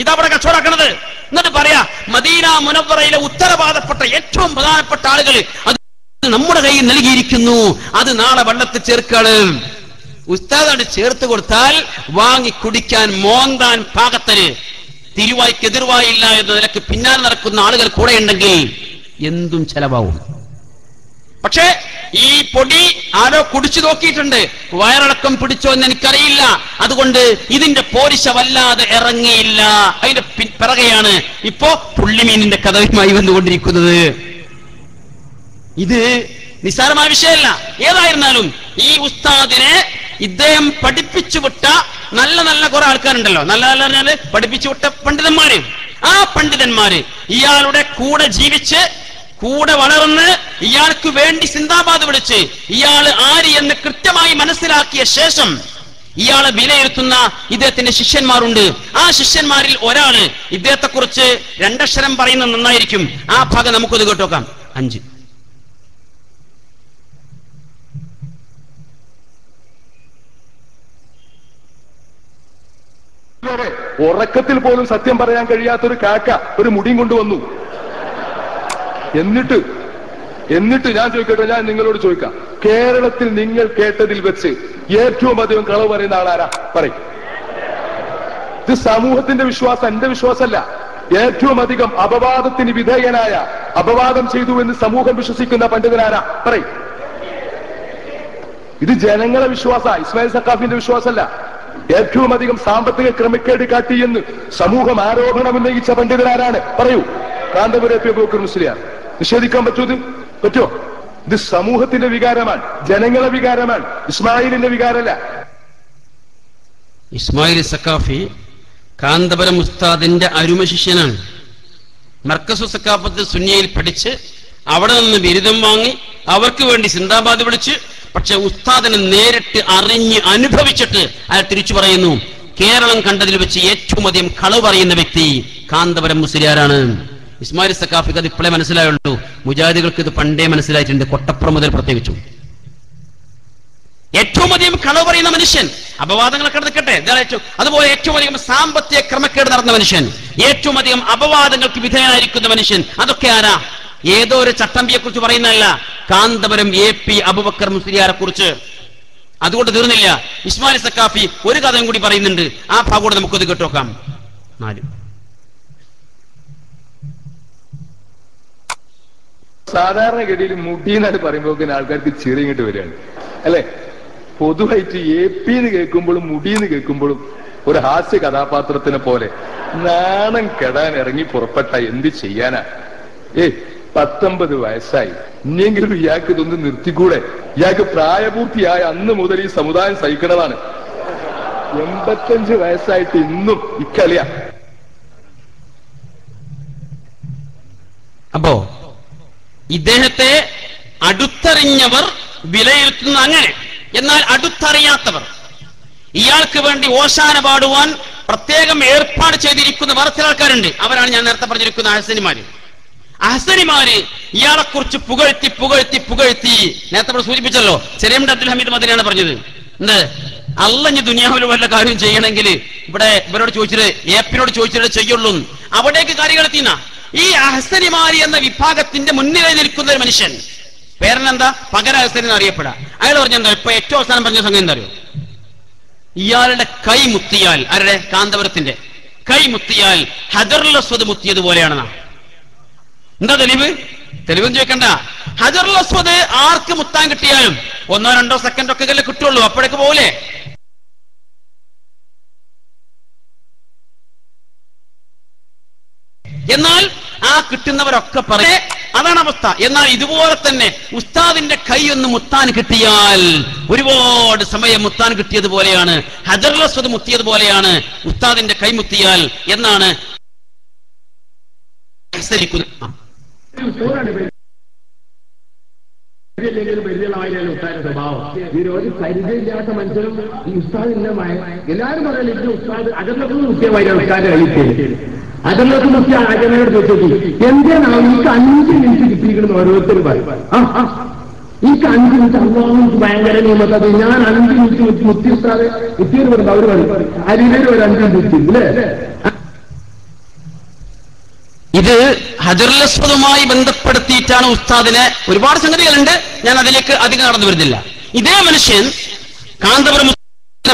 ഇതവിടെ കച്ചവടാക്കണത്. എന്നിട്ട് പറയാ മദീന മുനവ്വറയിലെ ഉത്തരവാദപ്പെട്ട ഏറ്റവും പ്രധാനപ്പെട്ട ആളുകൾ അത് നമ്മുടെ കയ്യിൽ നൽകിയിരിക്കുന്നു, അത് നാളെ വെള്ളത്തിൽ ചേർക്കാണ്. ഉസ്താദാണ് ചേർത്ത് കൊടുത്താൽ വാങ്ങി കുടിക്കാൻ മോന്താൻ പാകത്തിന് തിരുവായ്ക്കെതിർവായില്ല എന്ന നിലക്ക് പിന്നാലെ നടക്കുന്ന ആളുകൾ കൂടെ ഉണ്ടെങ്കിൽ എന്തും ചെലവാകും. പക്ഷേ ഈ പൊടി ആരോ കുടിച്ചു നോക്കിയിട്ടുണ്ട്, വയറിളക്കം പിടിച്ചോ എന്ന് എനിക്കറിയില്ല, അതുകൊണ്ട് ഇതിന്റെ പോരിശ വല്ലാതെ ഇറങ്ങിയില്ല. അതിന്റെ പിറകെയാണ് ഇപ്പോ പുള്ളിമീനിന്റെ കഥയുമായി വന്നുകൊണ്ടിരിക്കുന്നത്. ഇത് നിസ്സാരമായ വിഷയമല്ല. ഏതായിരുന്നാലും ഈ ഉസ്താദിനെ ഇദ്ദേഹം പഠിപ്പിച്ചു വിട്ട നല്ല നല്ല കുറെ ആൾക്കാരുണ്ടല്ലോ, നല്ല നല്ല പറഞ്ഞാല് പഠിപ്പിച്ചു വിട്ട പണ്ഡിതന്മാര്. ആ പണ്ഡിതന്മാര് ഇയാളുടെ കൂടെ ജീവിച്ച് കൂടെ വളർന്ന് ഇയാൾക്ക് വേണ്ടി സിന്ദാബാദ് വിളിച്ച് ഇയാൾ ആര് എന്ന് കൃത്യമായി മനസ്സിലാക്കിയ ശേഷം ഇയാളെ വിലയിരുത്തുന്ന ഇദ്ദേഹത്തിന്റെ ശിഷ്യന്മാരുണ്ട്. ആ ശിഷ്യന്മാരിൽ ഒരാള് ഇദ്ദേഹത്തെ കുറിച്ച് 2 അക്ഷരം പറയുന്നത് നന്നായിരിക്കും. ആ ഭാഗം നമുക്കൊന്ന് കേട്ടോക്കാം. 5 ഉറക്കത്തിൽ പോലും സത്യം പറയാൻ കഴിയാത്തൊരു കാക്ക ഒരു മുടിയും കൊണ്ടുവന്നു. എന്നിട്ട് ഞാൻ ചോദിക്കട്ടെ, ഞാൻ നിങ്ങളോട് ചോദിക്കാം, കേരളത്തിൽ നിങ്ങൾ കേട്ടതിൽ വെച്ച് ഏറ്റവും അധികം കളവ് പറയുന്ന ആളാരാ? പറയും. ഇത് സമൂഹത്തിന്റെ വിശ്വാസം, എന്റെ വിശ്വാസമല്ല. ഏറ്റവും അധികം അപവാദത്തിന് വിധേയനായ, അപവാദം ചെയ്തു എന്ന് സമൂഹം വിശ്വസിക്കുന്ന പണ്ഡിതനാരാ? പറയും. ഇത് ജനങ്ങളെ വിശ്വാസ, ഇസ്മായിൽ സഖാഫിന്റെ വിശ്വാസമല്ല. ഏറ്റവും അധികം സാമ്പത്തിക ക്രമക്കേട് കാട്ടി എന്ന് സമൂഹം ആരോപണം ഉന്നയിച്ച പണ്ഡിതനാരാണ്? പറയൂ. കാന്തപുരം അബൂബക്കർ മുസ്ലിയാർ. നിഷേധിക്കാൻ പറ്റുമോ? ഇത് സമൂഹത്തിന്റെ വികാരമാണ്, ജനങ്ങളെ വികാരമാണ്, ഇസ്മായിലിന്റെ വികാരമല്ല. ഇസ്മായിൽ സഖാഫി കാന്തപുരം ഉസ്താദിന്റെ അരുമ ശിഷ്യനാണ്. മർക്കസു സഖാഫത്ത് സുന്നിയയിൽ പഠിച്ച് അവിടെ നിന്ന് ബിരുദം വാങ്ങി അവർക്ക് വേണ്ടി സിന്ദാബാദ് വിളിച്ച്, പക്ഷെ ഉസ്താദിനെ നേരിട്ട് അറിഞ്ഞ് അനുഭവിച്ചിട്ട് അയാൾ തിരിച്ചു പറയുന്നു, കേരളം കണ്ടതിൽ വെച്ച് ഏറ്റവും അധികം കളവ് പറയുന്ന വ്യക്തി കാന്തപുരം മുസ്ലിയാരാണ്. ഇസ്മായിൽ സഖാഫിക്ക് അത് ഇപ്പോഴേ മനസ്സിലായുള്ളൂ. മുജാഹിദുകൾക്ക് ഇത് പണ്ടേ മനസ്സിലായിട്ടുണ്ട്, കൊട്ടപ്പുറം മുതൽ പ്രത്യേകിച്ചും. ഏറ്റവും അധികം കളവ് പറയുന്ന മനുഷ്യൻ, അപവാദങ്ങളൊക്കെ നിൽക്കട്ടെ, അതുപോലെ ഏറ്റവും അധികം സാമ്പത്തിക ക്രമക്കേട് നടന്ന മനുഷ്യൻ, ഏറ്റവും അധികം അപവാദങ്ങൾക്ക് വിധേയനായിരിക്കുന്ന മനുഷ്യൻ, അതൊക്കെ ആരാ? ഏതോ ഒരു ചട്ടമ്പിയെ കുറിച്ച് പറയുന്നതല്ല, കാന്തപുരം AP അബൂബക്കർ മുസ്ലിയാരെ കുറിച്ച്. അതുകൊണ്ട് തീർന്നില്ല. ഇസ്മായിൽ സഖാഫി ഒരു കഥയും കൂടി പറയുന്നുണ്ട്. ആ ഭാഗം നമുക്കത് കേട്ടോക്കാം. 4 സാധാരണഗതിയിൽ മുടിയെന്നാണ് പറയുമ്പോൾ ആൾക്കാർക്ക് ചെറിയങ്ങോട്ട് വരികയാണ് അല്ലെ? പൊതുവായിട്ട് AP എന്ന് കേൾക്കുമ്പോഴും മുടിയെന്ന് കേൾക്കുമ്പോഴും ഒരു ഹാസ്യ കഥാപാത്രത്തിനെ പോലെ നാണം കെടാൻ ഇറങ്ങി പുറപ്പെട്ട എന്ത് ചെയ്യാനാ? 19 വയസ്സായി, ഇനിയെങ്കിലും ഇയാൾക്ക് ഇതൊന്ന് നിർത്തിക്കൂടെ? ഇയാൾക്ക് പ്രായപൂർത്തിയായ അന്ന് മുതൽ ഈ സമുദായം സഹിക്കണതാണ്. 85 വയസ്സായിട്ട് ഇന്നും ഇക്കളിയ. അപ്പോ ഇദ്ദേഹത്തെ അടുത്തറിഞ്ഞവർ വിലയിരുത്തുന്ന അങ്ങനെ, എന്നാൽ അടുത്തറിയാത്തവർ, ഇയാൾക്ക് വേണ്ടി ഓശാന പാടുവാൻ പ്രത്യേകം ഏർപ്പാട് ചെയ്തിരിക്കുന്ന വേറെ ചില ആൾക്കാരുണ്ട്. അവരാണ് ഞാൻ നേരത്തെ പറഞ്ഞിരിക്കുന്ന അഹ്സനിമാര്. അഹ്സനിമാര് ഇയാളെക്കുറിച്ച് പുകഴ്ത്തി പുകഴ്ത്തി പുകഴ്ത്തി, നേരത്തെ നമ്മൾ സൂചിപ്പിച്ചല്ലോ, ചെറിയമ്മ അബ്ദുൽ ഹമീദ് മദനിയാണ് പറഞ്ഞത്, എന്ത് അള്ളഞ്ഞ് ദുനിയാവിൽ വല്ല കാര്യം ചെയ്യണമെങ്കിൽ ഇവിടെ ഇവരോട് ചോദിച്ചിട്ട്, ഏപ്പിനോട് ചോദിച്ചിട്ട് ചെയ്യുള്ളൂ. അവിടേക്ക് കാര്യങ്ങൾ എത്തിന ഈ അഹ്സനിമാരി എന്ന വിഭാഗത്തിന്റെ മുന്നിലായി നിൽക്കുന്ന ഒരു മനുഷ്യൻ, പേരനെന്താ? പകര അഹ്സനി എന്ന് അറിയപ്പെടാ. അയാൾ പറഞ്ഞെന്താ? ഇപ്പൊ ഏറ്റവും അവസാനം പറഞ്ഞ സംഗതി എന്താ അറിയോ? ഇയാളുടെ കൈ മുത്തിയാൽ, ആരുടെ? കാന്തപുരത്തിന്റെ കൈ മുത്തിയാൽ ഹജറുൽ അസ്വദ് മുത്തിയതുപോലെയാണെന്നാ. എന്താ തെളിവ്? തെളിവെന്ന് ചോദിക്കണ്ട. ഹജറുൽ അസ്വദ് ആർക്ക് മുത്താൻ കിട്ടിയാലും 1-2 സെക്കൻഡ് ഒക്കെ അല്ലേ കിട്ടുള്ളൂ, അപ്പോഴേക്ക് പോലെ. എന്നാൽ ആ കിട്ടുന്നവരൊക്കെ പറയേ അതാണ് അവസ്ഥ. എന്നാൽ ഇതുപോലെ തന്നെ ഉസ്താദിന്റെ കൈ ഒന്ന് മുത്താൻ കിട്ടിയാൽ ഒരുപാട് സമയം മുത്താൻ കിട്ടിയതുപോലെയാണ്, ഹജറുൽ അസ്വദ് മുത്തിയതുപോലെയാണ് ഉസ്താദിന്റെ കൈ മുത്തിയാൽ എന്നാണ് സ്വഭാവം. ഒരു പരിചയമില്ലാത്ത മനുഷ്യരും ഈ ഉസ്താദിന്റെ എല്ലാവരും പറയല, ഇത് ഉസ്താദ് അജന്നൊക്കെ മുഖ്യമായിരുന്നു ഉസ്താദ് കളിക്കല്. അജന്നൊക്കെ മുഖ്യ അജനോട് ചോദിച്ചു, എന്തിനാണ് എനിക്ക് 5 മിനിറ്റ് കിട്ടിയിരിക്കണം ഓരോരുത്തരും പറയും. എനിക്ക് 5 മിനിറ്റ് അള്ളാഹുക്ക് ഭയങ്കര നിയമത്തത്, ഞാൻ 5 മിനിറ്റ് മുത്തി ഉസ്താദ് കുത്തിയെന്ന് പറയുമ്പോൾ അവര് പറയും അരിയിലും ഒരു 5 മിനിറ്റ് അല്ലേ? ഇത് ഹജറുൽ അസ്വദുമായി ബന്ധപ്പെടുത്തിയിട്ടാണ് ഉസ്താദിനെ. ഒരുപാട് സംഗതികളുണ്ട്, ഞാൻ അതിലേക്ക് അധികം നടന്നു വരുന്നില്ല. ഇതേ മനുഷ്യൻ കാന്തപുരം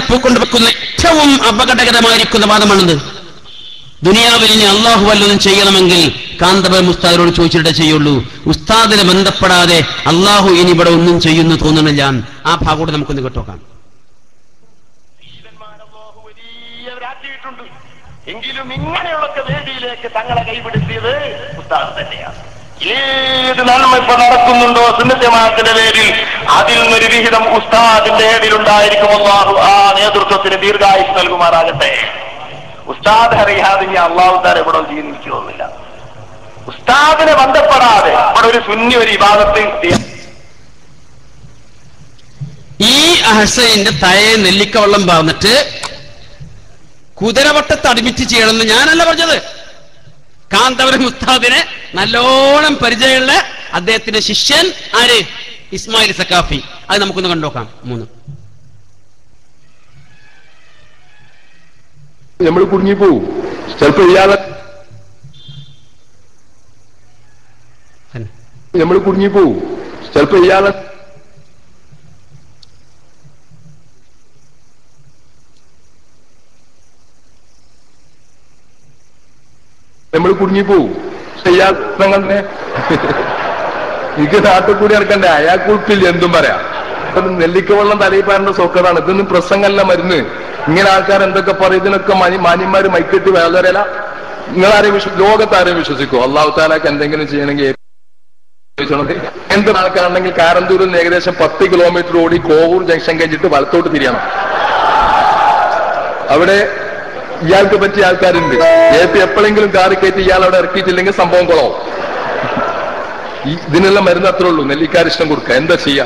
പൂക്കൊണ്ട് വെക്കുന്ന ഏറ്റവും അപകടകരമായിരിക്കുന്ന വാദമാണെന്ത്? ദുനിയാവിൽ ഇനി അള്ളാഹു വല്ലതും ചെയ്യണമെങ്കിൽ കാന്തപുരം ഉസ്താദിനോട് ചോദിച്ചിട്ടേ ചെയ്യുള്ളൂ. ഉസ്താദിനെ ബന്ധപ്പെടാതെ അള്ളാഹു ഇനി ഇവിടെ ഒന്നും ചെയ്യുന്നു തോന്നണില്ല. ആ ഭാഗോട് നമുക്കൊന്ന് കേട്ടോക്കാം. എങ്കിലും ഇങ്ങനെയുള്ളൊക്കെ വേദിയിലേക്ക് തങ്ങളെ കൈപിടുത്തിയത് ഉസ്താദ് തന്നെയാണ്. ഏത് നന്മ ഇപ്പൊ നടക്കുന്നുണ്ടോ സുന്നത്ത് ജമാഅത്തിന്റെ പേരിൽ അതിൽ നിന്നൊരു വിഹിതം ഉസ്താദിന്റെ ഏടിലുണ്ടായിരിക്കും. അല്ലാഹു ആ നേതൃത്വത്തിന് ദീർഘായുസ് നൽകുമാറാകട്ടെ. ഉസ്താദ് അറിയാതെ ഇനി അള്ളാഹു താര ഇവിടെ ചെയ്യുന്ന എനിക്ക് തോന്നുന്നില്ല. ഉസ്താദിനെ ബന്ധപ്പെടാതെ ഇവിടെ ഒരു സുന്നി ഒരു ഇബാദത്ത് ഈ അഹസൈന്റെ തയേ നെല്ലിക്ക വെള്ളം പറഞ്ഞിട്ട് കുതിരവട്ടത്ത് അഡ്മിറ്റ് ചെയ്യണമെന്ന് ഞാനല്ല പറഞ്ഞത്. കാന്തപുരം ഉസ്താദിനെ നല്ലോണം പരിചയമുള്ള അദ്ദേഹത്തിന്റെ ശിഷ്യൻ ആര്? ഇസ്മായിൽ സക്കാഫി. അത് നമുക്കൊന്ന് കണ്ടുനോക്കാം. 3 നമ്മൾ കുടുങ്ങിപ്പോവും. ചിലപ്പോ ഇയാളെ നമ്മൾ കുടുങ്ങിപ്പോവും. ചിലപ്പോ ഇയാളെ നമ്മൾ കുടുങ്ങിപ്പോവും. ഇയാൾ തന്നെ എനിക്ക് നാട്ടിൽ കൂടി ഇറക്കണ്ടേ, അയാൾക്ക് ഉൾപ്പില്ല എന്തും പറയാം. നെല്ലിക്ക വെള്ളം തലയിപ്പാറിന്റെ സോക്കറാണ്. ഇതൊന്നും പ്രസംഗമല്ല, മരുന്ന്. ഇങ്ങനെ ആൾക്കാർ എന്തൊക്കെ പറയും. ഇതിനൊക്കെ മാന്യന്മാര് മൈക്കെട്ടി വേദരല. നിങ്ങളാരെയും ലോകത്താരെയും വിശ്വസിക്കോ? അള്ളാഹു താലാക്ക് എന്തെങ്കിലും ചെയ്യണമെങ്കിൽ എന്ത് ആൾക്കാരുണ്ടെങ്കിൽ കാരന്തൂരിൽ നിന്ന് ഏകദേശം 10 കിലോമീറ്റർ ഓടി കോവൂർ ജംഗ്ഷൻ കഴിഞ്ഞിട്ട് വലത്തോട്ട് തിരിയണം. അവിടെ ഇയാൾക്ക് പറ്റിയ ആൾക്കാരുണ്ട്. എപ്പോഴെങ്കിലും കാറി കയറ്റി ഇയാൾ അവിടെ ഇറക്കിയിട്ടില്ലെങ്കിൽ സംഭവം കുളവും. ഇതിനെല്ലാം മരുന്ന് അത്രേ ഉള്ളൂ. നെല്ലിക്കാരിഷ്ടം കൊടുക്കുക. എന്താ ചെയ്യാ?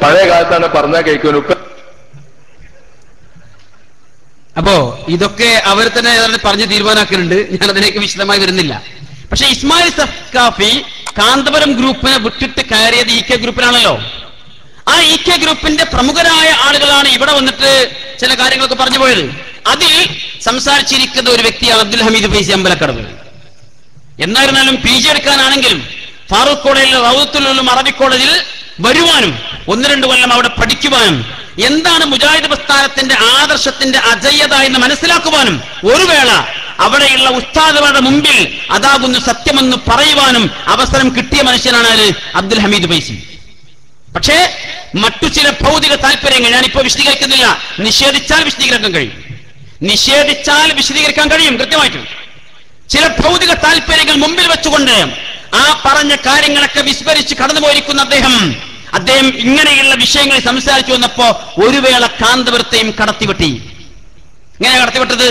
പഴയ കാലത്താണ് പറഞ്ഞാൽ കേൾക്കുവാനും. അപ്പോ ഇതൊക്കെ അവർ തന്നെ ഏതാണ്ട് പറഞ്ഞ് തീരുമാനാക്കുന്നുണ്ട്. ഞാൻ അതിലേക്ക് വിശദമായി വരുന്നില്ല. പക്ഷെ ഇസ്മായിൽ സക്കാഫി കാന്തപുരം ഗ്രൂപ്പിനെ വിട്ടിട്ട് കയറിയത് ഇ കെ ഗ്രൂപ്പിലാണല്ലോ. ആ ഇ കെ ഗ്രൂപ്പിന്റെ പ്രമുഖരായ ആളുകളാണ് ഇവിടെ വന്നിട്ട് ചില കാര്യങ്ങളൊക്കെ പറഞ്ഞു പോയത്. അതിൽ സംസാരിച്ചിരിക്കുന്ന ഒരു വ്യക്തിയാണ് അബ്ദുൽ ഹമീദ് ഫൈസി അമ്പലക്കടവ്. എന്നായിരുന്നാലും പി ജി എടുക്കാനാണെങ്കിലും ഫാറൂഖ് കോളേജിൽ റൗദത്തുൽ അറബി കോളേജിൽ വരുവാനും 1-2 കൊല്ലം അവിടെ പഠിക്കുവാനും എന്താണ് മുജാഹിദ് പ്രസ്ഥാനത്തിന്റെ ആദർശത്തിന്റെ അജയ്യത എന്ന് മനസ്സിലാക്കുവാനും ഒരു വേള അവിടെയുള്ള ഉസ്താദുമാരുടെ മുമ്പിൽ അതാകുന്നു സത്യമെന്ന് പറയുവാനും അവസരം കിട്ടിയ മനുഷ്യനാണ് ആര്? അബ്ദുൽ ഹമീദ് ഫൈസി. പക്ഷേ മറ്റു ചില ഭൗതിക താല്പര്യങ്ങൾ ഞാനിപ്പോ വിശദീകരിക്കുന്നില്ല. നിഷേധിച്ചാൽ വിശദീകരിക്കാൻ കഴിയും കൃത്യമായിട്ടും. ചില ഭൗതിക താല്പര്യങ്ങൾ മുമ്പിൽ വെച്ചുകൊണ്ട് ആ പറഞ്ഞ കാര്യങ്ങളൊക്കെ വിസ്മരിച്ച് കടന്നുപോയിരിക്കുന്ന അദ്ദേഹം ഇങ്ങനെയുള്ള വിഷയങ്ങളിൽ സംസാരിച്ചു വന്നപ്പോ ഒരു വേള കാന്തപുരത്തെയും കടത്തിവെട്ടി. ഇങ്ങനെ കടത്തിവിട്ടത്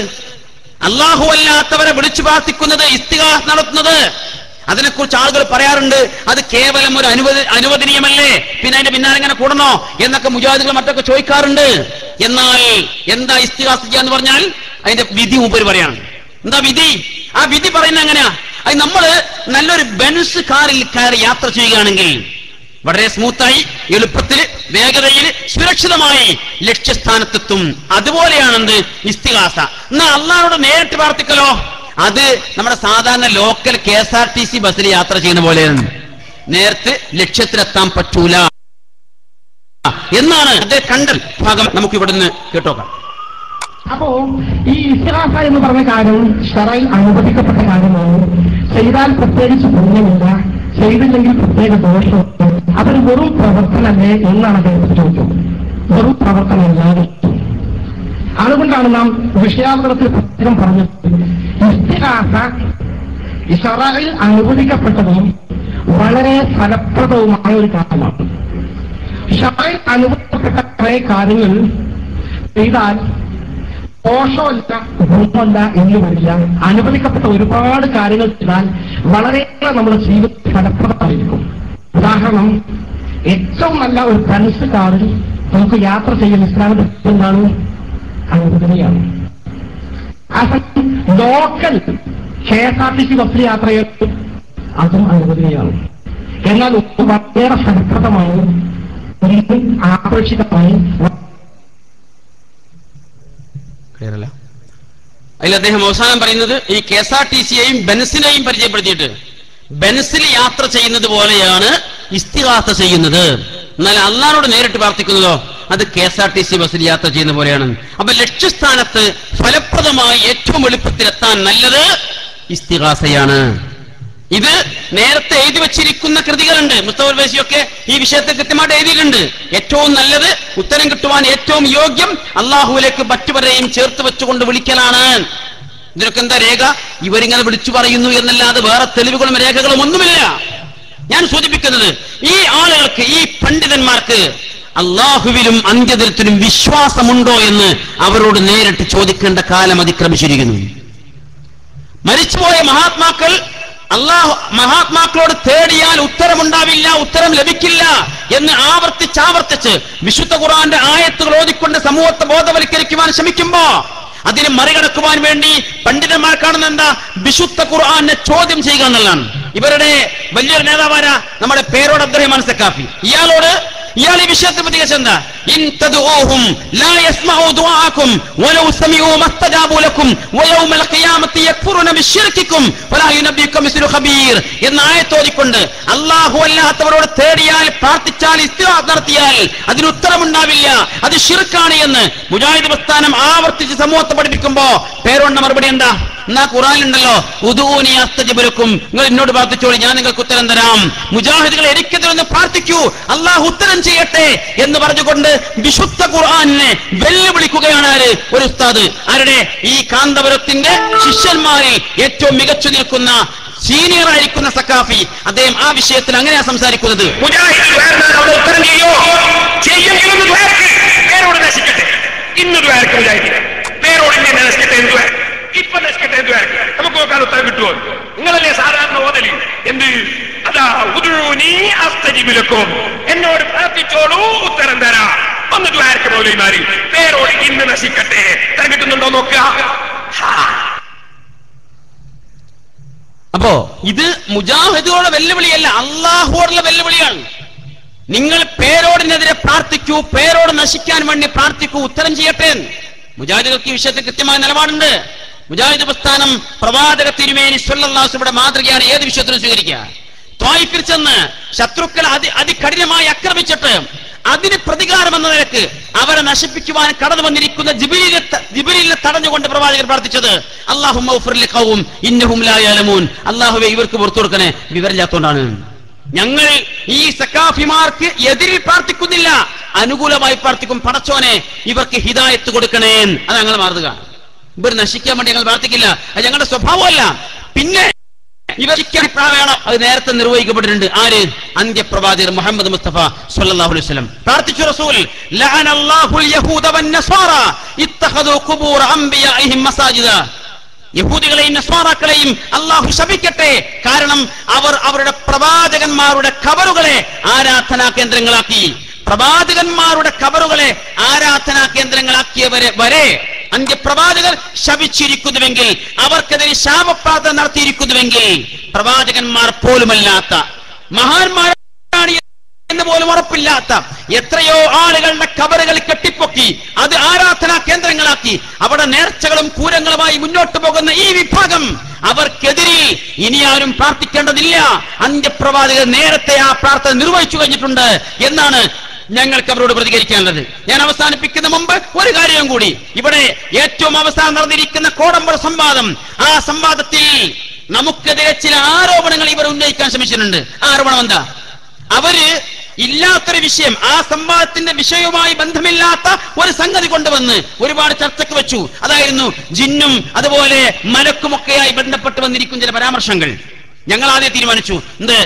അല്ലാഹു അല്ലാത്തവരെ വിളിച്ചു പ്രാർത്ഥിക്കുന്നത്, ഇസ്തിഗാസ നടത്തുന്നത്, അതിനെക്കുറിച്ച് ആളുകൾ പറയാറുണ്ട് അത് കേവലം ഒരു അനുവദനീയമല്ലേ, പിന്നെ അതിന്റെ പിന്നാലെ ഇങ്ങനെ കൂടണോ എന്നൊക്കെ മുജാഹിദുകൾ മറ്റൊക്കെ ചോദിക്കാറുണ്ട്. എന്നാൽ എന്താ ഇസ്തിഗാസ ചെയ്യാന്ന് പറഞ്ഞാൽ അതിന്റെ വിധി മൂപ്പര് പറയാണ്. എന്താ വിധി? ആ വിധി പറയുന്നത് എങ്ങനെയാ? അത് നമ്മള് നല്ലൊരു ബെൻസ് കാറിൽ കയറി യാത്ര ചെയ്യുകയാണെങ്കിൽ വളരെ സ്മൂത്തായി, എളുപ്പത്തിൽ, വേഗതയിൽ, സുരക്ഷിതമായി ലക്ഷ്യസ്ഥാനത്തെത്തും. അതുപോലെയാണെന്ത് ഇസ്തിഗാസ. എന്നാ അള്ളാഹുവോട് നേരിട്ട് പ്രാർത്ഥിക്കലോ അത് നമ്മുടെ സാധാരണ ലോക്കൽ KSRTC ബസ്സിൽ യാത്ര ചെയ്യുന്ന പോലെയാണ്. നേരത്തെ ലക്ഷ്യത്തിലെത്താൻ പറ്റൂല എന്നാണ് അദ്ദേഹം കണ്ട ഭാഗം. നമുക്ക് ഇവിടുന്ന് കേട്ടോക്കാം. അപ്പോ ഈ ഇസ്തിഗാസ എന്ന് പറഞ്ഞ കാര്യം ശറയിൽ അനുവദിക്കപ്പെട്ട കാര്യമാണ്. ചെയ്താൽ പ്രത്യേകിച്ച് പുണ്യമില്ല, ചെയ്തില്ലെങ്കിൽ പ്രത്യേക ദോഷമുണ്ട്. അതൊരു വെറും പ്രവർത്തനമല്ലേ എന്നാണ് അദ്ദേഹം ചോദിച്ചത്. വെറും പ്രവർത്തനമല്ലാതെ. അതുകൊണ്ടാണ് നാം വിഷയാവതരണത്തിൽ പ്രത്യേകം പറഞ്ഞത് ഇസ്തിഗാസ ശറയിൽ അനുവദിക്കപ്പെട്ടതും വളരെ ഫലപ്രദവുമായ ഒരു കാര്യമാണ്. ശറയിൽ അനുവദിക്കപ്പെട്ട കുറെ കാര്യങ്ങൾ ചെയ്താൽ ദോഷമല്ല, ഗുണമല്ല എന്ന് വരില്ല. അനുവദിക്കപ്പെട്ട ഒരുപാട് കാര്യങ്ങൾ ചെയ്താൽ വളരെയേറെ നമ്മുടെ ജീവിതത്തിൽ ഫലപ്രദമായിരിക്കും. ഉദാഹരണം, ഏറ്റവും നല്ല ഒരു ബെൻസ് കാറിൽ നമുക്ക് യാത്ര ചെയ്യുന്ന ഇസ്ലാമിന്റെ എന്താണ്? അനുവദനീയമാണ്. ലോക്കൽ KSRTC ബസ്സിൽ യാത്ര ചെയ്യുന്നത് അതും അനുവദനീയമാണ്. എന്നാൽ വളരെ ഫലപ്രദമായി ആകർഷിതമായി അതിൽ അദ്ദേഹം അവസാനം പറയുന്നത് ഈ KSRTCയെയും ബെൻസിനെയും പരിചയപ്പെടുത്തിയിട്ട് ബെൻസിൽ യാത്ര ചെയ്യുന്നത് പോലെയാണ് ഇസ്തിഗാസ ചെയ്യുന്നത്. എന്നാൽ അള്ളാഹുവോട് നേരിട്ട് പ്രാർത്ഥിക്കുന്നതോ അത് KSRTC ബസ്സിൽ യാത്ര ചെയ്യുന്ന പോലെയാണ്. അപ്പൊ ലക്ഷ്യസ്ഥാനത്ത് ഫലപ്രദമായി ഏറ്റവും എളുപ്പത്തിലെത്താൻ നല്ലത് ഇസ്തിഗാസയാണ്. ഇത് നേരത്തെ എഴുതി വച്ചിരിക്കുന്ന കൃതികളുണ്ട്. മുസ്തഫ ബേസിയൊക്കെ ഈ വിഷയത്തെ കൃത്യമായിട്ട് എഴുതിയിട്ടുണ്ട്. ഏറ്റവും നല്ലത്, ഉത്തരം കിട്ടുവാൻ ഏറ്റവും യോഗ്യം അള്ളാഹുവിലേക്ക് മറ്റുവരെയും ചേർത്ത് വെച്ചുകൊണ്ട് വിളിക്കലാണ്. ഇതിനൊക്കെ എന്താ രേഖ? ഇവരിങ്ങനെ വിളിച്ചു പറയുന്നു എന്നല്ലാതെ വേറെ തെളിവുകളും രേഖകളും ഒന്നുമില്ല. ഞാൻ സൂചിപ്പിക്കുന്നത്, ഈ ആളുകൾക്ക്, ഈ പണ്ഡിതന്മാർക്ക് അള്ളാഹുവിലും അന്ത്യദിനത്തിലും വിശ്വാസമുണ്ടോ എന്ന് അവരോട് നേരിട്ട് ചോദിക്കേണ്ട കാലം അതിക്രമിച്ചിരിക്കുന്നു. മരിച്ചുപോയ മഹാത്മാക്കൾ മഹാത്മാക്കളോട് തേടിയാൽ ഉത്തരമുണ്ടാവില്ല, ഉത്തരം ലഭിക്കില്ല എന്ന് ആവർത്തിച്ച് വിശുദ്ധ ഖുർആന്റെ ആയത്തുകൾ ഓതിക്കൊണ്ട് സമൂഹത്തെ ബോധവൽക്കരിക്കുവാൻ ശ്രമിക്കുമ്പോ അതിനെ മറികടക്കുവാൻ വേണ്ടി പണ്ഡിതന്മാർ കാണുന്ന എന്താ? വിശുദ്ധ ഖുർആനെ ചോദ്യം ചെയ്യുക എന്നുള്ളതാണ്. ഇവരുടെ വലിയൊരു നേതാവാരാ? നമ്മുടെ പേരോട് അബ്ദുറഹ്മാൻ സഖാഫി. ഇയാൾ ഈ വിഷയത്തെ പ്രതികരിച്ചെന്താ? ഇൻ തദ്ഊഹും ലാ യസ്മഉ ദുആഅകും വലൗ സമിഉ മസ്തജാബു ലക്കും വയൗമൽ ഖിയാമത്തി യക്ഫുറുന ബിശ്ശിർകിക്കും വലാ യുനബ്ബികുക മിസ്ലു ഖബീർ എന്ന ആയത്ത് ഓതിക്കൊണ്ട് അല്ലാഹു അല്ലാത്തവരോട് തേടിയാൽ, പ്രാർത്ഥിച്ചാൽ, ഇസ്തിഗാസ നടത്തിയാൽ അതിന് ഉത്തരമുണ്ടാവില്ല, അത് ശിർക്കാണ് എന്ന് മുജാഹിദ് പ്രസ്ഥാനം ആവർത്തിച്ച് സമൂഹത്തെ പഠിപ്പിക്കുമ്പോ പേരോണ്ട മറുപടി എന്താ? എന്നാ ഖുർആനിലുണ്ടല്ലോ, ഉദൂനി അസ്തജിബ് ലക്കും, നിങ്ങൾ എന്നോട് പ്രാർത്ഥിച്ചോളി, ഞാൻ നിങ്ങൾക്ക് ഉത്തരം തരാം. മുജാഹിദുകൾ എനിക്കെതിരൊന്ന് പ്രാർത്ഥിക്കൂ, അള്ളാഹു ഉത്തരം ചെയ്യട്ടെ എന്ന് പറഞ്ഞുകൊണ്ട് വിശുദ്ധ ഖുർആനിനെ വെല്ലുവിളിക്കുകയാണ് ആര്? ഒരു ഉസ്താദ്. ആരുടെ? ഈ കാന്തപുരത്തിന്റെ ശിഷ്യന്മാരിൽ ഏറ്റവും മികച്ചു നിൽക്കുന്ന, സീനിയർ ആയിരിക്കുന്ന സഖാഫി. അദ്ദേഹം ആ വിഷയത്തിൽ അങ്ങനെയാ സംസാരിക്കുന്നത്. ഉത്തരം ചെയ്യോ? ചെയ്യെങ്കിലും പേരോട് നശിക്കട്ടെ. ഇന്ന് പേരോട് ഇങ്ങനെ നശിക്കട്ടെ. ഇപ്പൊ നശിക്കട്ടെ. നമുക്ക് നോക്കാൻ ഉത്തരം കിട്ടുമോ? നിങ്ങളല്ലേ സാധാരണ ഓതലി എന്ത്? അതാ ഉദൂനി അസ്തജിബ് ലക്കും, എന്നോട് പ്രാർത്ഥിച്ചോളൂ, ഉത്തരം തരാം. ഒന്ന് ദ്വാരക്ക് മൗലവിമാരി പേരോട് ഇന്ന് നശിക്കട്ടെ. ഉത്തരം കിട്ടുന്നുണ്ടോ നോക്കുക. അപ്പോ ഇത് മുജാഹിദുകളുടെ വെല്ലുവിളിയല്ല, അള്ളാഹുവോടുള്ള വെല്ലുവിളിയാണ്. നിങ്ങൾ പേരോടിനെതിരെ പ്രാർത്ഥിക്കൂ, പേരോട് നശിക്കാൻ വേണ്ടി പ്രാർത്ഥിക്കൂ, ഉത്തരം ചെയ്യട്ടെ. മുജാഹിദുകൾക്ക് ഈ വിഷയത്തിൽ കൃത്യമായ നിലപാടുണ്ട്. മുജാഹിദ് പ്രസ്ഥാനം പ്രവാചക തിരുമേനി സ്വല്ലല്ലാഹു അലൈഹി വസല്ലം മാതൃകയാണ് ഏത് വിഷയത്തിലും സ്വീകരിക്കുക. ത്വായിഫിൽ ചെന്ന് ശത്രുക്കൾ അതികഠിനമായി ആക്രമിച്ചിട്ട് അതിന് പ്രതികാരം എന്ന നിലക്ക് അവരെ നശിപ്പിക്കുവാൻ കടന്നു വന്നിരിക്കുന്ന ജിബ്രീലിനെ തടഞ്ഞുകൊണ്ട് പ്രവാചകർ പ്രാർത്ഥിച്ചത് അല്ലാഹുമ്മ ഗ്ഫിർ ലിഖൗം ഇന്നഹും ലാ യഅലമൂൻ, അല്ലാഹുവേ ഇവർക്ക് പുറത്തു കൊടുക്കണേ, വിവരമില്ലാത്തതുകൊണ്ടാണ്. ഞങ്ങൾ ഈ സഖാഫിമാർക്ക് എതിരിൽ പ്രാർത്ഥിക്കുന്നില്ല, അനുകൂലമായി പ്രാർത്ഥിക്കും. പടച്ചോനെ ഇവർക്ക് ഹിദായത്ത് കൊടുക്കണേ, അത് ഞങ്ങൾ മാറുക. ഇവർ നശിക്കാൻ വേണ്ടി ഞങ്ങൾ പ്രാർത്ഥിക്കില്ല, അത് ഞങ്ങളുടെ സ്വഭാവമല്ല. പിന്നെ ഇവർ വേണം, അത് നേരത്തെ നിർവഹിക്കപ്പെട്ടിട്ടുണ്ട്. ആര്? അന്ത്യപ്രവാചകർ മുഹമ്മദ് മുസ്തഫ സ്വല്ലല്ലാഹു അലൈഹി വസല്ലം പ്രാർത്ഥിച്ചു. റസൂൽ ലഅനല്ലാഹുൽ യഹൂദ വന്നസ്വാറ ഇത്തഖദു ഖുബൂറ അംബിയാഇഹിം മസാജിദ, യഹൂദികളെയും നസ്വാറാക്കളെയും അള്ളാഹു ശപിക്കട്ടെ, കാരണം അവർ അവരുടെ പ്രവാചകന്മാരുടെ ഖബറുകളെ ആരാധനാ കേന്ദ്രങ്ങളാക്കി. പ്രവാചകന്മാരുടെ ഖബറുകളെ ആരാധനാ കേന്ദ്രങ്ങളാക്കിയവരെ വരെ അന്ത്യപ്രവാചകർ ശപിച്ചിരിക്കുന്നുവെങ്കിൽ, അവർക്കെതിരെ ശാപപ്രാർത്ഥന നടത്തിയിരിക്കുന്നുവെങ്കിൽ, പ്രവാചകന്മാർ പോലുമല്ലാത്ത, മഹാന്മാരാണ് എന്ന് പോലും ഉറപ്പില്ലാത്ത എത്രയോ ആളുകളുടെ ഖബറുകൾ കെട്ടിപ്പൊക്കി അത് ആരാധനാ കേന്ദ്രങ്ങളാക്കി അവിടെ നേർച്ചകളും പൂരങ്ങളുമായി മുന്നോട്ട് പോകുന്ന ഈ വിഭാഗം, അവർക്കെതിരെ ഇനി ആരും പ്രാർത്ഥിക്കേണ്ടതില്ല. അന്ത്യപ്രവാചകർ നേരത്തെ ആ പ്രാർത്ഥന നിർവഹിച്ചു കഴിഞ്ഞിട്ടുണ്ട് എന്നാണ് ഞങ്ങൾക്ക് അവരോട് പ്രതികരിക്കാനുള്ളത്. ഞാൻ അവസാനിപ്പിക്കുന്ന മുമ്പ് ഒരു കാര്യം കൂടി. ഇവിടെ ഏറ്റവും അവസാനം നടന്നിരിക്കുന്ന കോടമ്പുഴ സംവാദം, ആ സംവാദത്തിൽ നമുക്കെതിരെ ചില ആരോപണങ്ങൾ ഇവർ ഉന്നയിക്കാൻ ശ്രമിച്ചിട്ടുണ്ട്. ആരോപണം എന്താ? അവര് ഇല്ലാത്തൊരു വിഷയം, ആ സംവാദത്തിന്റെ വിഷയവുമായി ബന്ധമില്ലാത്ത ഒരു സംഗതി കൊണ്ടുവന്ന് ഒരുപാട് ചർച്ചയ്ക്ക് വെച്ചു. അതായിരുന്നു ജിന്നും അതുപോലെ മലക്കുമൊക്കെയായി ബന്ധപ്പെട്ട് വന്നിരിക്കുന്ന ചില പരാമർശങ്ങൾ. ഞങ്ങൾ ആദ്യം തീരുമാനിച്ചു, എന്ത്,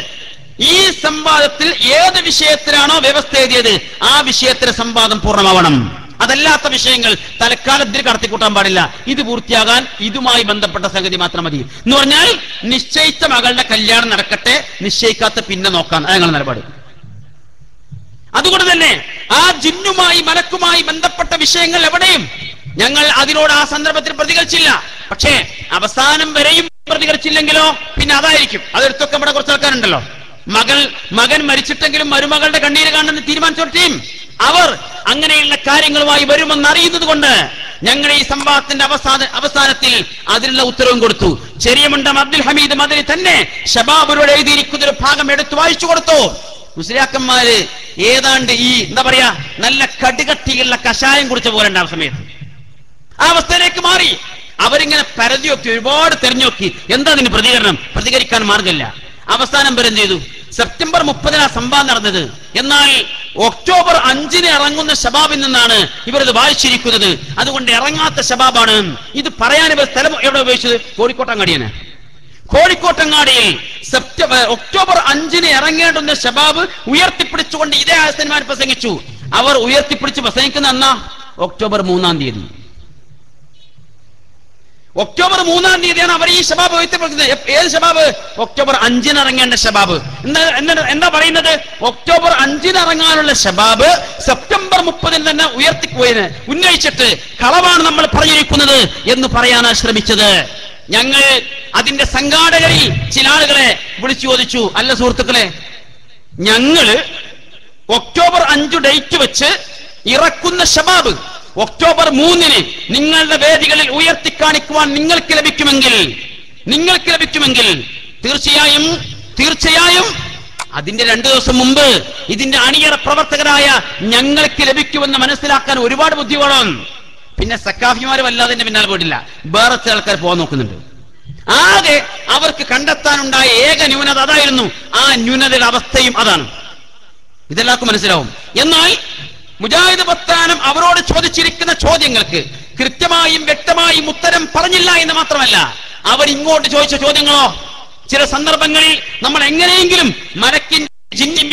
ഈ സംവാദത്തിൽ ഏത് വിഷയത്തിലാണോ വ്യവസ്ഥ എഴുതിയത് ആ വിഷയത്തിലെ സംവാദം പൂർണ്ണമാവണം. അതല്ലാത്ത വിഷയങ്ങൾ തലക്കാലത്തിൽ കടത്തിക്കൂട്ടാൻ പാടില്ല. ഇത് പൂർത്തിയാകാൻ ഇതുമായി ബന്ധപ്പെട്ട സംഗതി മാത്രം മതി എന്ന് പറഞ്ഞാൽ, നിശ്ചയിച്ച മകളുടെ കല്യാണം നടക്കട്ടെ, നിശ്ചയിക്കാത്ത പിന്നെ നോക്കാൻ, അത് ഞങ്ങളുടെ നിലപാട്. അതുകൊണ്ട് തന്നെ ആ ജിന്നുമായി മലക്കുമായി ബന്ധപ്പെട്ട വിഷയങ്ങൾ എവിടെയും ഞങ്ങൾ അതിനോട് ആ സന്ദർഭത്തിൽ പ്രതികരിച്ചില്ല. പക്ഷേ അവസാനം വരെയും പ്രതികരിച്ചില്ലെങ്കിലോ പിന്നെ അതായിരിക്കും. അതെടുത്തൊക്കെ നമ്മുടെ കുറച്ച് ആൾക്കാരുണ്ടല്ലോ, മകൻ മരിച്ചിട്ടെങ്കിലും മരുമകളുടെ കണ്ണീര് കാണുന്ന തീരുമാനിച്ചോട്ടേയും അവർ അങ്ങനെയുള്ള കാര്യങ്ങളുമായി വരുമെന്ന് അറിയുന്നത് കൊണ്ട് ഞങ്ങൾ ഈ സംവാദത്തിന്റെ അവസാനത്തിൽ അതിനുള്ള ഉത്തരവും കൊടുത്തു. ചെറിയമുണ്ടം അബ്ദുൽ ഹമീദ് മദനി തന്നെ ശബാബിനോട് എഴുതിയിരിക്കുന്ന ഒരു ഭാഗം എടുത്തു വായിച്ചു കൊടുത്തു. മുസ്ലിയാക്കന്മാര് ഏതാണ്ട് ഈ എന്താ പറയാ നല്ല കടുകട്ടിയുള്ള കഷായം കുടിച്ച പോലെ ഉണ്ട് ആ സമയത്ത്. ആ അവസ്ഥയിലേക്ക് മാറി. അവരിങ്ങനെ പരതി നോക്കി, ഒരുപാട് തെരഞ്ഞു നോക്കി, എന്താ അതിന് പ്രതികരിക്കാൻ മാർഗമില്ല. അവസാനം വരെ ചെയ്തു. സെപ്റ്റംബർ 30 സംഭവം നടന്നത്. എന്നാൽ ഒക്ടോബർ 5 ഇറങ്ങുന്ന ശബാബിൽ നിന്നാണ് ഇവരത് വായിച്ചിരിക്കുന്നത്. അതുകൊണ്ട് ഇറങ്ങാത്ത ശബാബാണ്. ഇത് പറയാൻ ഇവർ സ്ഥലം എവിടെ ഉപയോഗിച്ചത്? കോഴിക്കോട്ടങ്ങാടിയാണ്. കോഴിക്കോട്ടങ്ങാടിയിൽ ഒക്ടോബർ 5 ഇറങ്ങേണ്ടുന്ന ശബാബ് ഉയർത്തിപ്പിടിച്ചുകൊണ്ട് ഇതേ ഹസനിമാർ പ്രസംഗിച്ചു. അവർ ഉയർത്തിപ്പിടിച്ച് പ്രസംഗിക്കുന്ന എന്നാ? ഒക്ടോബർ 3 ഒക്ടോബർ 3 അവർ ഈ ശബാബ് ഉയർത്തിപ്പിടിക്കുന്നത്. ഏത് ശബാബ്? ഒക്ടോബർ 5 ഇറങ്ങേണ്ട ശബാബ്. എന്താ പറയുന്നത്? ഒക്ടോബർ 5 ഇറങ്ങാനുള്ള ശബാബ് സെപ്റ്റംബർ 30 തന്നെ ഉന്നയിച്ചിട്ട് കളവാണ് നമ്മൾ പറഞ്ഞിരിക്കുന്നത് എന്ന് പറയാനാണ് ശ്രമിച്ചത്. ഞങ്ങൾ അതിന്റെ സംഘാടകരിൽ ചില ആളുകളെ വിളിച്ചു ചോദിച്ചു, അല്ല സുഹൃത്തുക്കളെ, ഞങ്ങള് ഒക്ടോബർ 5 ഡേറ്റ് വെച്ച് ഇറക്കുന്ന ശബാബ് ഒക്ടോബർ 3 നിങ്ങളുടെ വേദികളിൽ ഉയർത്തിക്കാണിക്കുവാൻ നിങ്ങൾക്ക് ലഭിക്കുമെങ്കിൽ തീർച്ചയായും അതിന്റെ 2 ദിവസം മുമ്പ് ഇതിന്റെ അണിയറ പ്രവർത്തകരായ ഞങ്ങൾക്ക് ലഭിക്കുമെന്ന് മനസ്സിലാക്കാൻ ഒരുപാട് ബുദ്ധി വേണം. പിന്നെ സക്കാഫിമാര് വല്ലാതെ പിന്നാലെ പോയിട്ടില്ല. വേറെ ചില ആൾക്കാർ പോകാൻ നോക്കുന്നുണ്ട്. ആകെ അവർക്ക് കണ്ടെത്താനുണ്ടായ ഏക ന്യൂനത അതായിരുന്നു. ആ ന്യൂനതയുടെ അവസ്ഥയും അതാണ്. ഇതെല്ലാവർക്കും മനസ്സിലാവും. എന്നാൽ മുജാഹിദ് പ്രസ്ഥാനം അവരോട് ചോദിച്ചിരിക്കുന്ന ചോദ്യങ്ങൾക്ക് കൃത്യമായും വ്യക്തമായും ഉത്തരം പറഞ്ഞില്ല എന്ന് മാത്രമല്ല, അവരിങ്ങോട്ട് ചോദിച്ച ചോദ്യങ്ങളോ ചില സന്ദർഭങ്ങളിൽ നമ്മൾ എങ്ങനെയെങ്കിലും മരക്കിൻ ജിന്നി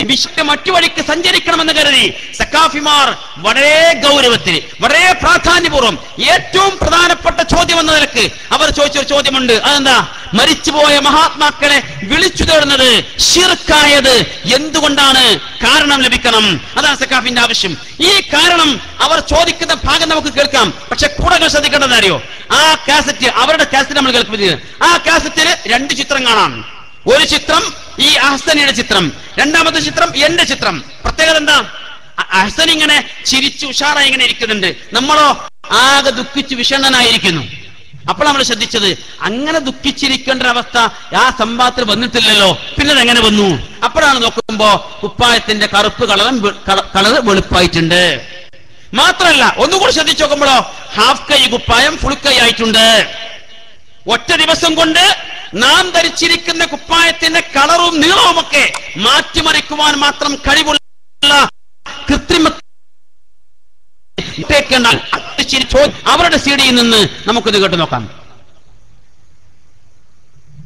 വിശക്ക് മറ്റു വഴിക്ക് സഞ്ചരിക്കണമെന്ന് കരുതി സക്കാഫിമാർ വളരെ ഗൗരവത്തിൽ, വളരെ പ്രാധാന്യപൂർവ്വം, ഏറ്റവും പ്രധാനപ്പെട്ട ചോദ്യം എന്ന നിലക്ക് അവർ ചോദിച്ചൊരു ചോദ്യമുണ്ട്. അതെന്താ? മരിച്ചുപോയ മഹാത്മാക്കളെ വിളിച്ചു തേടുന്നത് ശിർക്കായത് എന്തുകൊണ്ടാണ്? കാരണം ലഭിക്കണം. അതാണ് സക്കാഫിന്റെ ആവശ്യം. ഈ കാരണം അവർ ചോദിക്കുന്ന ഭാഗം നമുക്ക് കേൾക്കാം. പക്ഷെ കൂടെ ശ്രദ്ധിക്കേണ്ടത് അറിയോ? ആ കാസറ്റ്, അവരുടെ കാസറ്റ് നമ്മൾ കേൾക്കുന്നത്, ആ കാസറ്റിൽ 2 ചിത്രം കാണാം. ഒരു ചിത്രം ഈ അഹ്സനിയുടെ ചിത്രം, രണ്ടാമത്തെ ചിത്രം എന്റെ ചിത്രം. പ്രത്യേകത എന്താ? അഹ്സൻ ഇങ്ങനെ ചിരിച്ചു ഉഷാറായി ഇങ്ങനെ ഇരിക്കുന്നുണ്ട്, നമ്മളോ ആകെ ദുഃഖിച്ച് വിഷണ്ണനായിരിക്കുന്നു. അപ്പോൾ നമ്മൾ ശ്രദ്ധിച്ചത്, അങ്ങനെ ദുഃഖിച്ചിരിക്കേണ്ട അവസ്ഥ ആ സംഭവത്തിൽ വന്നിട്ടില്ലല്ലോ, പിന്നെ അതെങ്ങനെ വന്നു? അപ്പോഴാണ് നോക്കുമ്പോ കുപ്പായത്തിന്റെ കറുപ്പ് കളർ വെളുപ്പായിട്ടുണ്ട്. മാത്രമല്ല ഒന്നുകൂടി ശ്രദ്ധിച്ചു നോക്കുമ്പോഴോ ഹാഫ് കൈ കുപ്പായം ഫുൾ കൈ ആയിട്ടുണ്ട്. ഒറ്റ ദിവസം കൊണ്ട് നാം ധരിച്ചിരിക്കുന്ന കുപ്പായത്തിന്റെ കളറും നീളവും ഒക്കെ മാറ്റിമറിക്കുവാൻ മാത്രം കഴിവുള്ള കൃത്രിമ അവരുടെ സീഡിയിൽ നിന്ന് നമുക്കിത് കേട്ടു നോക്കാം.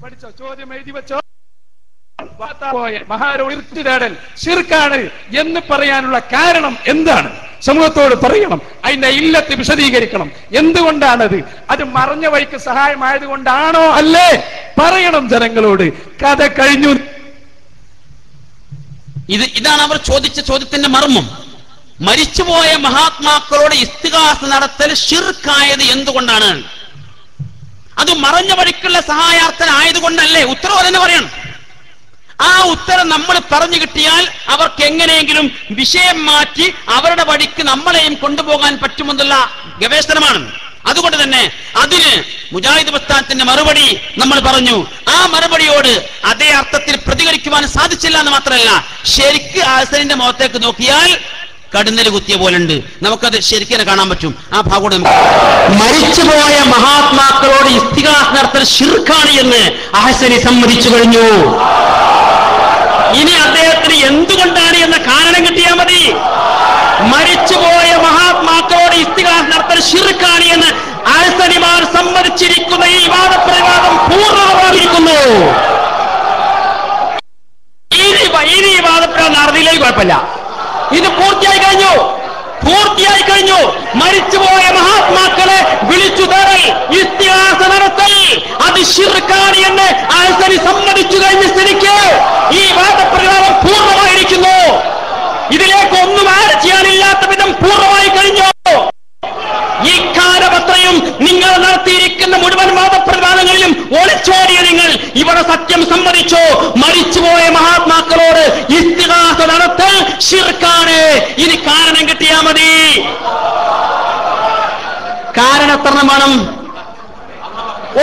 പഠിച്ചോ? ചോദ്യം എഴുതി വെച്ചോ? മഹാരോട് തേടൽ ശിർക്കാണ് എന്ന് പറയാനുള്ള കാരണം എന്താണ്? സമൂഹത്തോട് പറയണം. അതിന്റെ ഇല്ലത്ത് വിശദീകരിക്കണം. എന്തുകൊണ്ടാണത്? അത് മറഞ്ഞ വഴിക്ക് സഹായമായതുകൊണ്ടാണോ അല്ലേ? പറയണം ജനങ്ങളോട്. കഥ കഴിഞ്ഞു. ഇതാണ് അവർ ചോദിച്ച ചോദ്യത്തിന്റെ മർമ്മം. മരിച്ചുപോയ മഹാത്മാക്കളോട് ഇസ്തിഗാസ നടത്തൽ ശിർക്കായത് എന്തുകൊണ്ടാണ്? അത് മറഞ്ഞ വഴിക്കുള്ള സഹായാർത്ഥനായതുകൊണ്ടല്ലേ? ഉത്തരവ് തന്നെ പറയണം. ആ ഉത്തരം നമ്മൾ പറഞ്ഞു കിട്ടിയാൽ അവർക്ക് എങ്ങനെയെങ്കിലും വിഷയം മാറ്റി അവരുടെ വഴിക്ക് നമ്മളെയും കൊണ്ടുപോകാൻ പറ്റുമെന്നുള്ള ഗവേഷണമാണ്. അതുകൊണ്ട് തന്നെ അതിന് മുജാഹിദ് പ്രസ്ഥാനത്തിന്റെ മറുപടി നമ്മൾ പറഞ്ഞു. ആ മറുപടിയോട് അതേ അർത്ഥത്തിൽ പ്രതികരിക്കുവാൻ സാധിച്ചില്ല എന്ന് മാത്രമല്ല, ശരിക്ക് ആസനിന്റെ മുഖത്തേക്ക് നോക്കിയാൽ കടുന്നല് കുത്തിയ പോലുണ്ട്. നമുക്കത് ശരിക്കും കാണാൻ പറ്റും. ആ ഭാഗോട് മരിച്ചുപോയ മഹാത്മാക്കളോട് ഇസ്തിഗാസ നടത്തൽ ശിർക്കാണ് എന്ന് അഹ്സനി സമ്മതിച്ചു കഴിഞ്ഞു. ഇനി അദ്ദേഹത്തിന് എന്തുകൊണ്ടാണ് എന്ന കാരണം കിട്ടിയാൽ മതി. മരിച്ചുപോയ മഹാത്മാക്കളോട് ഇസ്തിഗാസ നടത്തൽ ശിർക്കാണ് എന്ന് അഹ്സനിമാർ സമ്മതിച്ചിരിക്കുന്ന ഈ വാദപ്രതിവാദം പൂർണ്ണമായിരിക്കുന്നു. ഇനി വാദപ്രതിവാദം നടന്നില്ലെങ്കിൽ കുഴപ്പമില്ല. ഇത് പൂർത്തിയായി കഴിഞ്ഞു. മരിച്ചുപോയ മഹാത്മാക്കളെ വിളിച്ചു തേടൽ, ഇസ്തിഗാസ നടത്തൽ അത് ശിർക്കാണ് എന്ന് അഹ്സനി സമ്മതിച്ചു കഴിഞ്ഞ സ്ഥിതിക്ക് ഈ വാദപ്രകാരം പൂർണ്ണമായിരിക്കുന്നു. ഇതിലേക്ക് ഒന്നും ആഡ് ചെയ്യാനില്ലാത്ത വിധം പൂർണ്ണമായി കഴിഞ്ഞു. ഈ കാലമത്രയും നിങ്ങൾ നടത്തിയിരിക്കുന്ന മുഴുവൻ വാദപ്രതിവാദങ്ങളിലും ഒളിച്ചോടിയ നിങ്ങൾ ഇവിടെ സത്യം സമ്മതിച്ചു. മരിച്ചുപോയ മഹാത്മാക്കളോട് ഇസ്തിഗാസ നടത്തൽ ശിർക്കാണ്. ഇനി കാരണം കിട്ടിയാ മതി. കാരണം എത്ര വേണം?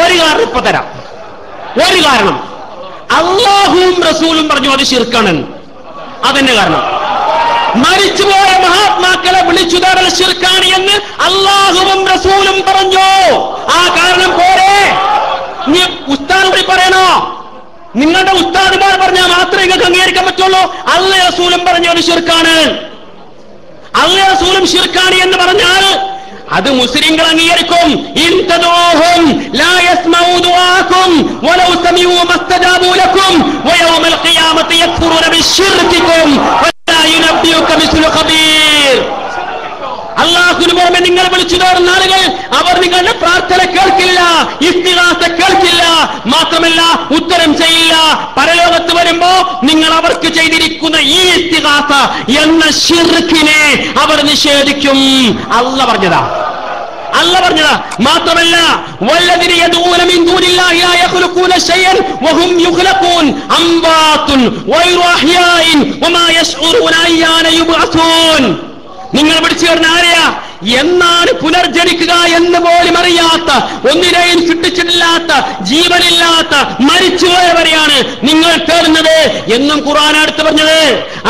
ഒരു കാരണം ഇപ്പൊ തരാം. ഒരു കാരണം അല്ലാഹുവും റസൂലും പറഞ്ഞു അത് ശിർക്കാണ്. അതന്നെ കാരണം. മരിച്ചുപോയ മഹാത്മാക്കളെ വിളിച്ചു തേടൽ ശിർക്കാണ് എന്ന് അല്ലാഹുവും റസൂലും പറഞ്ഞു. ആ കാരണം പോരെ നീ ഉസ്താദ് കൂടി പറയണോ? നിങ്ങളുടെ ഉസ്താദുമാർ പറഞ്ഞാൽ മാത്രമേ നിങ്ങൾക്ക് അംഗീകരിക്കാൻ പറ്റുള്ളൂ. അല്ലാഹു റസൂലും പറഞ്ഞ ഒരു ശിർക്കാണ്. അല്ലാഹു റസൂലും ശിർക്കാണ് എന്ന് പറഞ്ഞാൽ അത് മുസ്ലിങ്ങൾ അംഗീകരിക്കും. ഇൻ തദഊഹും ലാ യസ്മഊ ദുആക്കും വലൗ സമീഉ മസ്തജാബൂ ലക്കും വയൗമൽ ഖിയാമത്തി യക്ഫുറൂന ബിശ്ശിർകിക്കും വലാ യുനബ്ബിയുക മിസ്ലു ഖബീർ. അല്ലാഹുവിന് പുറമെ നിങ്ങൾ വിളിച്ചു തേടുന്ന ആളുകൾ അവർ നിങ്ങളുടെ പ്രാർത്ഥന കേൾക്കില്ല, ഇസ്തിഗാസ കേൾക്കില്ല, മാത്രമല്ല ഉത്തരം ചെയ്യില്ല. പരലോകത്ത് വരുമ്പോ നിങ്ങൾ അവർക്ക് ചെയ്തിരിക്കുന്ന ഈ ഇസ്തിഗാസ എന്ന ശിർക്കിനെ അവർ നിഷേധിക്കും. അല്ലാഹു പറഞ്ഞതാ. മാത്രമല്ല വല്ലദീന യദഊന മിൻ ദൂനില്ലാഹി ലാ യഖ്ലുഖൂന ശൈഅൻ വഹും യുഖ്ലഖൂൻ അംവാതുൻ വഗൈറു അഹ്യാഇൻ വമാ യശ്ഉറൂന അയ്യാന യുബ്അസൂൻ. നിങ്ങൾ വിളിച്ചു ചേർന്ന ആരെയാ? എന്നാണ് പുനർജനിക്കുക എന്ന് പോലും അറിയാത്ത, ഒന്നിനെയും സൃഷ്ടിച്ചിട്ടില്ലാത്ത, ജീവനില്ലാത്ത മരിച്ചുപോയവരെയാണ് നിങ്ങൾ തേടുന്നത് എന്നും ഖുർആൻ അടുത്ത് പറഞ്ഞത്.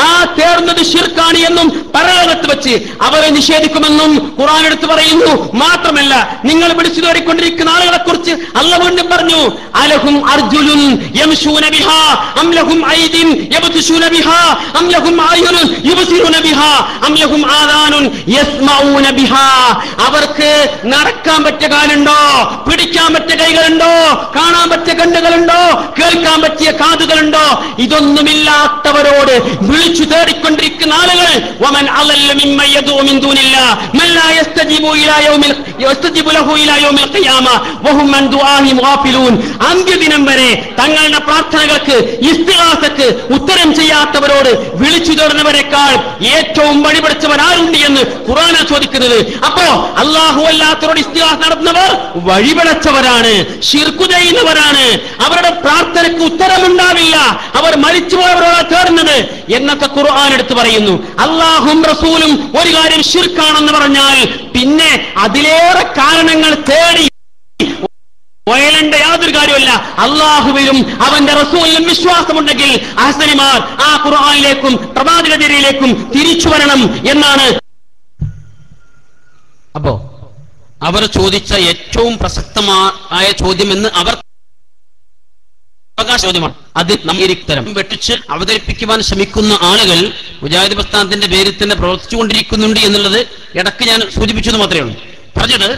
ആ തേടുന്നത് ശിർക്കാണ് എന്നും പരലോകത്ത് വെച്ച് അവരെ നിഷേധിക്കുമെന്നും ഖുർആൻ എടുത്ത് പറയുന്നു. മാത്രമല്ല നിങ്ങൾ വിളിച്ചു തേടിക്കൊണ്ടിരിക്കുന്ന ആളുകളെ കുറിച്ച് അല്ലാഹു വീണ്ടും പറഞ്ഞു, അലഹും അർജുലുൻ യംശൂന ബിഹാ അം ലഹും ഐദിൻ യബ്തുശൂന ബിഹാ അം ലഹും അയ്യുൻ യുബ്സിറൂന ബിഹാ അം ലഹും ആദാനുൻ യസ്മഊന ബിഹാ. അവർക്ക് നടക്കാൻ പറ്റിയ കാലുണ്ടോ, പിടിക്കാൻ പറ്റിയ കൈകളുണ്ടോ, കാണാൻ പറ്റിയ കണ്ണുകളുണ്ടോ, കേൾക്കാൻ പറ്റിയ കാതുകളുണ്ടോ? ഇതൊന്നുമില്ലാത്തവരോട് വിളിച്ചു തേടിക്കൊണ്ടിരിക്കുന്ന ആളുകൾ വമൻ അളല്ല മിമ്മൻ യദഉ മിൻ ദൂനില്ലാഹ് മൻ ലാ യസ്തജീബു ലഹു ഇലാ യൗമിൽ ഖിയാമ വഹും അൻ ദുആഹിം ഗാഫിലൂൻ. അന്ത്യദിനം വരെ തങ്ങളുടെ പ്രാർത്ഥനകൾക്ക് ഇസ്തിഗാസക്ക് ഉത്തരം ചെയ്യാത്തവരോട് വിളിച്ചു തേടുന്നവരെക്കാൾ ഏറ്റവും വഴിപിടിച്ചവൻ ആരുണ്ട് എന്ന് ഖുർആനാ ചോദിക്കുന്നത്. അപ്പോ അല്ലാഹു അല്ലാത്തവരോട് ഇസ്തിഗാസ നടത്തുന്നവർ വഴിപിഴച്ചവരാണ്, ശിർക്ക് ചെയ്യുന്നവരാണ്. അവരുടെ പ്രാർത്ഥനയ്ക്ക് ഉത്തരമുണ്ടാവില്ല. അവർ മരിച്ചുപോയവരോട് തേടുന്നത് എന്നൊക്കെ ഖുർആൻ എടുത്ത് പറയുന്നു. അല്ലാഹും റസൂലും ഒരു കാര്യം ശിർക്കാണെന്ന് പറഞ്ഞാൽ പിന്നെ അതിലേറെ കാരണങ്ങൾ തേടി വയലേണ്ട യാതൊരു കാര്യമല്ല. അള്ളാഹുവിലും അവന്റെ റസൂലിലും വിശ്വാസമുണ്ടെങ്കിൽ അഹ്സനിമാർ ആ ഖുർആനിലേക്കും പ്രവാചകചര്യയിലേക്കും തിരിച്ചു വരണം എന്നാണ്. അപ്പോ അവർ ചോദിച്ച ഏറ്റവും പ്രസക്തമായ ചോദ്യം എന്ന് അവർ അവകാശ ചോദ്യമാണ്. അത് നമ്മിരിത്തരം വെട്ടിച്ച് അവതരിപ്പിക്കുവാൻ ശ്രമിക്കുന്ന ആളുകൾ മുജാഹിദ് പ്രസ്ഥാനത്തിന്റെ പേരിൽ തന്നെ പ്രവർത്തിച്ചുകൊണ്ടിരിക്കുന്നുണ്ട് എന്നുള്ളത് ഇടയ്ക്ക് ഞാൻ സൂചിപ്പിച്ചത് മാത്രമേ ഉള്ളൂ. പറഞ്ഞത്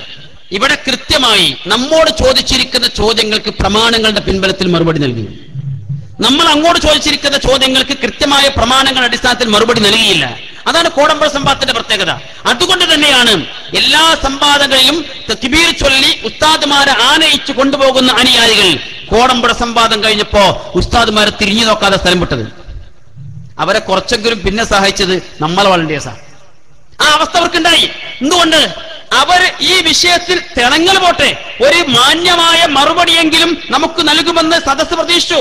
ഇവിടെ കൃത്യമായി നമ്മോട് ചോദിച്ചിരിക്കുന്ന ചോദ്യങ്ങൾക്ക് പ്രമാണങ്ങളുടെ പിൻബലത്തിൽ മറുപടി നൽകി. നമ്മൾ അങ്ങോട്ട് ചോദിച്ചിരിക്കുന്ന ചോദ്യങ്ങൾക്ക് കൃത്യമായ പ്രമാണങ്ങളുടെ അടിസ്ഥാനത്തിൽ മറുപടി നൽകിയില്ല. അതാണ് കോടമ്പുഴ സംവാദത്തിന്റെ പ്രത്യേകത. അതുകൊണ്ട് തന്നെയാണ് എല്ലാ സംവാദങ്ങളിലും തക്ബീർ ചൊല്ലി ഉസ്താദുമാരെ ആനയിച്ചു കൊണ്ടുപോകുന്ന അനുയായികൾ കോടമ്പുഴ സംവാദം കഴിഞ്ഞപ്പോ ഉസ്താദുമാരെ തിരിഞ്ഞു നോക്കാതെ സ്ഥലം വിട്ടത്. അവരെ കുറച്ചെങ്കിലും പിന്നെ സഹായിച്ചത് നമ്മളെ വളണ്ടിയേഴ്സാണ്. ആ അവസ്ഥ അവർക്കുണ്ടായി. എന്തുകൊണ്ട്? അവർ ഈ വിഷയത്തിൽ തിളങ്ങൽ പോട്ടെ, ഒരു മാന്യമായ മറുപടിയെങ്കിലും നമുക്ക് നൽകുമെന്ന് സദസ്സ് പ്രതീക്ഷിച്ചു.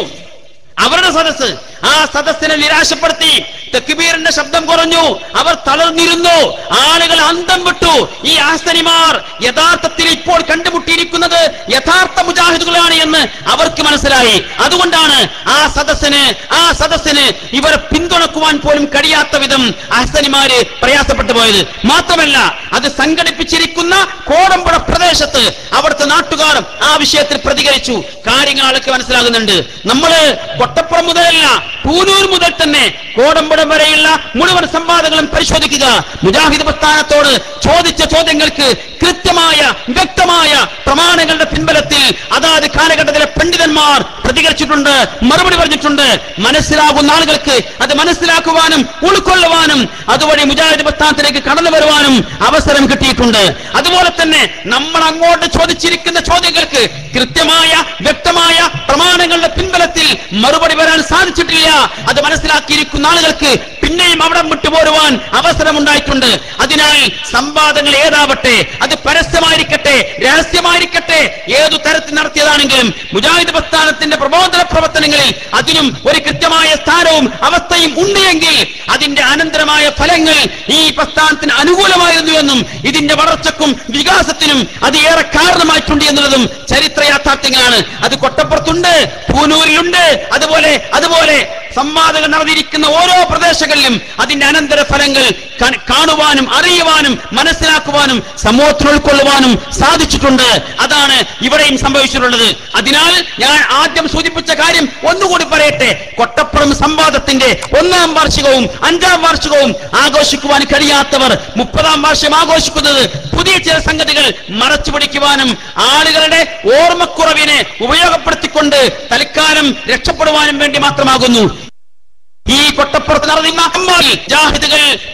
അവരുടെ സദസ്സ് ആ സദസ്സിനെ നിരാശപ്പെടുത്തി. തക്ബീറിന്റെ ശബ്ദം കുറഞ്ഞു, അവർ തളർന്നിരുന്നു, ആളുകൾ അന്തം വിട്ടു. ഈ ആസ്തനിമാർ യഥാർത്ഥത്തിൽ ഇപ്പോൾ കണ്ടുമുട്ടിയിരിക്കുന്നത് യഥാർത്ഥ മുജാഹിദുകളാണ് എന്ന് അവർക്ക് മനസ്സിലായി. അതുകൊണ്ടാണ് ആ സദസ്സിന് ഇവരെ പിന്തുണക്കുവാൻ പോലും കഴിയാത്ത വിധം ആസ്തനിമാര് പ്രയാസപ്പെട്ടു പോയത്. മാത്രമല്ല അത് സംഘടിപ്പിച്ചിരിക്കുന്ന കോടമ്പുഴ പ്രദേശത്ത് അവിടുത്തെ നാട്ടുകാർ ആ വിഷയത്തിൽ പ്രതികരിച്ചു. കാര്യങ്ങൾ ആൾക്ക് മനസ്സിലാകുന്നുണ്ട്. നമ്മള് കൊട്ടപ്പുറം മുതലല്ല, പൂനൂർ മുതൽ തന്നെ കോടമ്പുഴ വരെയുള്ള മുഴുവൻ സംവാദങ്ങളും പരിശോധിക്കുക. മുജാഹിദ് പ്രസ്ഥാനത്തോട് ചോദിച്ച ചോദ്യങ്ങൾക്ക് കൃത്യമായ വ്യക്തമായ പ്രമാണങ്ങളുടെ പിൻബലത്തിൽ അതാത് കാലഘട്ടത്തിലെ പണ്ഡിതന്മാർ പ്രതികരിച്ചിട്ടുണ്ട്, മറുപടി പറഞ്ഞിട്ടുണ്ട്. മനസ്സിലാകുന്ന ആളുകൾക്ക് അത് മനസ്സിലാക്കുവാനും ഉൾക്കൊള്ളുവാനും അതുവഴി മുജാഹിദ് പ്രസ്ഥാനത്തിലേക്ക് കടന്നു വരുവാനും അവസരം കിട്ടിയിട്ടുണ്ട്. അതുപോലെ തന്നെ നമ്മൾ അങ്ങോട്ട് ചോദിച്ചിരിക്കുന്ന ചോദ്യങ്ങൾക്ക് കൃത്യമായ വ്യക്തമായ പ്രമാണങ്ങളുടെ പിൻബലത്തിൽ മറുപടി വരാൻ സാധിച്ചിട്ടില്ല. അത് മനസ്സിലാക്കിയിരിക്കുന്ന ആളുകൾക്ക് പിന്നെയും അവിടെ വിട്ടുപോരുവാൻ അവസരമുണ്ടായിട്ടുണ്ട്. അതിനാൽ സംവാദങ്ങൾ ഏതാവട്ടെ, അത് പരസ്യമായിരിക്കട്ടെ രഹസ്യമായിരിക്കട്ടെ, ഏതു തരത്തിൽ നടത്തിയതാണെങ്കിലും മുജാഹിദ് പ്രസ്ഥാനത്തിന്റെ പ്രബോധന പ്രവർത്തനങ്ങളിൽ അതിനും ഒരു കൃത്യമായ സ്ഥാനവും അവസ്ഥയും ഉണ്ട് എങ്കിൽ അതിന്റെ അനന്തരമായ ഫലങ്ങൾ ഈ പ്രസ്ഥാനത്തിന് അനുകൂലമായിരുന്നു എന്നും ഇതിന്റെ വളർച്ചക്കും വികാസത്തിനും അത് ഏറെ കാരണമായിട്ടുണ്ട് എന്നുള്ളതും ചരിത്ര യാഥാർത്ഥ്യങ്ങളാണ്. അത് കൊട്ടപ്പുറത്തുണ്ട്, പൂനൂരിലുണ്ട്, അതുപോലെ സംവാദങ്ങൾ നടന്നിരിക്കുന്ന ഓരോ പ്രദേശങ്ങളിലും അതിന്റെ അനന്തര ഫലങ്ങൾ കാണുവാനും അറിയുവാനും മനസ്സിലാക്കുവാനും സമൂഹത്തിൽ ഉൾക്കൊള്ളുവാനും സാധിച്ചിട്ടുണ്ട്. അതാണ് ഇവിടെയും സംഭവിച്ചിട്ടുള്ളത്. അതിനാൽ ഞാൻ ആദ്യം സൂചിപ്പിച്ച കാര്യം ഒന്നുകൂടി പറയട്ടെ. കൊട്ടപ്പുറം സംവാദത്തിന്റെ 1-ാം വാർഷികവും 5-ാം വാർഷികവും ആഘോഷിക്കുവാൻ കഴിയാത്തവർ 30-ാം വാർഷികം ആഘോഷിക്കുന്നത് പുതിയ ചില സംഗതികൾ മറച്ചുപിടിക്കുവാനും ആളുകളുടെ ഓർമ്മക്കുറവിനെ ഉപയോഗപ്പെടുത്തിക്കൊണ്ട് തൽക്കാലം രക്ഷപ്പെടുവാനും വേണ്ടി മാത്രമാകുന്നു. ഈ കൊട്ടപ്പുറത്ത് നടന്ന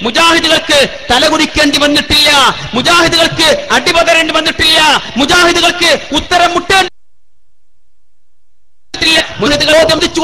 മുജാഹിദുകൾക്ക് തലകുടിക്കേണ്ടി വന്നിട്ടില്ല, മുജാഹിദുകൾക്ക് അടിപതരേണ്ടി വന്നിട്ടില്ല, മുജാഹിദുകൾക്ക് ഉത്തരം മുട്ടേണ്ടി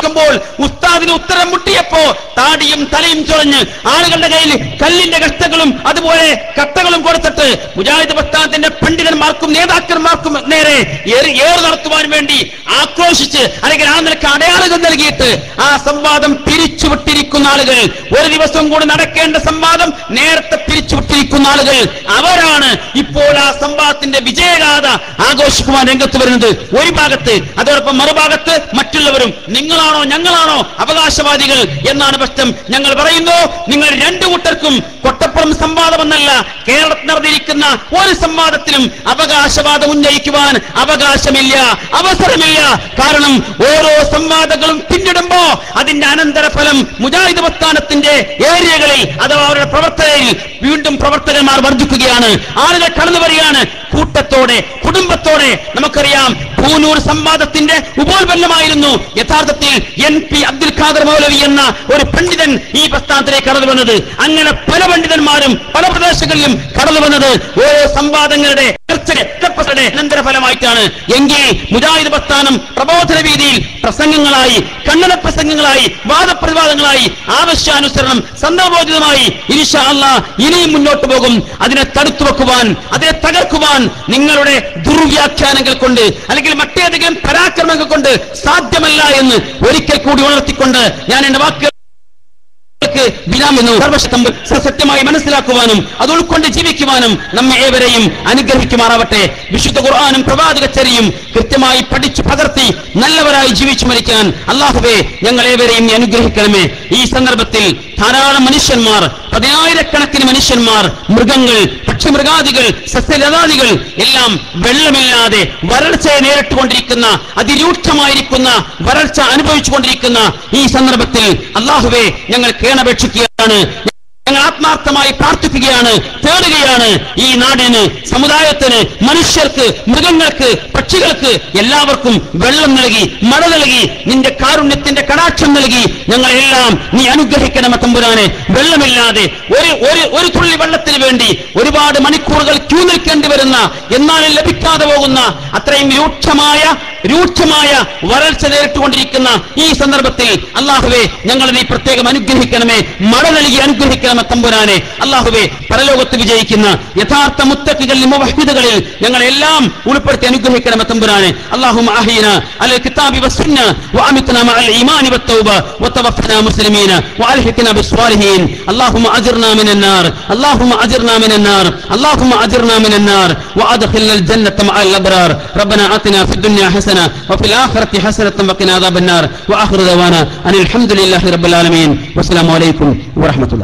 ുമ്പോൾ ഉസ്താദിന് ഉത്തരം മുട്ടിയപ്പോ താടിയും തലയും ചൊറഞ്ഞ് ആളുകളുടെ കയ്യിൽ കല്ലിന്റെ കഷ്ടകളും അതുപോലെ കട്ടകളും കൊടുത്തിട്ട് മുജാഹിദ് പ്രസ്ഥാനത്തിന്റെ പണ്ഡിതന്മാർക്കും നേതാക്കന്മാർക്കും നേരെ ഏറ് നടത്തുവാൻ വേണ്ടി ആക്രോശിച്ച് അല്ലെങ്കിൽ ആ നിലക്ക് അടയാളങ്ങൾ നൽകിയിട്ട് ആ സംവാദം പിരിച്ചുവിട്ടിരിക്കുന്ന ആളുകൾ, ഒരു ദിവസം കൂടി നടക്കേണ്ട സംവാദം നേരത്തെ പിരിച്ചുവിട്ടിരിക്കുന്ന ആളുകൾ, അവരാണ് ഇപ്പോൾ ആ സംവാദത്തിന്റെ വിജയഗാഥ ആഘോഷിക്കുവാൻ രംഗത്ത് വരുന്നത് ഒരു ഭാഗത്ത്. അതോടൊപ്പം മറുഭാഗത്ത് മറ്റുള്ളവരും നിങ്ങളാണോ ഞങ്ങളാണോ അവകാശവാദികൾ എന്നാണ് പ്രശ്നം. ഞങ്ങൾ പറയുന്നു, നിങ്ങൾ രണ്ടു കൂട്ടർക്കും കൊട്ടപ്പുറം സംവാദമെന്നല്ല, കേരളത്തിൽ നടന്നിരിക്കുന്ന ഒരു സംവാദത്തിലും അവകാശവാദം ഉന്നയിക്കുവാൻ അവകാശമില്ല, അവസരമില്ല. കാരണം ഓരോ സംവാദങ്ങളും പിന്നിടുമ്പോ അതിന്റെ അനന്തരഫലം മുജാഹിദ് പ്രസ്ഥാനത്തിന്റെ ഏരിയകളിൽ അഥവാ അവരുടെ പ്രവർത്തകരിൽ വീണ്ടും പ്രവർത്തകന്മാർ വർദ്ധിക്കുകയാണ്. ആളുകൾ കടന്നു വരികയാണ് കൂട്ടത്തോടെ, കുടുംബത്തോടെ. നമുക്കറിയാം പൂനൂർ സംവാദത്തിന്റെ ഉപോത്പന്നമായിരുന്നു യഥാർത്ഥത്തിൽ NP അബ്ദുൽ ഖാദർ മൗലവി എന്ന ഒരു പണ്ഡിതൻ ഈ പ്രസ്ഥാനത്തിലേക്ക് കടന്നു വന്നത്. അങ്ങനെ പല പണ്ഡിതന്മാരും പല പ്രദേശങ്ങളിലും കടന്നു വന്നത് ഓരോ സംവാദങ്ങളുടെ അനന്തരഫലമായിട്ടാണ്. എങ്കിൽ മുജാഹിദ് പ്രസ്ഥാനം പ്രബോധന രീതിയിൽ പ്രസംഗങ്ങളായി, കണ്ണന പ്രസംഗങ്ങളായി, വാദപ്രതിവാദങ്ങളായി, ആവശ്യാനുസരണം സന്ദർഭോചിതമായി ഇൻഷാ അല്ലാഹ് ഇനിയും മുന്നോട്ട് പോകും. അതിനെ തടുത്തു വെക്കുവാൻ, അതിനെ തകർക്കുവാൻ നിങ്ങളുടെ ദുർവ്യാഖ്യാനങ്ങൾ കൊണ്ട് അല്ലെങ്കിൽ മറ്റേതെങ്കിലും പരാക്രമങ്ങൾ കൊണ്ട് സാധ്യമല്ല എന്ന് ഒരിക്കൽ കൂടി ഉണർത്തിക്കൊണ്ട് ഞാൻ എന്റെ വാക്കുകൾ വിരാമെന്നു സത്യമായി മനസ്സിലാക്കുവാനും അത് ഉൾക്കൊണ്ട് ജീവിക്കുവാനും നമ്മെ ഏവരെയും അനുഗ്രഹിക്കുമാറാവട്ടെ. വിശുദ്ധ ഖുർആനും പ്രവാചകചര്യയും കൃത്യമായി പഠിച്ചു പകർത്തി നല്ലവരായി ജീവിച്ചു മരിക്കാൻ അല്ലാഹുവേ ഞങ്ങൾ ഏവരെയും നീ അനുഗ്രഹിക്കണമേ. ഈ സന്ദർഭത്തിൽ ധാരാളം മനുഷ്യന്മാർ, 10,000-കണക്കിന് മനുഷ്യന്മാർ, മൃഗങ്ങൾ, പക്ഷിമൃഗാദികൾ, സസ്യലതാദികൾ എല്ലാം വെള്ളമില്ലാതെ വരൾച്ചയെ നേരിട്ടുകൊണ്ടിരിക്കുന്ന, അതിരൂക്ഷമായിരിക്കുന്ന വരൾച്ച അനുഭവിച്ചുകൊണ്ടിരിക്കുന്ന ഈ സന്ദർഭത്തിൽ അല്ലാഹുവേ ഞങ്ങൾ കേണപേക്ഷിക്കുകയാണ്, ഞങ്ങൾ ആത്മാർത്ഥമായി പ്രാർത്ഥിക്കുകയാണ്, തേടുകയാണ്. ഈ നാടിന്, സമുദായത്തിന്, മനുഷ്യർക്ക്, മൃഗങ്ങൾക്ക്, പക്ഷികൾക്ക് എല്ലാവർക്കും വെള്ളം നൽകി, മഴ നൽകി, നിന്റെ കാരുണ്യത്തിന്റെ കടാക്ഷം നൽകി ഞങ്ങളെല്ലാം നീ അനുഗ്രഹിക്കണം തമ്പുരാനെ. വെള്ളമില്ലാതെ ഒരു തുള്ളി വെള്ളത്തിന് വേണ്ടി ഒരുപാട് മണിക്കൂറുകൾ ക്യൂ നിൽക്കേണ്ടി വരുന്ന, എന്നാലും ലഭിക്കാതെ പോകുന്ന അത്രയും രൂക്ഷമായ വരൾച്ച നേരിട്ടുകൊണ്ടിരിക്കുന്ന ഈ സന്ദർഭത്തിൽ അല്ലാഹുവേ ഞങ്ങളെ നീ പ്രത്യേകം അനുഗ്രഹിക്കണമേ, മഴ നൽകി അനുഗ്രഹിക്കണമേ തമ്പുരാനെ. അല്ലാഹുവേ പരലോകത്ത് വിജയിക്കുന്ന യഥാർത്ഥ മുത്തഖികളിൽ, മുവഹ്ഹിദുകളിൽ ഞങ്ങളെല്ലാം ഉൾപ്പെടുത്തി അനുഗ്രഹിക്കണമേ തമ്പുരാനെ. അല്ലാഹുമ്മ അഹ്യിന അലൽ കിതാബി വസ്സുന്ന വഅമിത്നാ മഅൽ ഈമാനി വത്തൗബ വതവഫനാ മുസ്ലിമീന വഅൽഹിഖ്നാ ബിസ്വാലിഹീൻ. അല്ലാഹുമ്മ അജിർനാ മിനൻ നാർ, അല്ലാഹുമ്മ അജിർനാ മിനൻ നാർ, അല്ലാഹുമ്മ അജിർനാ മിനൻ നാർ വഅദ്ഖിൽനൽ ജന്നത മഅൽ അബ്റാർ. റബ്ബനാ ആതിനാ ഫിദ് ദുനിയാ ഹസന വഫിൽ ആഖിറതി ഹസനത വഖിനാ അദാബന്നാർ. വആഖിറു ദഅവാനാ അനിൽ ഹംദുലില്ലാഹി റബ്ബിൽ ആലമീൻ. വസ്സലാമു അലൈക്കും വറഹ്മത്തുള്ളാഹി.